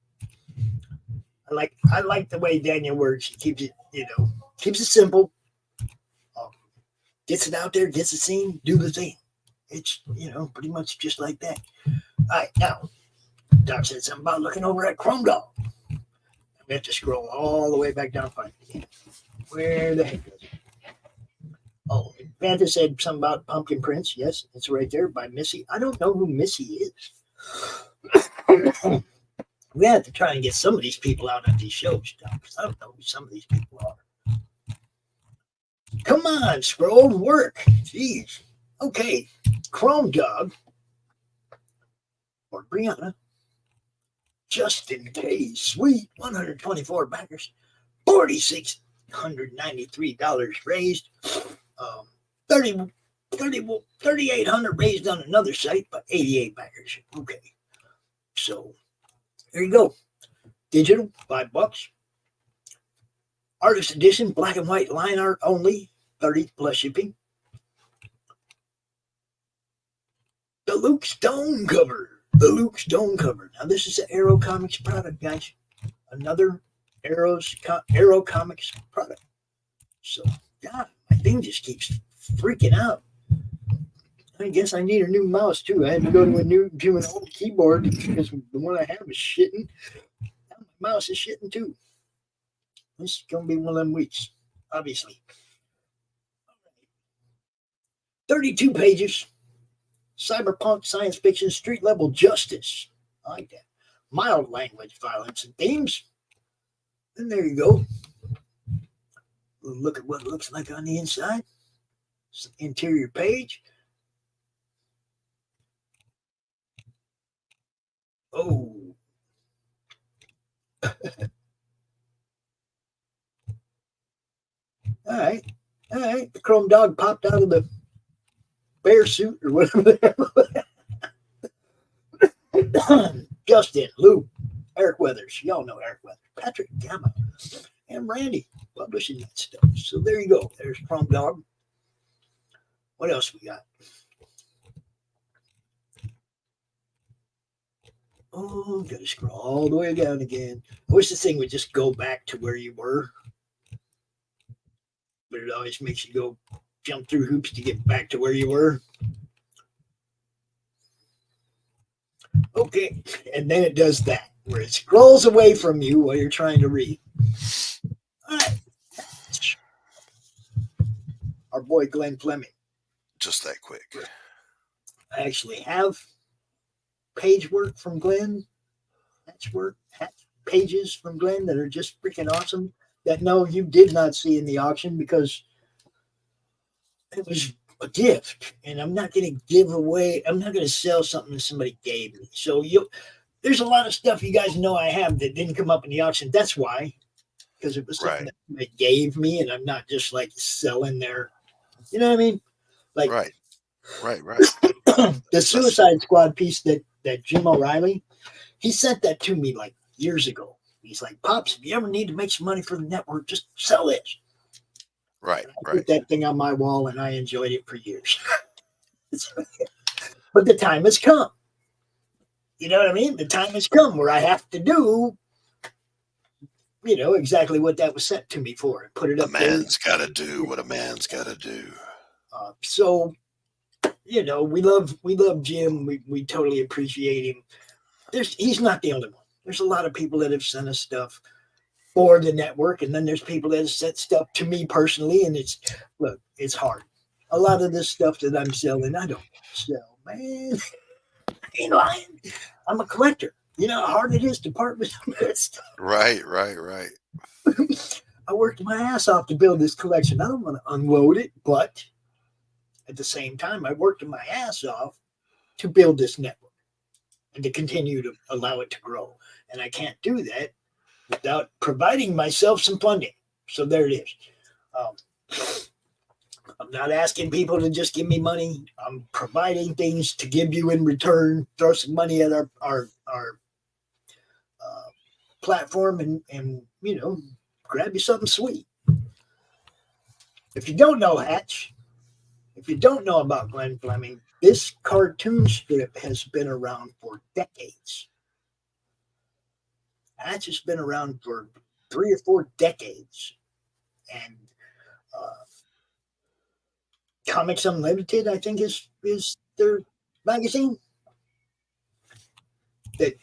I like the way Daniel works. He keeps it, keeps it simple. Gets it out there, gets it seen, do the thing. It's, pretty much just like that. All right, now, Doc said something about looking over at Chrome Dog. We have to scroll all the way back down. Where the heck is it? Oh, Vanta said something about Pumpkin Prince. Yes, it's right there by Missy. I don't know who Missy is. We have to try and get some of these people out on these shows, because I don't know who some of these people are. Come on, scroll, work. Jeez. Okay, Chrome Dog or Brianna, just in case, sweet 124 backers, $4,693 raised, $3,800 raised on another site by 88 backers. Okay. So there you go. Digital, $5. Artist edition, black and white line art only, 30 plus shipping. The Luke Stone cover. The Luke Stone cover. Now this is an Arrow Comics product, guys. Another Arrow Comics product. So, God, my thing just keeps freaking out. I guess I need a new mouse too. I had to go to an old keyboard because the one I have is shitting. Now my mouse is shitting too. This is gonna be one of them weeks, obviously. 32 pages. Cyberpunk, science fiction, street level justice. I like that. Mild language, violence, and themes. And there you go. Look at what it looks like on the inside. Interior page. Oh. All right. The chrome dog popped out of the bear suit or whatever. Justin, Lou, Eric Weathers. Y'all know Eric Weathers. Patrick Gamma. And Randy publishing that stuff. So there you go. There's Chrome Dog. What else we got? Oh, gotta scroll all the way down again. I wish the thing would just go back to where you were. But it always makes you go jump through hoops to get back to where you were. Okay, and then it does that, where it scrolls away from you while you're trying to read. All right. Our boy Glenn Fleming. Just that quick. I actually have page work from Glenn. Pages from Glenn that are just freaking awesome. That no, you did not see in the auction because it was a gift, and I'm not going to give away. I'm not going to sell something that somebody gave me. So there's a lot of stuff you guys know I have that didn't come up in the auction. That's why, because it was something that somebody gave me, and I'm not just like selling their. You know what I mean? Like right. The Suicide Squad piece that Jim O'Reilly, he sent that to me like years ago. He's like, Pops, if you ever need to make some money for the network, just sell this. Right. I put that thing on my wall, and I enjoyed it for years. But the time has come. You know what I mean? The time has come where I have to do, exactly what that was sent to me for. Put it up there. A man's got to do what a man's got to do. So, we love Jim. We totally appreciate him. He's not the only one. There's a lot of people that have sent us stuff for the network, and then there's people that have sent stuff to me personally, and it's hard. A lot of this stuff that I'm selling, I don't sell, man. I ain't lying. I'm a collector. You know how hard it is to part with some of that stuff. Right. I worked my ass off to build this collection. I don't want to unload it, but at the same time, I worked my ass off to build this network and to continue to allow it to grow. And I can't do that without providing myself some funding. So there it is. I'm not asking people to just give me money. I'm providing things to give you in return. Throw some money at our platform and grab you something sweet. If you don't know Hatch, if you don't know about Glenn Fleming, this cartoon strip has been around for decades. Hatch has been around for 3 or 4 decades. And Comics Unlimited, I think, is their magazine that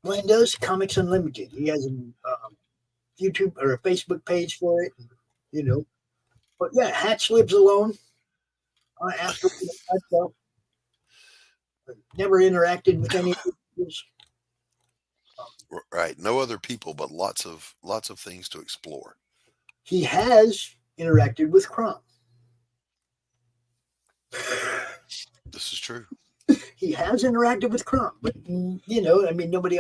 Glenn does. Comics Unlimited. He has a YouTube or a Facebook page for it, But yeah, Hatch lives alone. I asked her myself. Never interacted with any people. Right. No other people, but lots of things to explore. He has interacted with Crumb. This is true. He has interacted with Crumb, but nobody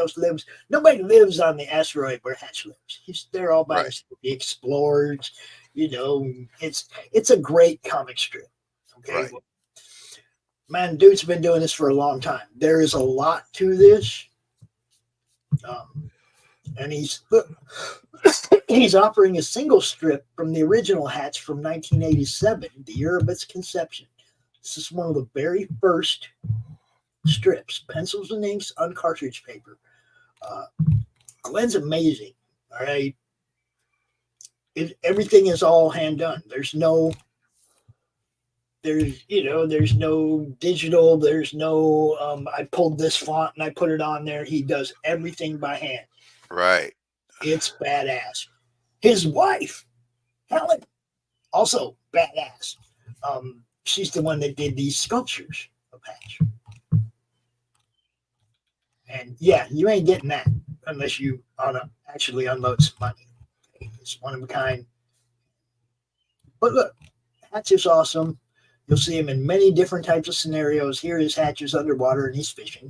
lives on the asteroid where Hatch lives. He's there all by himself. He explores, it's a great comic strip. Okay. Right. Man, dude's been doing this for a long time. There is a lot to this. And he's offering a single strip from the original Hatch from 1987, the year of its conception. This is one of the very first strips, pencils and inks on cartridge paper. Glenn's amazing. All right. Everything is all hand done. There's no digital. There's no, I pulled this font and I put it on there. He does everything by hand. Right. It's badass. His wife, Helen, also badass. She's the one that did these sculptures of Hatch. And yeah, you ain't getting that unless you actually unload some money. It's one of a kind. But look, Hatch is awesome. You'll see him in many different types of scenarios. Here is Hatch is underwater and he's fishing,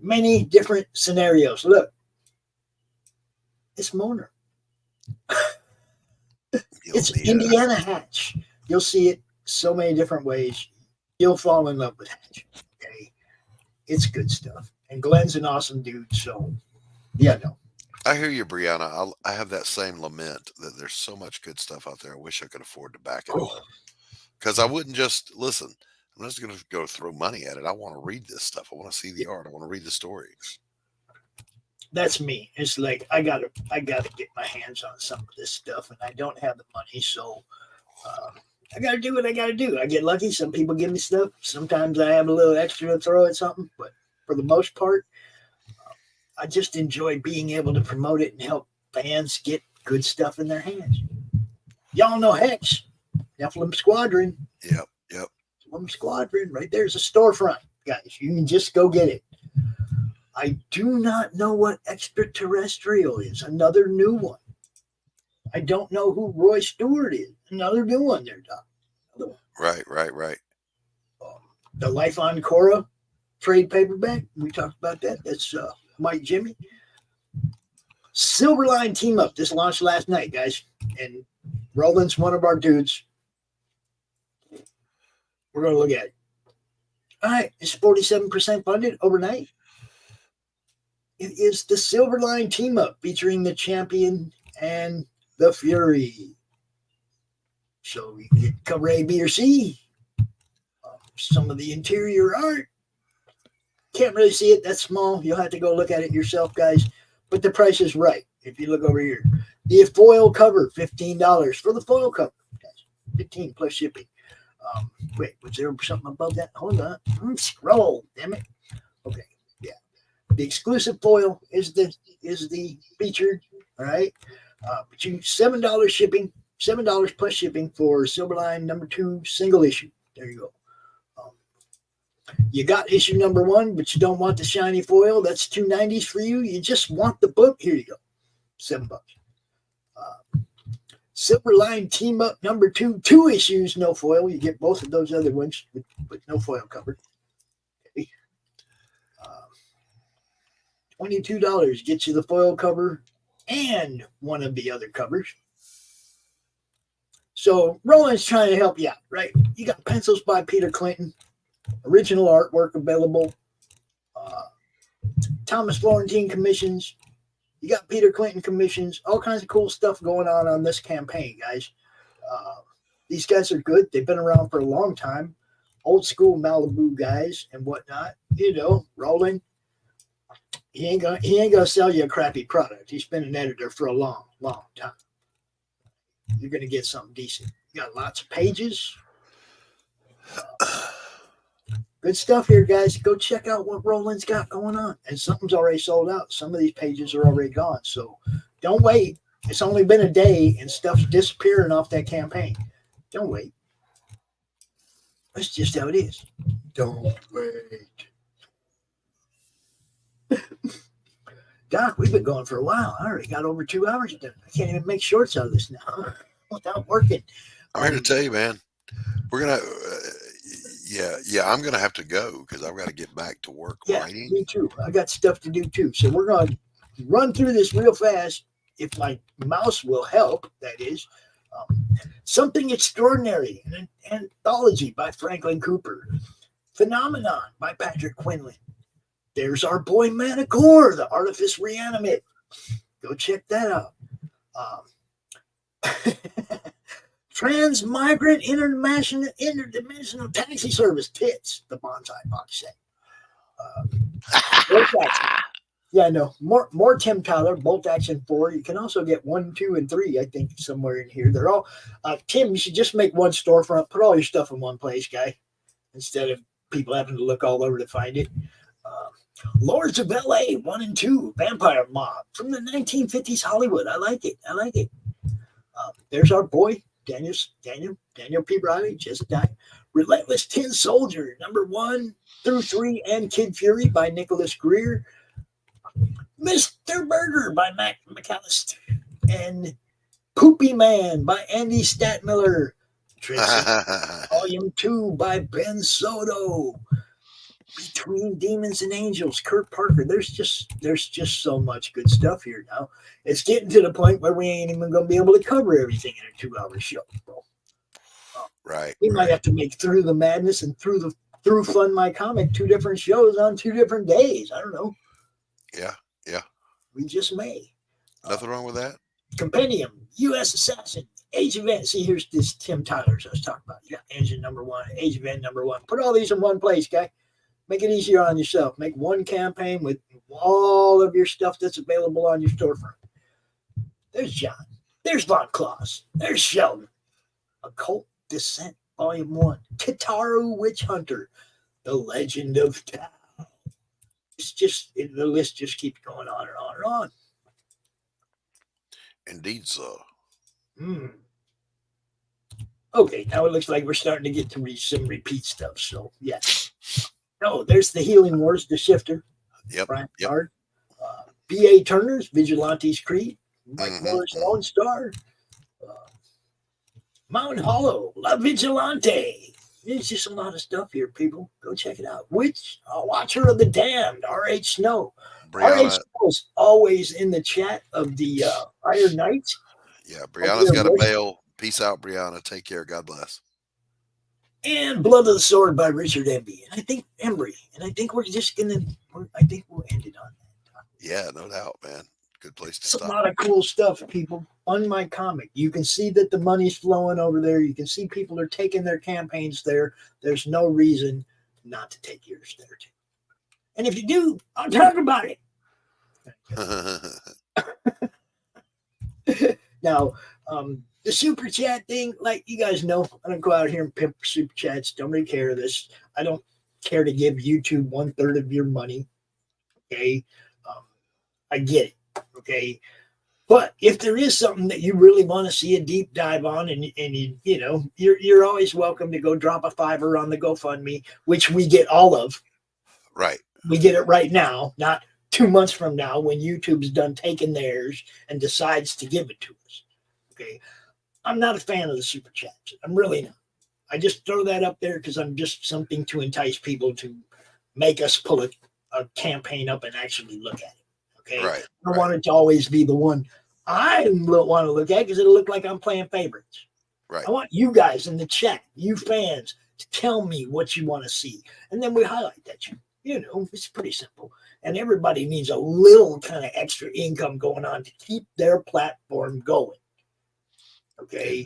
many different scenarios. Look, it's Moner. It's Indiana Hatch. You'll see it so many different ways. You'll fall in love with Hatch. Okay, it's good stuff. And Glenn's an awesome dude. So, yeah, no. I hear you, Brianna. I have that same lament that there's so much good stuff out there. I wish I could afford to back it. Because I wouldn't just listen. I'm not just going to go throw money at it. I want to read this stuff. I want to see the art. I want to read the story. That's me. It's like I gotta get my hands on some of this stuff, and I don't have the money, so I gotta do what I gotta do. I get lucky. Some people give me stuff. Sometimes I have a little extra to throw at something, but for the most part, I just enjoy being able to promote it and help fans get good stuff in their hands. Y'all know Hex, Nephilim Squadron. Yep. Nephilim Squadron, right there's a storefront, guys. You can just go get it. I do not know what Extraterrestrial is. Another new one. I don't know who Roy Stewart is. Another new one there, Doc. Another one. Right. The Life on Korra trade paperback. We talked about that. That's Mike Jimmy. Silverline Team Up. This launched last night, guys. And Roland's one of our dudes. We're going to look at it. All right. It's 47% funded overnight. It is the Silverline Team Up featuring the Champion and the Fury. So you can get cover A, B, or C. Some of the interior art. Can't really see it. That's small. You'll have to go look at it yourself, guys. But the price is right. If you look over here. The foil cover, $15 for the foil cover. $15 plus shipping. Wait, was there something above that? Hold on. Scroll, damn it. Okay. The exclusive foil is the featured, all right. But you $7 shipping, $7 plus shipping for Silverline #2 single issue. There you go. You got issue #1, but you don't want the shiny foil. That's $2.90 for you. You just want the book. Here you go, $7. Silverline Team Up #2, 2 issues, no foil. You get both of those other ones with no foil covered. Okay. $22 gets you the foil cover and one of the other covers. So Roland's trying to help you out, right? You got pencils by Peter Clinton, original artwork available, Thomas Florentine commissions. You got Peter Clinton commissions, all kinds of cool stuff going on this campaign, guys. These guys are good. They've been around for a long time. Old school Malibu guys and whatnot. Roland. He ain't gonna sell you a crappy product. He's been an editor for a long, long time. You're gonna get something decent. You got lots of pages. Good stuff here, guys. Go check out what Roland's got going on. And something's already sold out. Some of these pages are already gone. So don't wait. It's only been a day and stuff's disappearing off that campaign. Don't wait. That's just how it is. Don't wait. Doc, we've been going for a while. I already got over 2 hours done. I can't even make shorts out of this now without working. I'm here to tell you, man. We're gonna, I'm gonna have to go because I've got to get back to work. Yeah, writing. me too. I got stuff to do too. So we're gonna run through this real fast. If my mouse will help, that is. Something Extraordinary, an anthology by Franklin Cooper. Phenomenon by Patrick Quinlan. There's Our Boy Manticore, The Artifice Reanimate. Go check that out. Transmigrant Interdimensional Taxi Service, Tits, the Bonsai box set. Bolt Action. Yeah, I know. More Tim Tyler, Bolt Action 4. You can also get 1, 2, and 3, I think, somewhere in here. They're all, Tim, you should just make one storefront. Put all your stuff in one place, guy, instead of people having to look all over to find it. Lords of LA 1 and 2, Vampire Mob from the 1950s Hollywood. I like it. There's Our Boy, Daniel P. Riley, just died. Relentless Tin Soldier, number 1 through 3, and Kid Fury by Nicholas Greer. Mr. Burger by Mac McAllister. And Poopy Man by Andy Statmiller. Volume 2 by Ben Soto. Between Demons and Angels, Kurt Parker. There's just so much good stuff here now. It's getting to the point where we ain't even going to be able to cover everything in a 2-hour show, bro. Right. We might have to make Through the Madness and Through Fund My Comic 2 different shows on 2 different days. I don't know. Yeah. We just may. Nothing wrong with that. Compendium, U.S. Assassin, Age of N. See, here's this Tim Tyler's I was talking about. You got Engine number 1, Age of N number 1. Put all these in one place, guy. Make it easier on yourself. Make one campaign with all of your stuff that's available on your storefront. There's John. There's Von Claus. There's Sheldon. Occult Descent, Volume 1. Kitaru Witch Hunter. The Legend of Tao. The list just keeps going on and on and on. Indeed, sir. Okay, now it looks like we're starting to get to some repeat stuff. So, yes. Oh, there's the Healing Wars, The Shifter. Yep. Brian Bard. B.A. Turner's Vigilante's Creed. Mike Miller's Lone Star. Mount Hollow, La Vigilante. There's just a lot of stuff here, people. Go check it out. Watcher of the Damned, R.H. Snow. R.H. Snow is always in the chat of the Iron Knights. Yeah, Brianna's got a bail. Peace out, Brianna. Take care. God bless. And Blood of the Sword by Richard Embry. And I think we're just we'll end it on that. Yeah, no doubt, man. Good place to It's stop. a lot of cool stuff, people. On my comic, you can see that the money's flowing over there. You can see people are taking their campaigns there. There's no reason not to take yours there too. And if you do, I'll talk about it. Now, the super chat thing, like you guys know, I don't go out here and pimp super chats. Don't really care this. I don't care to give YouTube 1/3 of your money. Okay, I get it. Okay, but if there is something that you really want to see a deep dive on, and you're always welcome to go drop a $5 on the GoFundMe, which we get all of. Right. We get it right now, not 2 months from now when YouTube's done taking theirs and decides to give it to us. Okay. I'm not a fan of the super chats. I'm really not. I just throw that up there because I'm just something to entice people to make us pull a campaign up and actually look at it. Okay. Right. I want it to always be the one I want to look at because it'll look like I'm playing favorites. Right. I want you guys in the chat, you fans, to tell me what you want to see. And then we highlight that. It's pretty simple. And everybody needs a little kind of extra income going on to keep their platform going. Okay.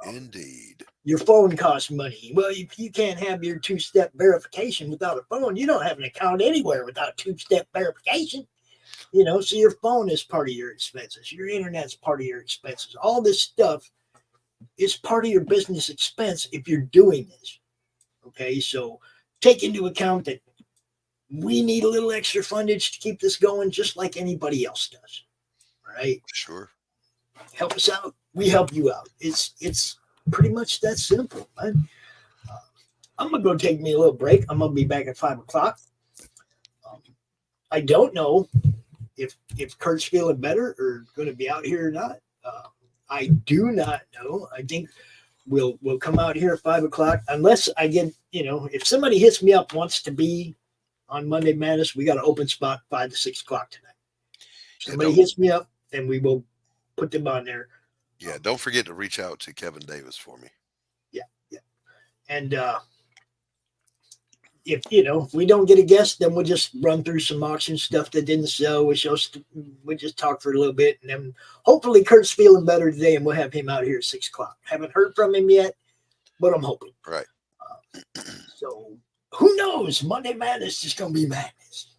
Indeed. Your phone costs money. Well, if you can't have your 2-step verification without a phone, you don't have an account anywhere without 2-step verification. So your phone is part of your expenses. Your internet's part of your expenses. All this stuff is part of your business expense if you're doing this. Okay, so take into account that we need a little extra fundage to keep this going just like anybody else does. All right? Sure. Help us out. We help you out. It's pretty much that simple, man. I'm going to go take me a little break. I'm going to be back at 5 o'clock. I don't know if Kurt's feeling better or going to be out here or not. I do not know. I think we'll come out here at 5 o'clock unless I get, if somebody hits me up, wants to be on Monday Madness, we got an open spot 5 to 6 o'clock tonight. If somebody hits me up, then we will put them on there. Yeah, don't forget to reach out to Kevin Davis for me. Yeah. And if we don't get a guest, then we'll just run through some auction stuff that didn't sell. We just talk for a little bit, and then hopefully Kurt's feeling better today, and we'll have him out here at 6 o'clock. Haven't heard from him yet, but I'm hoping. Right. So who knows? Monday Madness is going to be madness.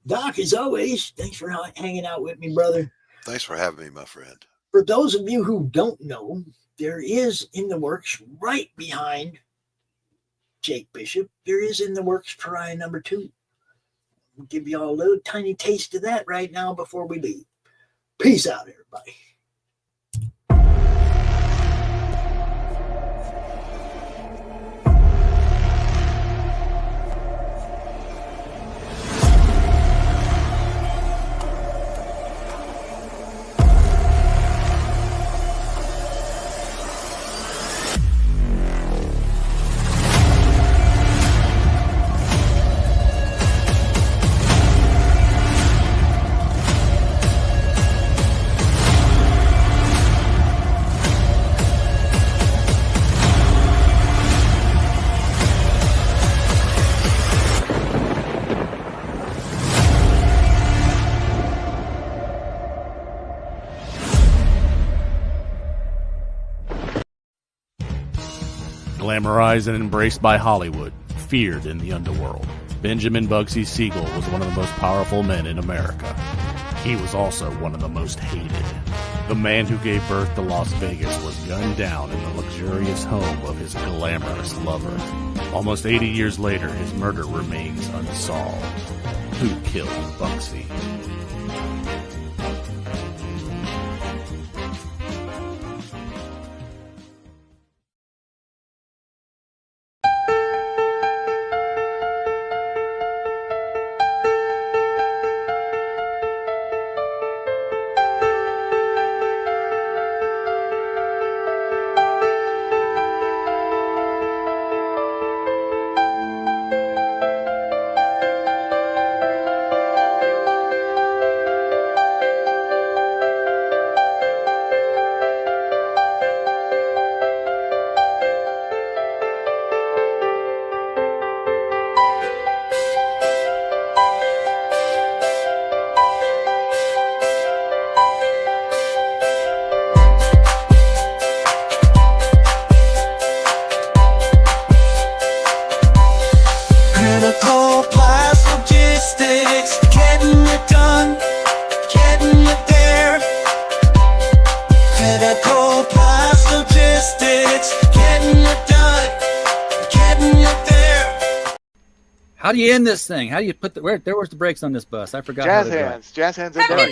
Doc, as always, thanks for hanging out with me, brother. Thanks for having me, my friend. For those of you who don't know, there is in the works right behind Jake Bishop. There is in the works Pariah number 2. We'll give you all a little tiny taste of that right now before we leave. Peace out, everybody. Glamorized and embraced by Hollywood, feared in the underworld, Benjamin Bugsy Siegel was one of the most powerful men in America. He was also one of the most hated. The man who gave birth to Las Vegas was gunned down in the luxurious home of his glamorous lover. Almost 80 years later, his murder remains unsolved. Who killed Bugsy? How do you end this thing? How do you put where's the brakes on this bus? I forgot. Jazz hands. Jazz hands are done.